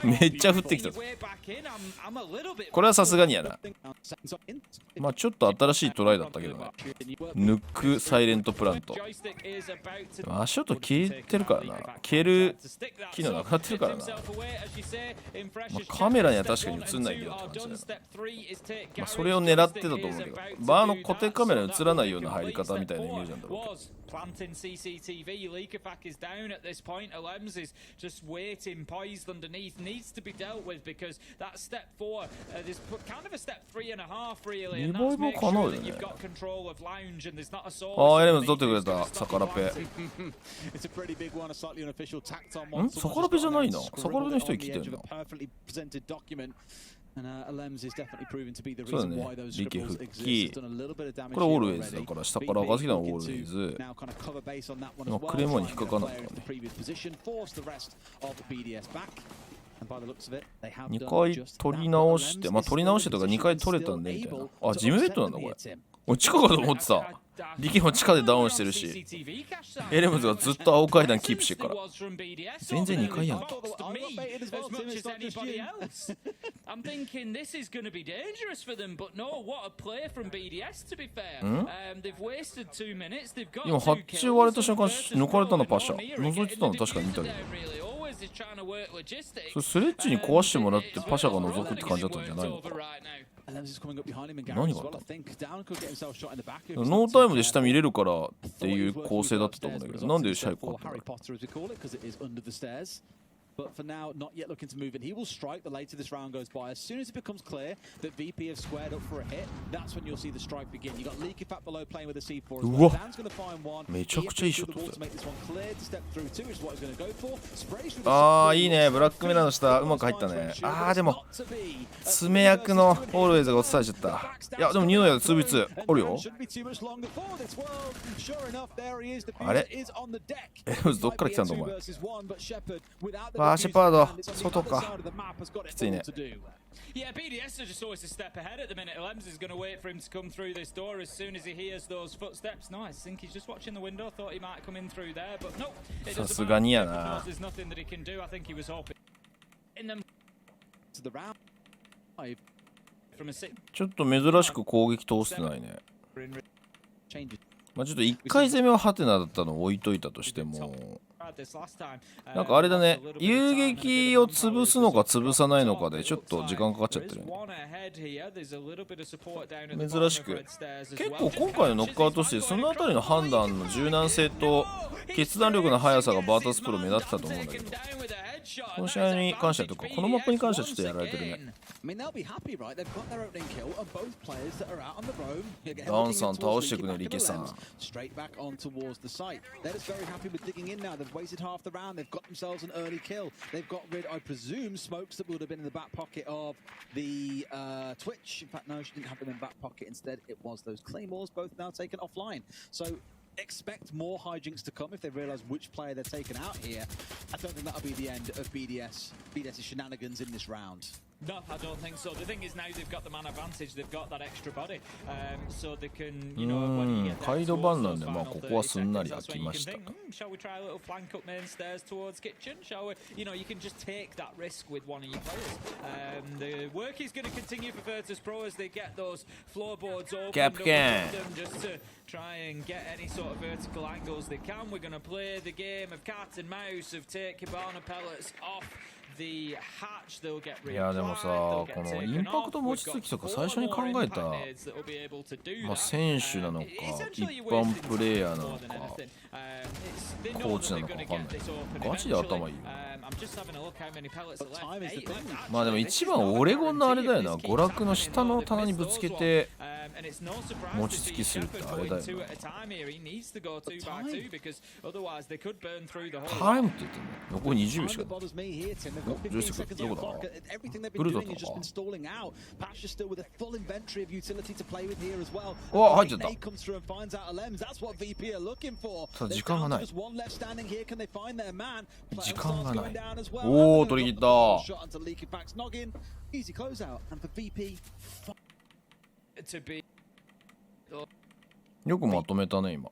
めっちゃ降ってきたぞ。これはさすがにやな。まあちょっと新しいトライだったけどね。抜くサイレントプラント。足音消えてるからな。消える機能なくなってるからな。まあ、カメラには確かに映んないけどって感じだよな。まあ、それを狙ってたと思うけど、バーの固定カメラに映らないような入り方みたいなイメージなんだろうけど。Planting CCTV, Leakafak is down at this point. Alems is just waiting, poised underneath. Needs to be dealt with because that step 4 is kind of a step 3.5 really, and that's make sure that you've got control of lounge and there's not a source. ああ、エレムズ取ってくれた。サカラペ。ん？サカラペじゃないな。サカラペの人に聞いてるな。そうだね。リケ復帰。これオールウェイズだから下から上がってきたのはオールウェイズ。クレモに引っかかんなかったね。2回取り直して、まあ取り直してとか2回取れたんでみたいな。あ、ジムヘッドなんだこれ。俺地下かと思ってた。リケも地下でダウンしてるし、エレムズがずっと青階段キープしてるから。全然2回やんけ。今発注割れた瞬間抜かれたのパシャ。覗いてたの確かに見たけど。それスレッジに壊してもらってパシャが覗くって感じだったんじゃないのか。何があったの？ノータイムで下見れるからっていう構成だったと思うんだけど、なんでシャイコ買ったの？But for now, not yet looking to move in. He will strike the later this round goes by. As soon as it becomes clear that VP have squared up for a hit, that's when you'll see the strike begin. You got Leakafak below playing with the C4 as well. Dan's going to find one. めちゃくちゃいいショットだ。To make this one clear to step through two is what he's going to go for. Sprays. ああ、いいね。ブラックミラーの下うまく入ったね。ああ、でも爪役のオールウェイズが落とされちゃった。いや、でもニューノヤで 2v2 おるよ。あれ？エレムズどっから来たんだお前。シェパード、外か。きついね。Yeah, BDS are just always a step ahead at the minute. Lems is going to wait for him to come through this door as soon as he hears those footsteps. No, I think he's just watching the window. Thought he might come in through there, but no. さすがにやな。There's nothing that he can do. I think he was hoping. In them to the round. ちょっと珍しく攻撃通してないね。まあちょっと1回攻めはハテナだったのを置いといたとしても。なんかあれだね、遊撃を潰すのか潰さないのかでちょっと時間かかっちゃってるね。珍しく結構今回のノックアウトしてそのあたりの判断の柔軟性と決断力の速さがバータスプロ目立ってたと思うんだけど、この試合に関してはとかこのマップに関してはちょっとやられてるね。ダンさん倒してくね、リケさん。Wasted half the round. They've got themselves an early kill. They've got rid, I presume, smokes that would have been in the back pocket of the Twitch. In fact, no, she didn't have them in back pocket. Instead, it was those claymores, both now taken offline. So expect more hijinks to come if they realize which player they're taking out here. I don't think that'll be the end of BDS's shenanigans in this round. No, I don't think so. The thing is now they've got the man advantage. They've got that extra body, so they can, you know, when you get there towards those final 30 seconds, that's when you can think, shall we try a little flank up main stairs towards kitchen? Shall we? You know, you can just take that risk with one of your players. The work is going to continue for Virtus Pro as they get those floorboards open up them just to try and get any sort of vertical angles they can. We're going to play the game of cat and mouse, of take Hibana pellets off. いやでもさ、このインパクト持ちつきとか最初に考えた、まあ、選手なのか一般プレイヤーなのかコーチなのか分かんない。ガチで頭いいよ。まあでも一番オレゴンのあれだよな、娯楽の下の棚にぶつけて持ちつきするってあれだよな。タイムって言ってんの残り20秒しかない。お、ジョイスティックどこだ。ブルーだったのか。うわ、入っちゃった。ただ時間がない。時間がない。おお、取り切った。よくまとめたね今。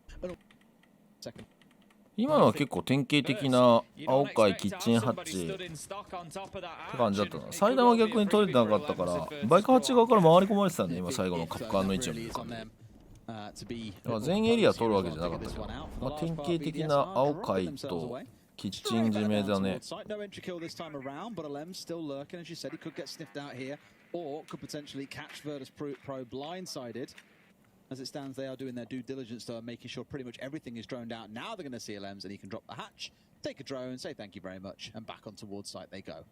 今のは結構典型的な青海キッチンハッチって感じだったな。祭壇は逆に取れてなかったからバイクハッチ側から回り込まれてたんで、今最後のカップ缶の位置を見る感じ。だから全エリア取るわけじゃなかったけど、まあ、典型的な青海とキッチン締めだね。As it stands, they are doing their due diligence, though, making sure pretty much everything is droned out. Now they're going to see LMs, and he can drop the hatch, take a drone, say thank you very much, and back on towards site they go.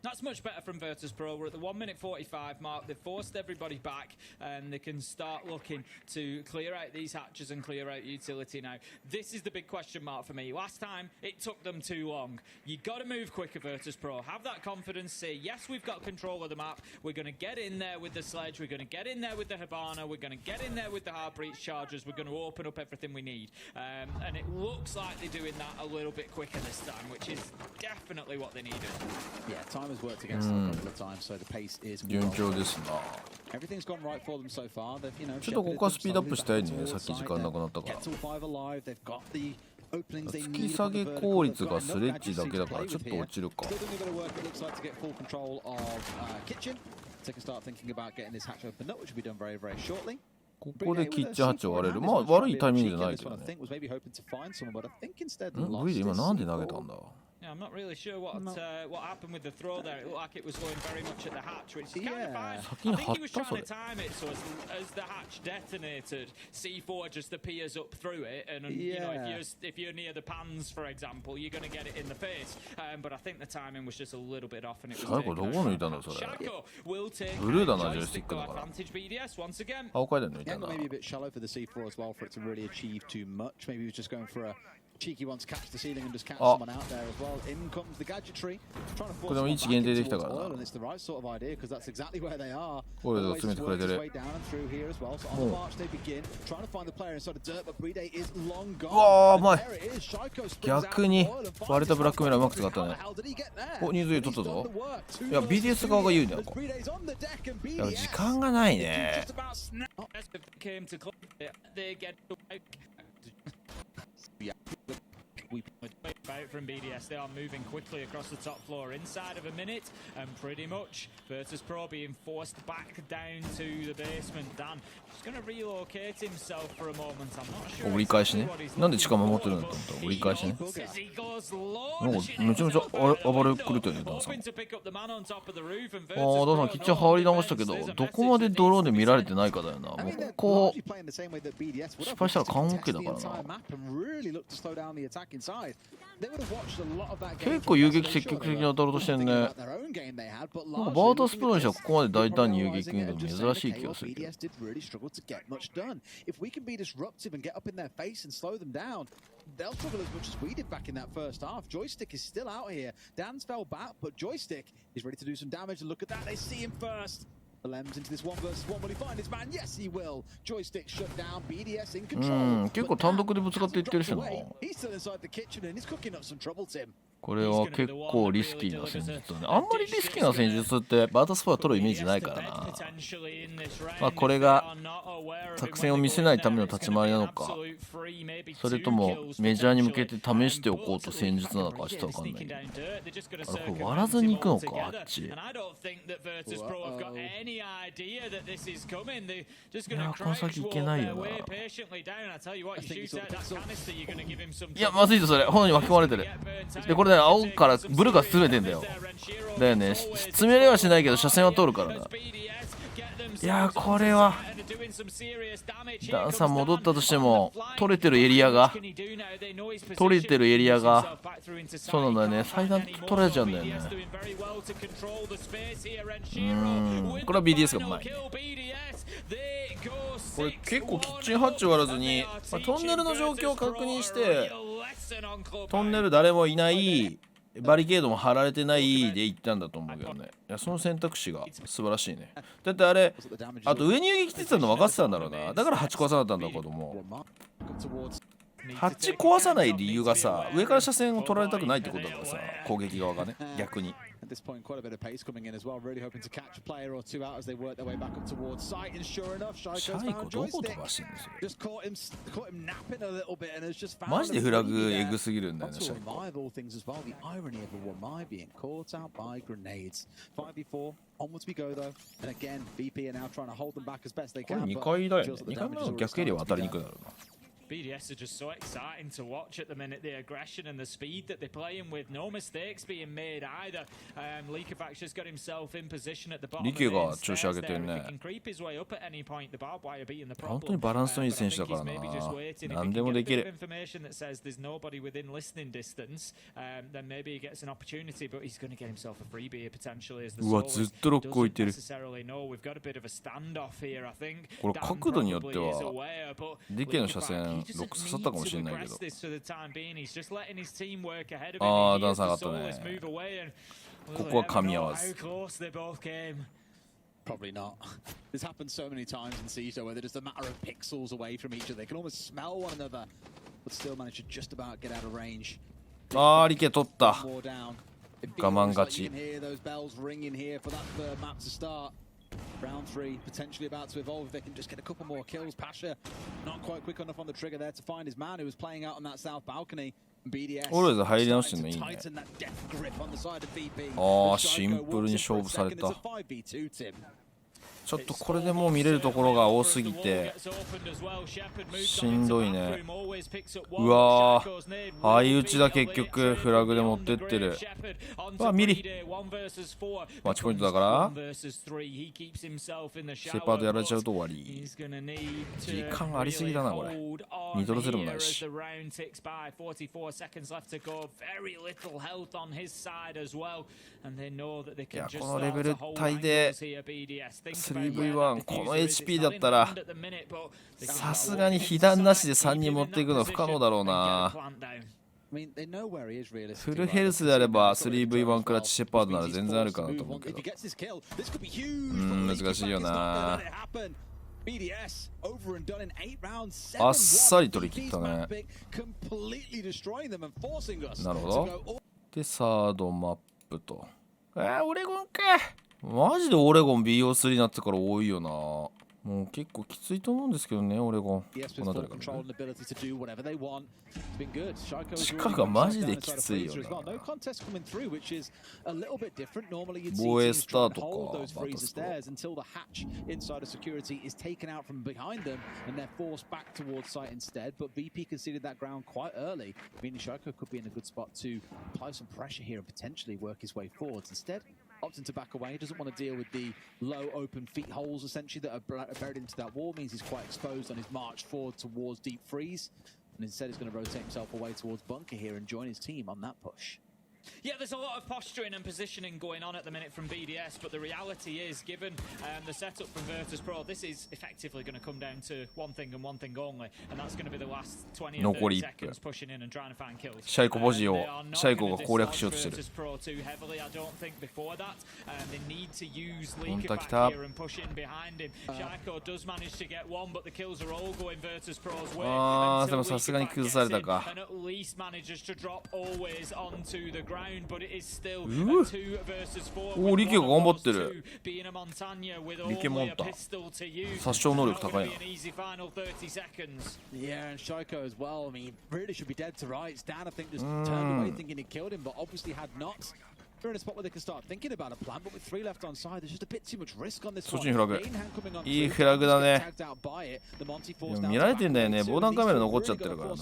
That's much better from Virtus.pro. We're at the 1:45 mark. They've forced everybody back, and they can start looking to clear out these hatches and clear out utility now. This is the big question mark for me. Last time, it took them too long. You got to move quicker, Virtus.pro. Have that confidence. Say, yes, we've got control of the map. We're going to get in there with the sledge. We're going to get in there with the Hibana. We're going to get in there with the hard breach chargers. We're going to open up everything we need. And it looks like they're doing that a little bit quicker this time, which is definitely what they needed. Yeah, time has worked against them a couple of times, so the pace is everything's gone right for them so far. They've, you know, ちょっとここはスピードアップしたいね。さっき時間なくなったから。突き下げ効率がスレッジだけだからちょっと落ちるか。ここでキッチンハッチを割れる。まあ悪いタイミングじゃないけどね。V で今なんで投げたんだ。Yeah, I'm not really sure what happened with the throw there. It looked like it was going very much at the hatch, which is kind of fine. I think he was trying to time it so as the hatch detonated, C4 just appears up through it, and you know if you're near the pans, for example, you're going to get it in the face. But I think the timing was just a little bit off, and it was. Shako will take joystick advantage. BDS once again. Maybe a bit shallow for the C4 as well for it to really achieve too much. Maybe he was just going for a cheeky one to catch the ceiling and just catch someone out there as well. In comes the gadgetry, trying to force someone back towards oil, and it's the right sort of idea because that's exactly where they are. Always works his way down and through here as well. So on the march they begin, trying to find the player inside of dirt, but Bride is long gone. There it is. Shaiko spins out of oil and finds the player. How did he get there? お、人数取ったぞ。いや、BDS 側が言うんだよ。いや、時間がないね。From BDS, they are moving quickly across the top floor inside of a minute, and pretty much Virtus.pro being forced back down to the basement. Dan, he's going to relocate himself for a moment. I'm not sure. 折り返しね。なんで地下守ってるんだと思ったら折り返しね。なんかめちゃめちゃ暴れ狂ってるね、ダンさん。ダンさんキッチン入り直したけど、どこまでドローンで見られてないかだよな。もうここ失敗したら缶オッケーだからな。結構遊撃積極的に当たろうとしてんね。なんかバータスプロにしてはここまで大胆に遊撃に珍しい気がするけど。They'll struggle as much as we did back in that first half. Joystick is still out here. Dan's fell back, but Joystick is ready to do some damage. And look at that, they see him first. The Lems into this 1v1. Will he find his man? Yes, he will. Joystick shut down. BDS in control. 結構単独でぶつかっていってるしな。 He's still inside the kitchen and he's cooking up some trouble, Tim. これは結構リスキーな戦術だね。あんまりリスキーな戦術ってバータスパー取るイメージないからな。まあこれが作戦を見せないための立ち回りなのか、それともメジャーに向けて試しておこうと戦術なのかはちょっとわかんない。あれこれ割らずに行くのかあっち。いやこの先行けないよな。いやまずいぞそれ。炎に巻き込まれてる。でこれ青からブルーが詰めてんだよ。だよね。詰めれはしないけど車線は通るからな。いやーこれはダンさん戻ったとしても取れてるエリアがそうなんだよね、最短取られちゃうんだよね。これは BDS がうまいね。これ結構キッチンハッチ割らずに、トンネルの状況を確認してトンネル誰もいないバリケードも張られてないで行ったんだと思うけどね。いやその選択肢が素晴らしいね。だってあれあと上に遊撃来てたの分かってたんだろうな。だから8壊さなかったんだけども、8壊さない理由がさ、上から車線を取られたくないってことだからさ、攻撃側がね、逆に。At this point, quite a bit of pace coming in as well. Really hoping to catch a player or two out as they work their way back up towards sight. And sure enough, Shaiko's found joystick. Just caught him napping a little bit and has just found. マジでフラグエグすぎるんだよね。Not to revive all things as well. The irony of a Wamai being caught out by grenades. 5v4. Onwards we go though. And again, BP are now trying to hold them back as best they これ can. 2回だよね。2回目の逆エリアは当たりにくいだろうな。BDS are just so exciting to watch at the minute, the aggression and the speed that they're playing with. No mistakes being made either. Leakavax just got himself in position at the bottom. リケが調子上げてるね。本当にバランスのいい選手だからな。何でもできる。うわ、ずっとロック置いてる。これ角度によってはリケの車線ロック刺さったかもしれないけど。ああ、ダンサー上がったね。ここは噛み合わず。Probably not. This happened so many times in Siege where they're just a matter of pixels away from each other. They can almost smell one another, but still manage to just about get out of range. ああ、リケ取った。我慢勝ち。Round 3 potentially about to evolve if they can just get a couple more kills. Pasha not quite quick enough on the trigger there to find his man who was playing out on that south balcony. BDS オールズ入り直してんのいいね。ああ、シンプルに勝負された。ちょっとこれでもう見れるところが多すぎてしんどいね。うわー、相打ちだ。結局フラグで持ってってる。うわ、ミリマッチポイントだからシェパードやられちゃうと終わり。時間ありすぎだなこれ。2ドルゼロもないし。いや、このレベル帯で3v1 この HP だったらさすがに被弾なしで3人持っていくのは不可能だろうな。フルヘルスであれば 3v1 クラッチシェパードなら全然あるかなと思うけど、難しいよな。あっさり取り切ったね。なるほど。でサードマップとオレゴンか。マジでオレゴン BO3 になってから多いよな。もう結構きついと思うんですけどね、オレゴン。この辺りからね。地下がマジできついよな。防衛スタートか、バタスと。Opting to back away, doesn't want to deal with the low open feet holes essentially that are buried into that wall. Means he's quite exposed on his march forward towards deep freeze, and instead he's going to rotate himself away towards bunker here and join his team on that push. Yeah, there's a lot of posturing and positioning going on at the minute from BDS, but the reality is, given the setup from Virtus Pro, this is effectively going to come down to one thing and one thing only, and that's going to be the last 20 or 30 seconds pushing in and trying to find kills. シャイコポジをシャイコが攻略しようとしてる。本当来た。ああ、でもさすがに崩されたか。おお、リケが頑張ってる。リケモンタ殺傷能力高いな。そっちにフラグ。いいフラグだね。でも見られてんだよね。防弾カメラ残っちゃってるからな。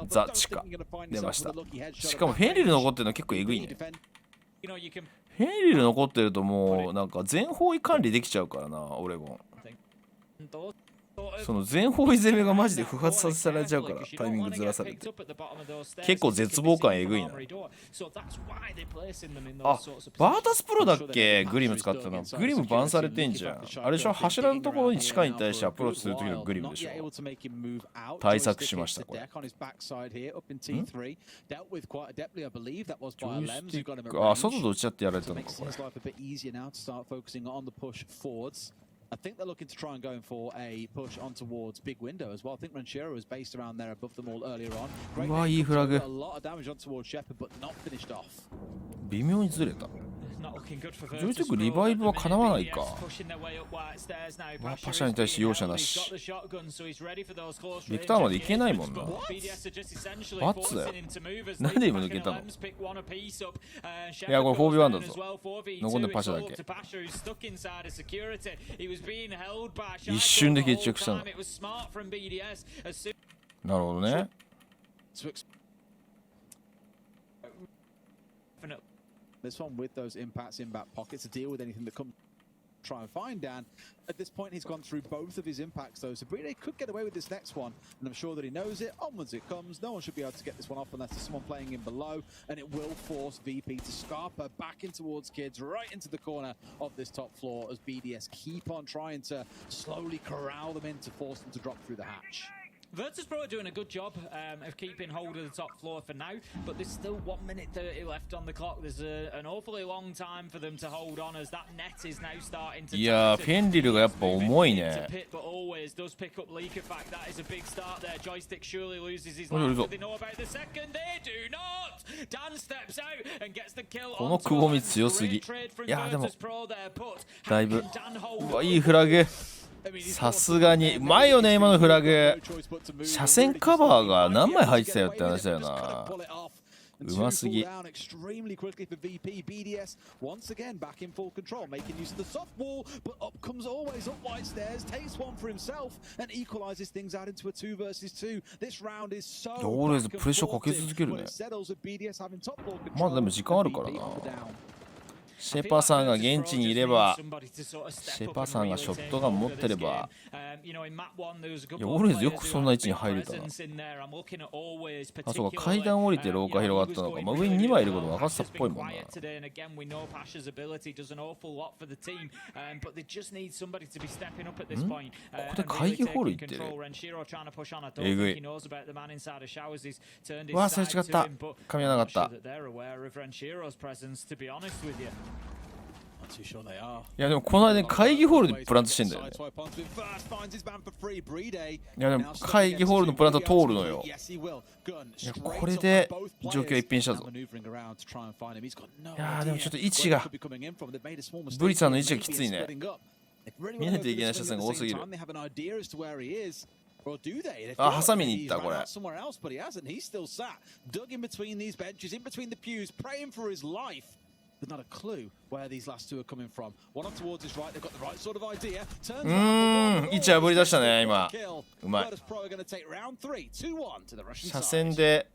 ザ・チカ出ました。しかもフェンリル残ってるの結構エグいね。ヘンリル残ってるともうなんか全方位管理できちゃうからな、オレゴン。その全方位攻めがマジで不発させられちゃうから、タイミングずらされて結構絶望感えぐいな。あ、バータスプロだっけ、グリム使ってたの。グリムバンされてんじゃん。あれでしょ、柱のところに地下に対してアプローチする時のグリムでしょ。対策しましたこれ。ジョイスティック、あ、外と打ち合ってやられたのかこれ。I think they're looking to try and going for a push on towards big window as well. I think Ranchero was based around there above them all earlier on. うわ、いいフラグ。A lot of damage on towards Shepard, but not finished off. 微妙にずれた。ジョイスティックリバイブはかなわないか。パシャに対して容赦なし。ビクターまでいけないもんな。バッツだよ。なんで今抜けたの。いや、これ 4v1 だぞ。残んでパシャだけ。一瞬で決着したの。なるほどね。This one with those impacts in back pockets to deal with anything that comes. Try and find Dan. At this point, he's gone through both of his impacts, though. So Bride could get away with this next one, and I'm sure that he knows it. Onwards it comes. No one should be able to get this one off unless there's someone playing in below, and it will force VP to scarper back in towards Kids, right into the corner of this top floor as BDS keep on trying to slowly corral them in to force them to drop through the hatch. Virtus Pro are doing a good job of keeping hold of the top floor for now, but there's still 1 minute 30 left on the clock. There's an awfully long time for them to hold on as that net is now starting to. いやー、フェンリルがやっぱ重いね。But always does pick up leak effect. That is a big start there. Joystick surely loses his life. Do they know about the second? They do not. Dan steps out and gets the kill. このくぼみ強すぎ。いやーでもだいぶ。うわ、いいフラグ。さすがにうまいよね今のフラグ。車線カバーが何枚入ってたよって話だよな。うますぎ。いやオーレイズプレッシャーかけ続けるね。まだでも時間あるからな。シェパさんが現地にいれば、シェパさんがショットガン持ってれば、いや、オーレイズよくそんな位置に入れたな。あ、そうか、階段降りて廊下広がったのか。まあ、上に2枚いること分かってたっぽいもんな。ここで会議ホール行ってる。えぐい。うわ、それ違った。噛み合わなかった。いやでもこの間会議ホールでプラントしてんだよね。いやでも会議ホールのプラント通るのよ。いやこれで状況一変したぞ。いやでもちょっと位置がブリさんの位置がきついね。見ないといけない車線が多すぎる。あ、挟みに行ったこれ。Not a clue where these last two are coming from. One up towards his right, they've got the right sort of idea. Turns out 位置あぶり出したね今。うまい。車線で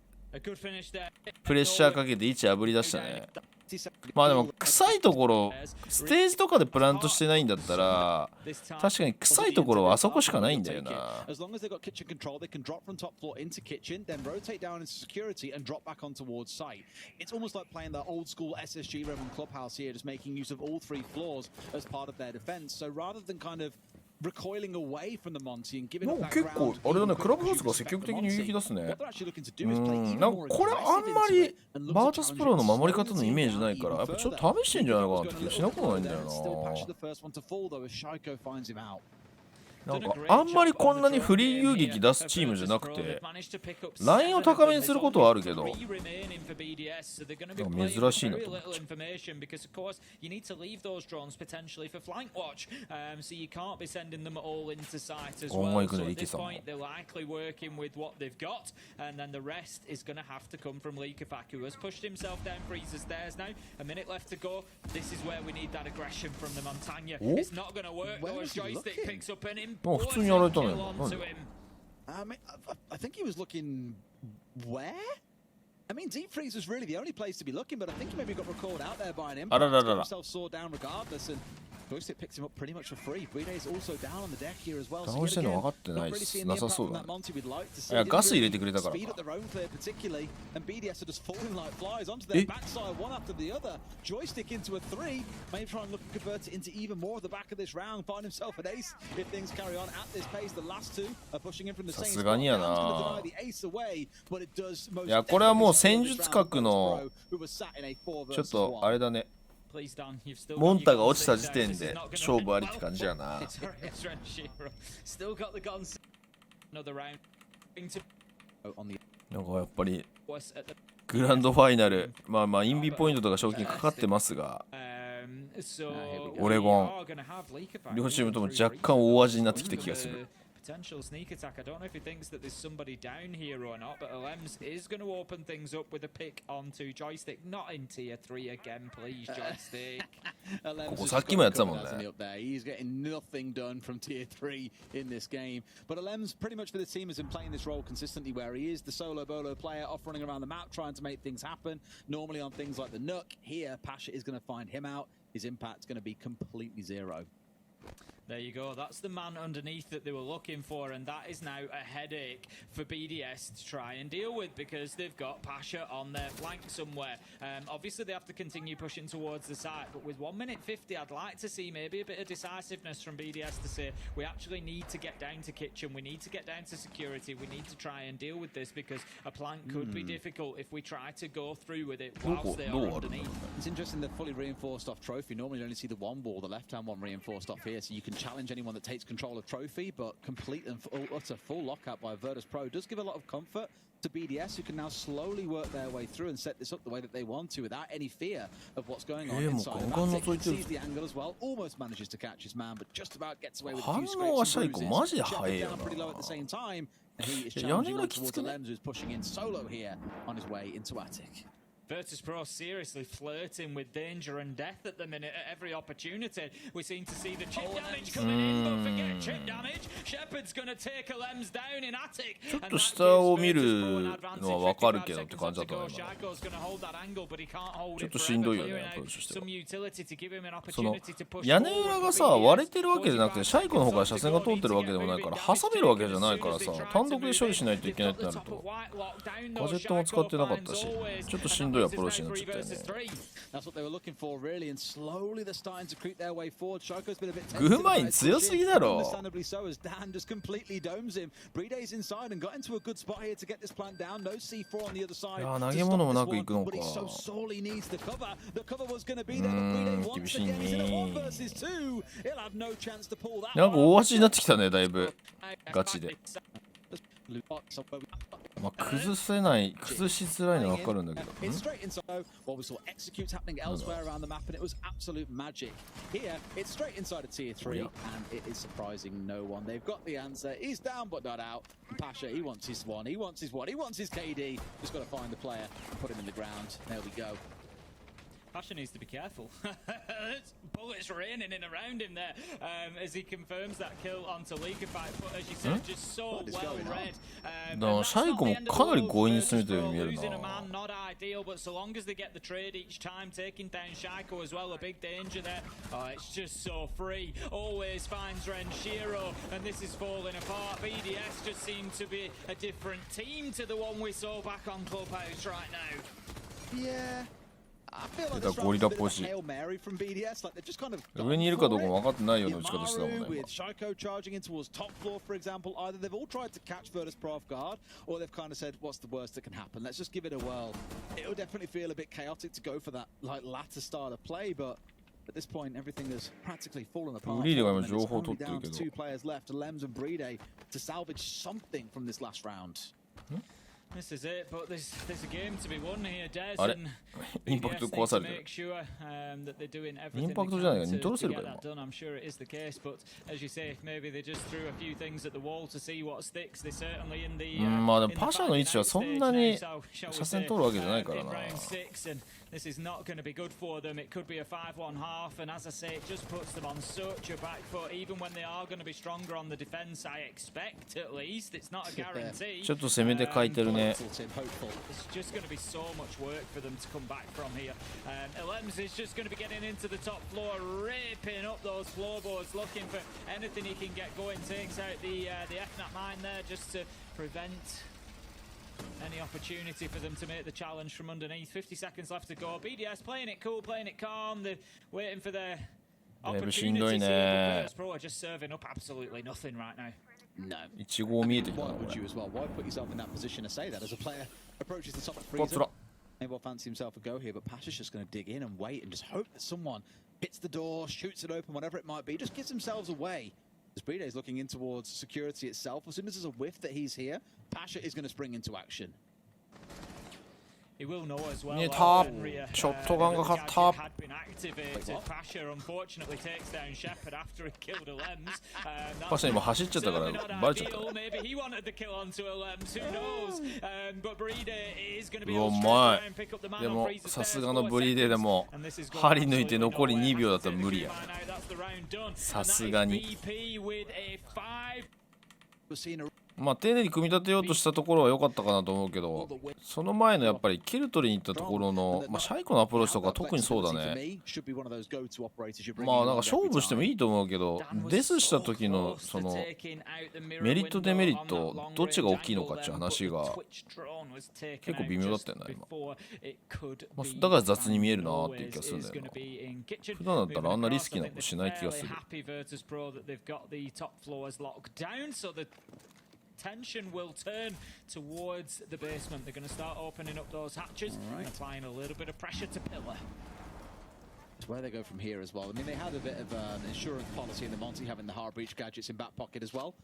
プレッシャーかけて位置あぶり出したね。まあでも臭いところステージとかでプラントしてないんだったら確かに臭いところはあそこしかないんだよな。なんか結構あれだね、クラブハウスが積極的に勇気出すね。なんかこれあんまりバータスプロの守り方のイメージないからやっぱちょっと試してんじゃないかなって気がしなくもないんだよな。なんかあんまりこんなにフリー遊撃出すチームじゃなくてラインを高めにすることはあるけど珍しいなと思っちゃう。音楽のリキさんももう普通にやられたのよ。なんで I mean, Deep Freeze was really the only place to be looking, but I think he maybe got recalled out there by an あら impact. らら Got ら。 himself sawed down regardless, and Joystick picks him up pretty much for free. Bride is also down on the deck here as well. 倒してんの分かってない not really し seeing な the さ impact そう from だ that ね。 Monty we'd like to see. いや Didn't ガス入 really れてくれたから speed か up their own clear particularly, and BDS are just falling like flies onto their backside one after the other. Joystick into a 3, maybe try and look and convert it into even more at the back of this round. Find himself an ace if things carry on at this pace. The last two are pushing in from the same さすがにやな。 spot. Now it's gonna deny the ace away, but it does most いやこれはもう definitely 戦 score this 術 round 核 for の Pro, who was sat in a 4ちょっ versus と 1. あれだね。 Please, Don, you've still モ got ンタ your が gun 落ちた six 時 down. 点 This is で not gonna 勝 end 負ありって well. 感じやな。 It's Renshiro. Still got the gun. Another round. Into なんかやっぱり was at the グランドファイナル、まあインビポイントとか賞金かかってますが、 so オレゴン we are gonna have leak effect 両チームとも若干大味になってきた気がする。 Potential sneak attack. I don't know if he thinks that there's somebody down here or not, but Alems is going to open things up with a pick onto Joystick. Not in tier 3 again, please, Joystick. ここさっきもやってたもんね。 He's getting nothing done from tier 3 in this game. But Alems, pretty much for the team, has been playing this role consistently where he is the solo bolo player off running around the map trying to make things happen. Normally on things like the Nook. Here, Pasha is going to find him out. His impact's going to be completely zero. There you go. That's the man underneath that they were looking for, and that is now a headache for BDS to try and deal with because they've got Pasha on their flank somewhere. Obviously, they have to continue pushing towards the side, but with 1 minute 50, I'd like to see maybe a bit of decisiveness from BDS to say we actually need to get down to kitchen, we need to get down to security, we need to try and deal with this because a plank could be difficult if we try to go through with it whilst they are underneath. It's interesting they're fully reinforced off trophy. Normally, you only see the one wall, the left-hand one reinforced off here, so you can challenge anyone that takes control of trophy, but complete and utter full lockout by Virtus Pro does give a lot of comfort to BDS, who can now slowly work their way through and set this up the way that they want to without any fear of what's going on inside. Matic sees the angle as well, almost manages to catch his man, but just about gets away with a few scrapes and bruises. Shepard down pretty low at the same time, and he is challenging on towards Alems, who's pushing in solo here on his way into Attic. Virtus Pro seriously flirting with danger and death at the minute at every opportunity. We seem to see the chip damage coming in, but forget chip damage. Shepard's going to take Alems down in Attic. ちょっと下を見るのは分かるけどって感じだったな今。 Shaco's going to hold that angle, but he can't hold ちょっ it としんどいよ forever. ね、アプローチとしては。 Some utility to give him an その opportunity to push 屋根裏がさ forward. 割れてるわけじゃなくてシャイコの方から車線が通ってるわけでもないから挟めるわけじゃないからさ単独で処理しないといけないってなるとガジェットも使ってなかったしちょっとしんどいアプローチになっちゃったよね。 That's what they were looking for, really, and slowly they're starting to creep their way forward. Shaco's been a bit グーマイン強すぎだろ。 Understandably so, as Dan just completely domes him. Bride's inside and got into a good spot here to get this plant down. No C4 on the other side. いや投げ物もなく行くのか。 But he so sorely needs the cover. The cover was going to be there, but Bride once again he's in a 1 versus 2. He'll have no chance to pull that. なんか大味になってきたねだいぶガチで。まあ崩せない崩しづらいのは分かるんだけど。 It's straight inside. Well, we saw executes happening elsewhere around the map, and it was absolute magic. Here, it's straight inside of tier 3, and it is surprising no one. They've got the answer. He's down but not out. Pasha, he wants his one. He wants his one. He wants his KD. Just got to find the player and put him in the ground. There we go. Pasha needs to be careful. Bullets raining in around him there as he confirms that kill onto Liquify. But as you said, just so well read. だからシャイコもかなり強引に攻めてるように見えるな。 Losing a man, not ideal, but so long as they get the trade each time, taking down Shaiko as well, a big danger there. Oh, it's just so free. Always finds Renshiro, and this is falling apart. BDS just seems to be a different team to the one we saw back on Clubhouse right now. Yeah. I feel like this round was a bit of a Hail Mary from BDS. Like they're just kind of 上にいるかどうかも分かってないような打ち方してたもんね。 with Shaiko charging in towards top floor, for example. Either they've all tried to catch Virtus Pro off guard, or they've kind of said, "What's the worst that can happen? Let's just give it a whirl." It would definitely feel a bit chaotic to go for that like latter style of play, but at this point, everything has practically fallen apart. Bride が今 And it's 情報を only 取ってる down け to ど。 2 players left, Alems and Bride, to salvage something from this last round. This is it, but there's a game to be won here, Des, あれ and インパクト壊されてる。 make sure that they're doing イ everything ンパ they クトじゃないか can ニトロ to セル get か that done. I'm sure it is the case, but as you say, maybe they just threw a few things at the wall to see what sticks. They certainly in the まあでも in the パシャの位置はそんなに車線通るわけじゃないからな。 round 6 and This is not going to be good for them. It could be a 5-1 half, and as I say, it just puts them on such a back foot. Even when they are going to be stronger on the defense, I expect at least. It's not a guarantee. ちょっと攻めて書いてるね。 It's just going to be so much work for them to come back from here. Elems is just going to be getting into the top floor, ripping up those floorboards, looking for anything he can get going. Takes out the FNAT mine there just to prevent any opportunity for them to make the challenge from underneath. 50 seconds left to go. BDS playing it cool, playing it calm. They're waiting for their opportunities here. But Pro are just serving up absolutely nothing right now. No. 1号見えてきたな Why こ would れ you as well? Why put yourself in that position to say that as a player approaches the top of freezer? つら Maybe will fancy himself a go here, but Pasha's just going to dig in and wait and just hope that someone hits the door, shoots it open, whatever it might be, just gives themselves away. As Bride is looking in towards security itself, as soon as there's a whiff that he's here, Pasha is going to spring into action. He will know as well. ねたショットガンが勝った had been activated. Pasha unfortunately takes down Shepard after he killed Elems. パシャ今走っちゃったからバレちゃった Maybe he wanted the kill onto Elems. Who knows? But Bride is going to be う able to ま try and pick up the い man で on も Freezer さす stairs. がのブリーデーでも And this is going 針抜いて absolutely 残り nowhere. 2秒だったら無理や That's the round done. さすがに VP with a 5. We're seeing a まあ丁寧に組み立てようとしたところは良かったかなと思うけどその前のやっぱりキル取りに行ったところの、まあ、シャイコのアプローチとか特にそうだねまあなんか勝負してもいいと思うけどデスした時のそのメリットデメリットどっちが大きいのかっていう話が結構微妙だったよな今、まあ、だから雑に見えるなっていう気がするんだよな普段だったらあんなリスキーなことしない気がするTension will turn towards the basement. They're going to start opening up those hatches and applying a little bit of pressure to Pillar. It's where they go from here as well. I mean, they had a bit of an insurance policy in the Monty, having the hard breach gadgets in back pocket as well.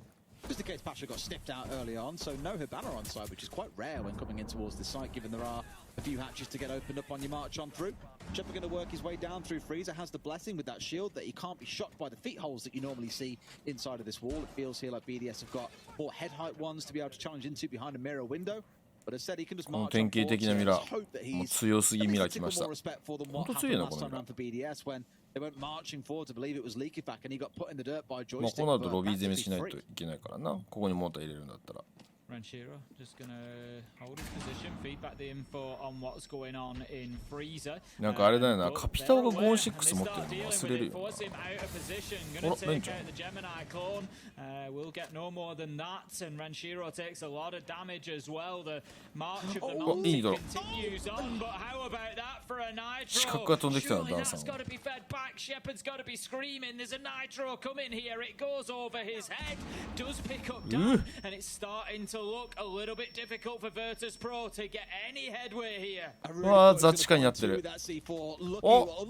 Just in case Pasha got sniffed out early on, so no Hibana on site, which is quite rare when coming in towards the site, given there are a few hatches to get opened up on your march on through. Shepard going to work his way down through Freezer, has the blessing with that shield that he can't be shot by the feet holes that you normally see inside of this wall. It feels here like BDS have got more head height ones to be able to challenge into behind a mirror window. But as said, he can just この march 典 on 型 forward, 的な so ミ let's ラー hope that もう he's 強すぎミラー来 a ま bit した more respect for them. 本 What 当 happened 強いな last この time ミラ around for BDS when they went marching forward to believe it was leaky back and he got put in the dirt by まあ joystick. この後 but ロビー攻め practically しないと free. いけないからなここにモーター入れるんだったら Ranchiro just going to hold his position, feed back the info on what's going on in Freezer. なんかあれだよなカピタオがゴーン6持ってるの忘れるよな Force him out of position. Going to take out the Gemini clone. We'll get no more than that. And Ranchiro takes a lot of damage as well. The march of the Monty continues on. But how about that for a Nitro? 視覚が飛んできたな Surely ダンさ that's ん got to be fed back. Shepard's got to be screaming. There's a Nitro coming here. It goes over his head. Does pick up down. And it's starting to look a little bit difficult for Virtus Pro to get any headway here. わあザチカになってるおおん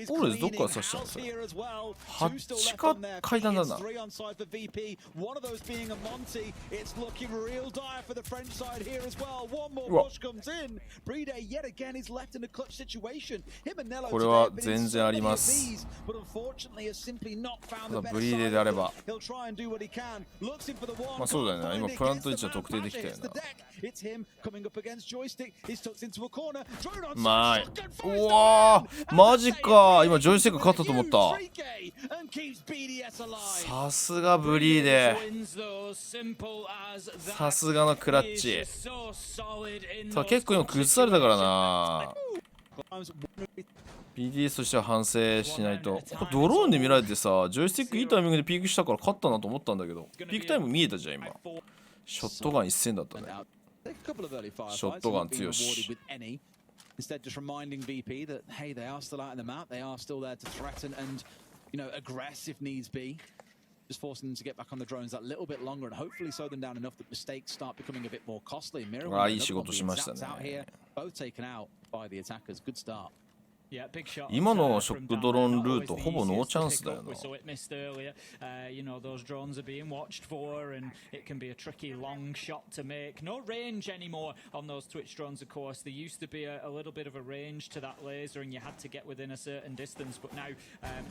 俺どっから刺したのそれ8か階段だな One of those being a Monty, it's looking real dire for the French side here as well. One more push comes in. Bride yet again is left in a clutch situation. Him and Nello これは全然あります but unfortunately has simply not found た the だ better ブリーデ side ーであれば He'll try and do what he can. Looks in for the one. まあそうだよな今プラント位置は特定できたよな It's him coming up against joystick. He's tucked into a corner. うまいうわーマジか今ジョイスティック勝ったと思ったさすがブリーデさすがのクラッチさあ結構今崩されたからな BDS としては反省しないとこれドローンで見られてさジョイスティックいいタイミングでピークしたから勝ったなと思ったんだけどピークタイム見えたじゃん今ショットガン一戦だったねショットガン強し Instead, just reminding VP that hey, they are still out in the map. They are still there to threaten and, you know, aggress if needs be. Just forcing them to get back on the drones that little bit longer and hopefully slow them down enough that mistakes start becoming a bit more costly. Mirror,いい仕事しましたね out here, both taken out by the attackers. Good start. 今のショックドローンルートほぼノーチャンスだよな。You know, those drones are being watched for, and it can be a tricky long shot to make. No range anymore on those Twitch drones, of course. There used to be a little bit of a range to that laser, and you had to get within a certain distance, but now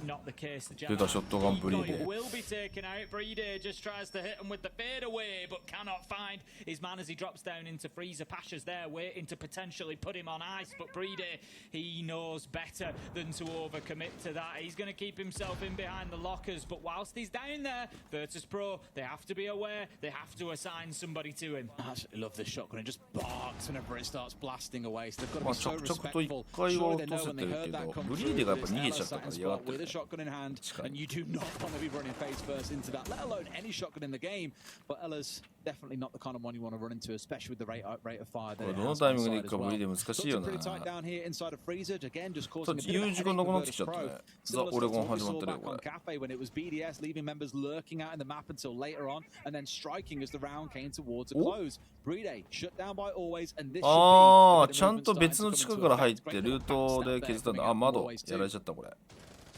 not the case. The出たショットガンブリーデー。 will be taken out. Breede just tries to hit him with the fadeaway, but cannot find his man as he drops down into freezer. Pasha's there waiting to potentially put him on ice, but Breede, he knows better than to overcommit to that. He's going to keep himself in behind the lockers, but whilst he's down there, Virtus Pro, they have to be aware, they have to assign somebody to him. I absolutely love this shotgun. It just barks whenever it starts blasting away, so they've got to be so 着々とrespectful. 1回は Sure, 落 they と know せ when て they る heard け that ど come ブリ through, ーデがやっぱ there's 逃げ Ella ちゃったから sat 嫌が in って spot る with a shotgun in hand, 確かに and you do not want to be running face first into that, let alone any shotgun in the game. But Ella's definitely not the kind of one you want to run into, especially with the rate of fire that これ it どの has タイミン on グで side 行く as かブリーデ well. 難しいよ Looks な。 pretty tight down here inside of freezer. Again, just ちょ causing っ a と bit of 言 a う時間 headache なくな for ってきちゃった Virtus ね。 Pro. ザ・ Similar オレ stuff ゴン to what we 始まっ saw てるよ back こ on れ。 Kafe when it was BDS, leaving members lurking out in the map until later on, and then striking as the round came towards a close. Breede shut down by always, and this should be ああ、 a bit of ちゃん movement と starting 別 to の come 地下 into から入っ effect. て Great ルー little ト backstab で there 削ったん coming だ。 out あ、 from 窓 always や too. られちゃったこれ。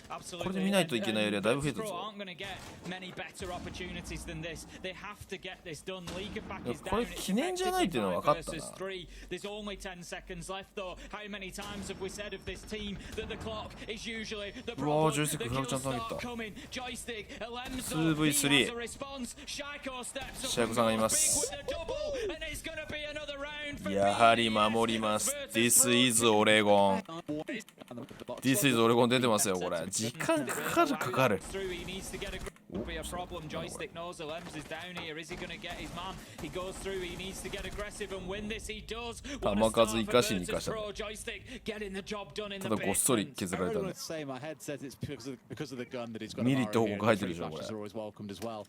こ Absolutely. れで見ないといけないエリアだいぶ増えた Pro ぞ。 aren't going to get many better opportunities than this. They have to get this done. League of back いや is これ down. It's 記念じゃないっていうのは分かったな。 versus 3. There's only 10 seconds left though. How many times have we said of this team that the clock is usually the うわー、 problem? ジョイスティッ The クフラグ kills ちゃんと上げ start た。 coming. Joystick, Alemzo, he 2v3 has a response. Shaiko steps up シャイコさんがいま big す。 with a double, and it's going to be another round for やはり守ります。This is オレゴン。This is オレゴン出てますよこれ。時間かかるかかる。 through, he needs to get a be a problem. Joystick knows Alems is down here. Is he going to get his man? He goes through. He needs to get aggressive and win this. He does. 球数生かしに生かした。 Joystick getting the job done in た the だごっそり削られたん Everyone で would。say my head says it's because of the gun that he's got. ミリって報 here, 告入っ and てるでしょ free これ。 flashes are always welcomed as well.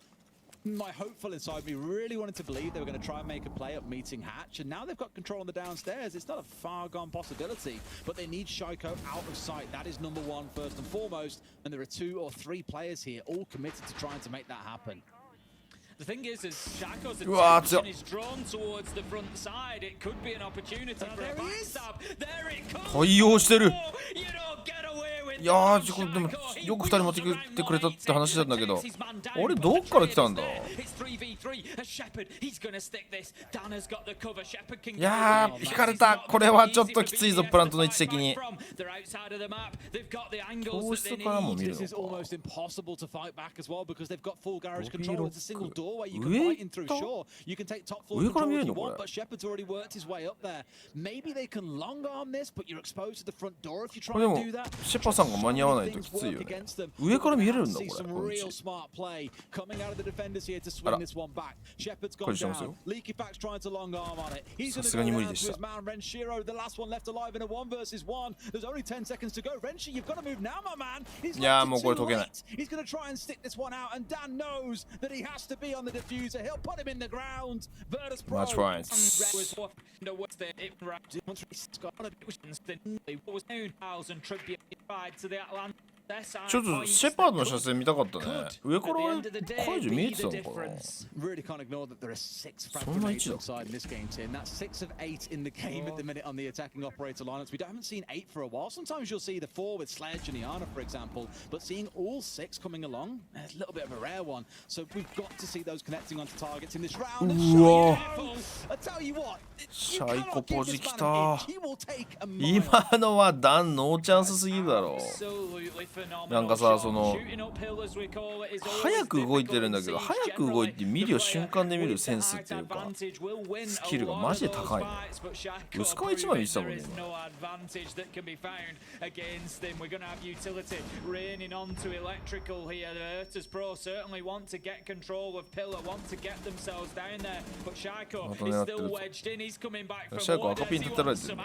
My hopeful inside me really wanted to believe they were going to try and make a play up meeting Hatch, and now they've got control on the downstairs. It's not a far gone possibility, but they need Shaiko out of sight. That is number one first and foremost, and there are 2 or 3 players here all committed to trying to make that happen. The thing is Shaco's Wow, attention is drawn towards the front side. It could be an opportunity for a backstab. There it comes. 対応してる。 You don't get away with いやー、でもよく2人持ってきてくれたって話なんだけど、俺どっから来たんだ。いやー、引かれた。これはちょっときついぞ、プラントの位置的に。教室からも見る This is のか。 almost impossible to fight back as well because they've got full garage control. It's a single doorway you can 上 fight in through. Sure, you can take top floor 上から control 見え if る you のこ want, れ。 but Shepard's already worked his way up there. Maybe they can long arm this, but you're exposed to the front door if you こ try れで and も do that. シェパさんが間に合わないときついよね。上から見えるんだこ See れ。 some この位 real 置 smart play coming out of the defenders here to あら。 swing this one back. Shepard's こ gone れしてます down. よ。 Leaky Pack's trying to long arm on it. He's さ going to すがに go 無理 down で to した。 his man Renshiro, the last one left alive in a 1 versus 1. There's only 10 seconds to go. Renshi, you've got to move now, my man. He's いやー、 left も it うこれ too 解けない late. He's going to try and stick this one out, and Dan knows that he has to be on the diffuser. He'll put him in the ground. Virtus Pro. Match points. Atlanta ちょっとシェパードの車線見たかったね。上から解除見えてたのかな。 Really can't ignore that there are 6 frag そんな位置 grenades だ。 inside in this game, Tim. That's 6 of 8 in the game at the minute on the attacking operator lineups. We haven't seen 8 for a while. Sometimes you'll see the 4 with Sledge and Iana, for example, but seeing all 6 coming along, it's a little bit of a rare one. So we've got to see those connecting onto targets in this round. And うわ I tell you what, シ you ャイコ cannot give ポジ this き man た a hit. He will take a mile. 今のはダンノーチャンスすぎるだろう。なんかさ、その早く動いてるんだけど、早く動いて見るよ瞬間で見るセンスっていうかスキルがマジで高いの。薄皮一枚見てたもんね今。また狙ってるぞ。シャイコ赤ピン立てられてるね。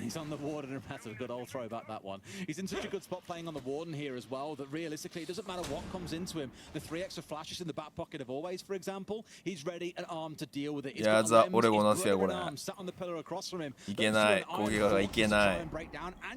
He's on the ward and a massive good old throw back that one. He's in such a good spot playing playing on the Warden here as well, that realistically it doesn't matter what comes into him. The 3 extra flashes in the back pocket of Always, for example, he's ready and armed to deal with it. いや、ザ・オレゴンなんすよ、これ。sat on the pillar across from him. いけない、攻撃がいけない。And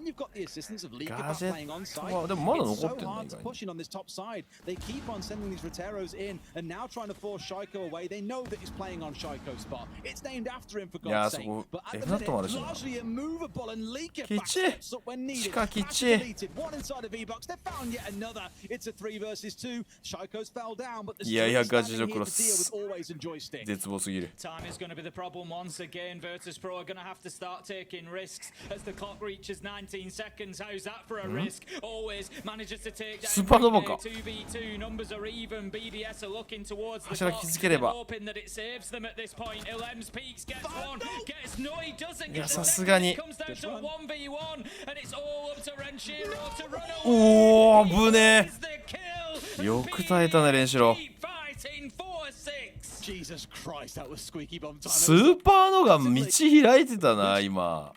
you've got the assistance of League ガジェ playing on ッ side. トはでもまだ It's 残 so ってるね、 hard 意 to 外に。 push in on this top side. They keep on sending these Roteros in and now trying to force Shaiko away. They know that he's playing on Shaiko's spot. It's named after him for いや、 God's そ sake. こ But at エ the フナッ minute, トもあるしな。 largely immovable and Leaker きち steps up when needed. しかき That's ち deleted. One inside of V-Box. They've found yet another. It's a 3 versus 2. Shaiko's fell down, but there's いやいや、 still ガチ standing ジョ here クロ to deal ス with Always and Joystick. 絶望すぎる。 Time is going to be the problem once again. Virtus Pro are going to have to start taking risks as the clock reaches 19 seconds. How's that for a risk? Always manages to take down スーパーノヴァか。 2v2. Numbers are even. BDS are looking towards the 柱 clock. 気づければ。 Hoping that it saves them at this point. Ilms peaks, gets one, gets no, he doesn't いや、 get さ the すが second. に It comes down to a 1v1 and it's all up to Renshiro to run away. おー、危ね Is the kill. え。よく耐えたね、レンシロ。 Fighting 4-6. Jesus Christ, that was squeaky bomb time. スーパーノが道開いてたな、今。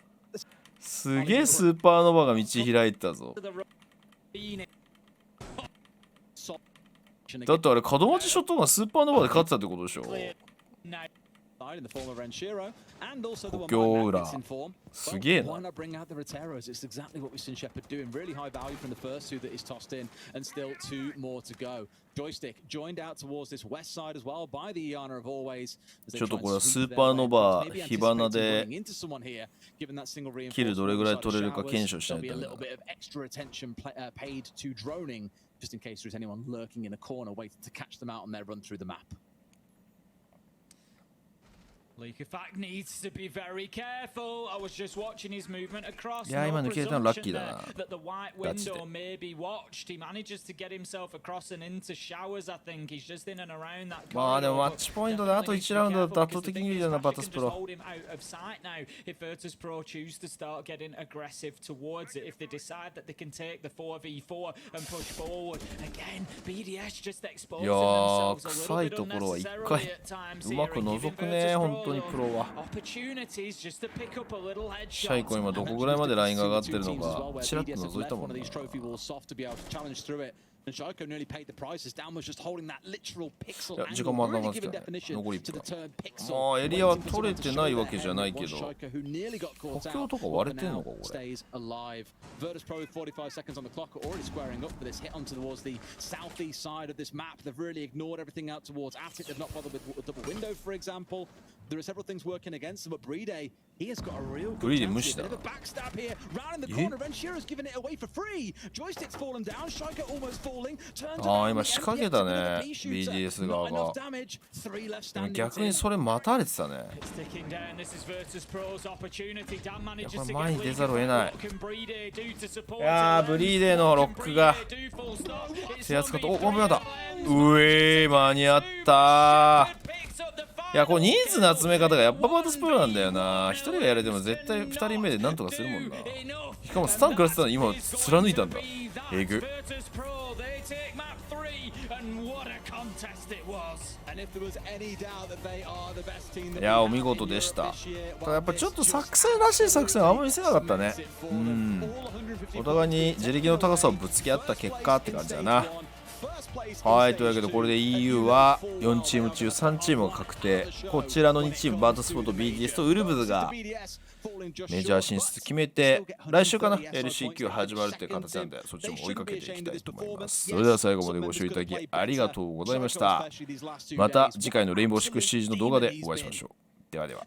すげえスーパーノヴァが道開いてたぞ。だってあれ、門町ショットがスーパーノヴァで勝ってたってことでしょ。In the form of Renshiro, and also the 補強裏 Magnets in form. すげえ Why な。 not bring out the Roteros? It's exactly what we've seen Shepard doing. Really high value from the first 2 that he's tossed in, and still 2 more to go. Joystick joined out towards this west side as well by the Iana of Always. ちょっとこれはスーパーノヴァ火花でキルどれぐらい取れるか検証しないとダメだ。 Just in case there's anyone lurking in a corner waiting to catch them out on their run through the map. Leaker Fact needs to be very careful. I was just watching his movement across. いや、今抜けたのラッキーだな。 That the white window may be watched. He manages to get himself across and into showers. I think he's just in and around that. まあでもマッチポイントであと1ラウンドだと圧倒的に有利だな、バトスプロ。 Hold him out of sight now. If Virtus Pro choose to start getting aggressive towards it, if they decide that they can take the 4v4 and push forward again, BDS just exposing themselves a little bit unnecessarily at times here. うまく覗くね、本当にプロは。 Opportunities just to pick up a little headshot. シャイコ今どこぐらいまでラインが上がってるのかちらっと覗いたもんな。 And Shaiko nearly paid the prices. Down was just holding that literal pixel いや、時 angle, 間もあんな really かった giving ね。 definition 残り to the 1分。 term pixel. まあエリアは取れてないわけじゃないけど、 Shaiko who nearly got caught 補強 out, とか割れてんのかこれ。 stays alive. Virtus Pro with 45 seconds on the clock are already squaring up for this hit on towards the southeast side of this map. They've really ignored everything out towards Attic. They've not bothered with a double window, for example. There are several things working against them, but Bride, he has got a real good Bride chance 無視 here. だ Bit of a backstab here, round in the corner. Renshiro's giving it away for free. Joystick's fallen down. Shaiko almost falling. Turns ああ、 around. 今仕掛けたね、BDS 側が。でも逆にそれ待たれてたね。 Sticking down. This is Virtus Pro's opportunity. Dan manages やっぱ to 前 get に出ざるを得ない。 What can Bride do to support いやー、ブリーデーのロックが手厚かった。お、5秒だ。うえー、間に合ったー。いや、これ人数の集め方がやっぱバートスプロなんだよな。1人がやれても絶対2人目でなんとかするもんな。しかもスタン食らってたのに今貫いたんだ。えぐ。いや、お見事でした。ただやっぱちょっと作戦らしい作戦はあんまり見せなかったね。うん。お互いに自力の高さをぶつけ合った結果って感じだな。はい、というわけでこれで EU は4チーム中3チームが確定。こちらの2チーム、バートスポート BDS とウルブズがメジャー進出決めて、来週かな LCQ 始まるっていう形なんで、そっちも追いかけていきたいと思います。それでは最後までご視聴いただきありがとうございました。また次回のレインボーシックスシージの動画でお会いしましょう。ではでは。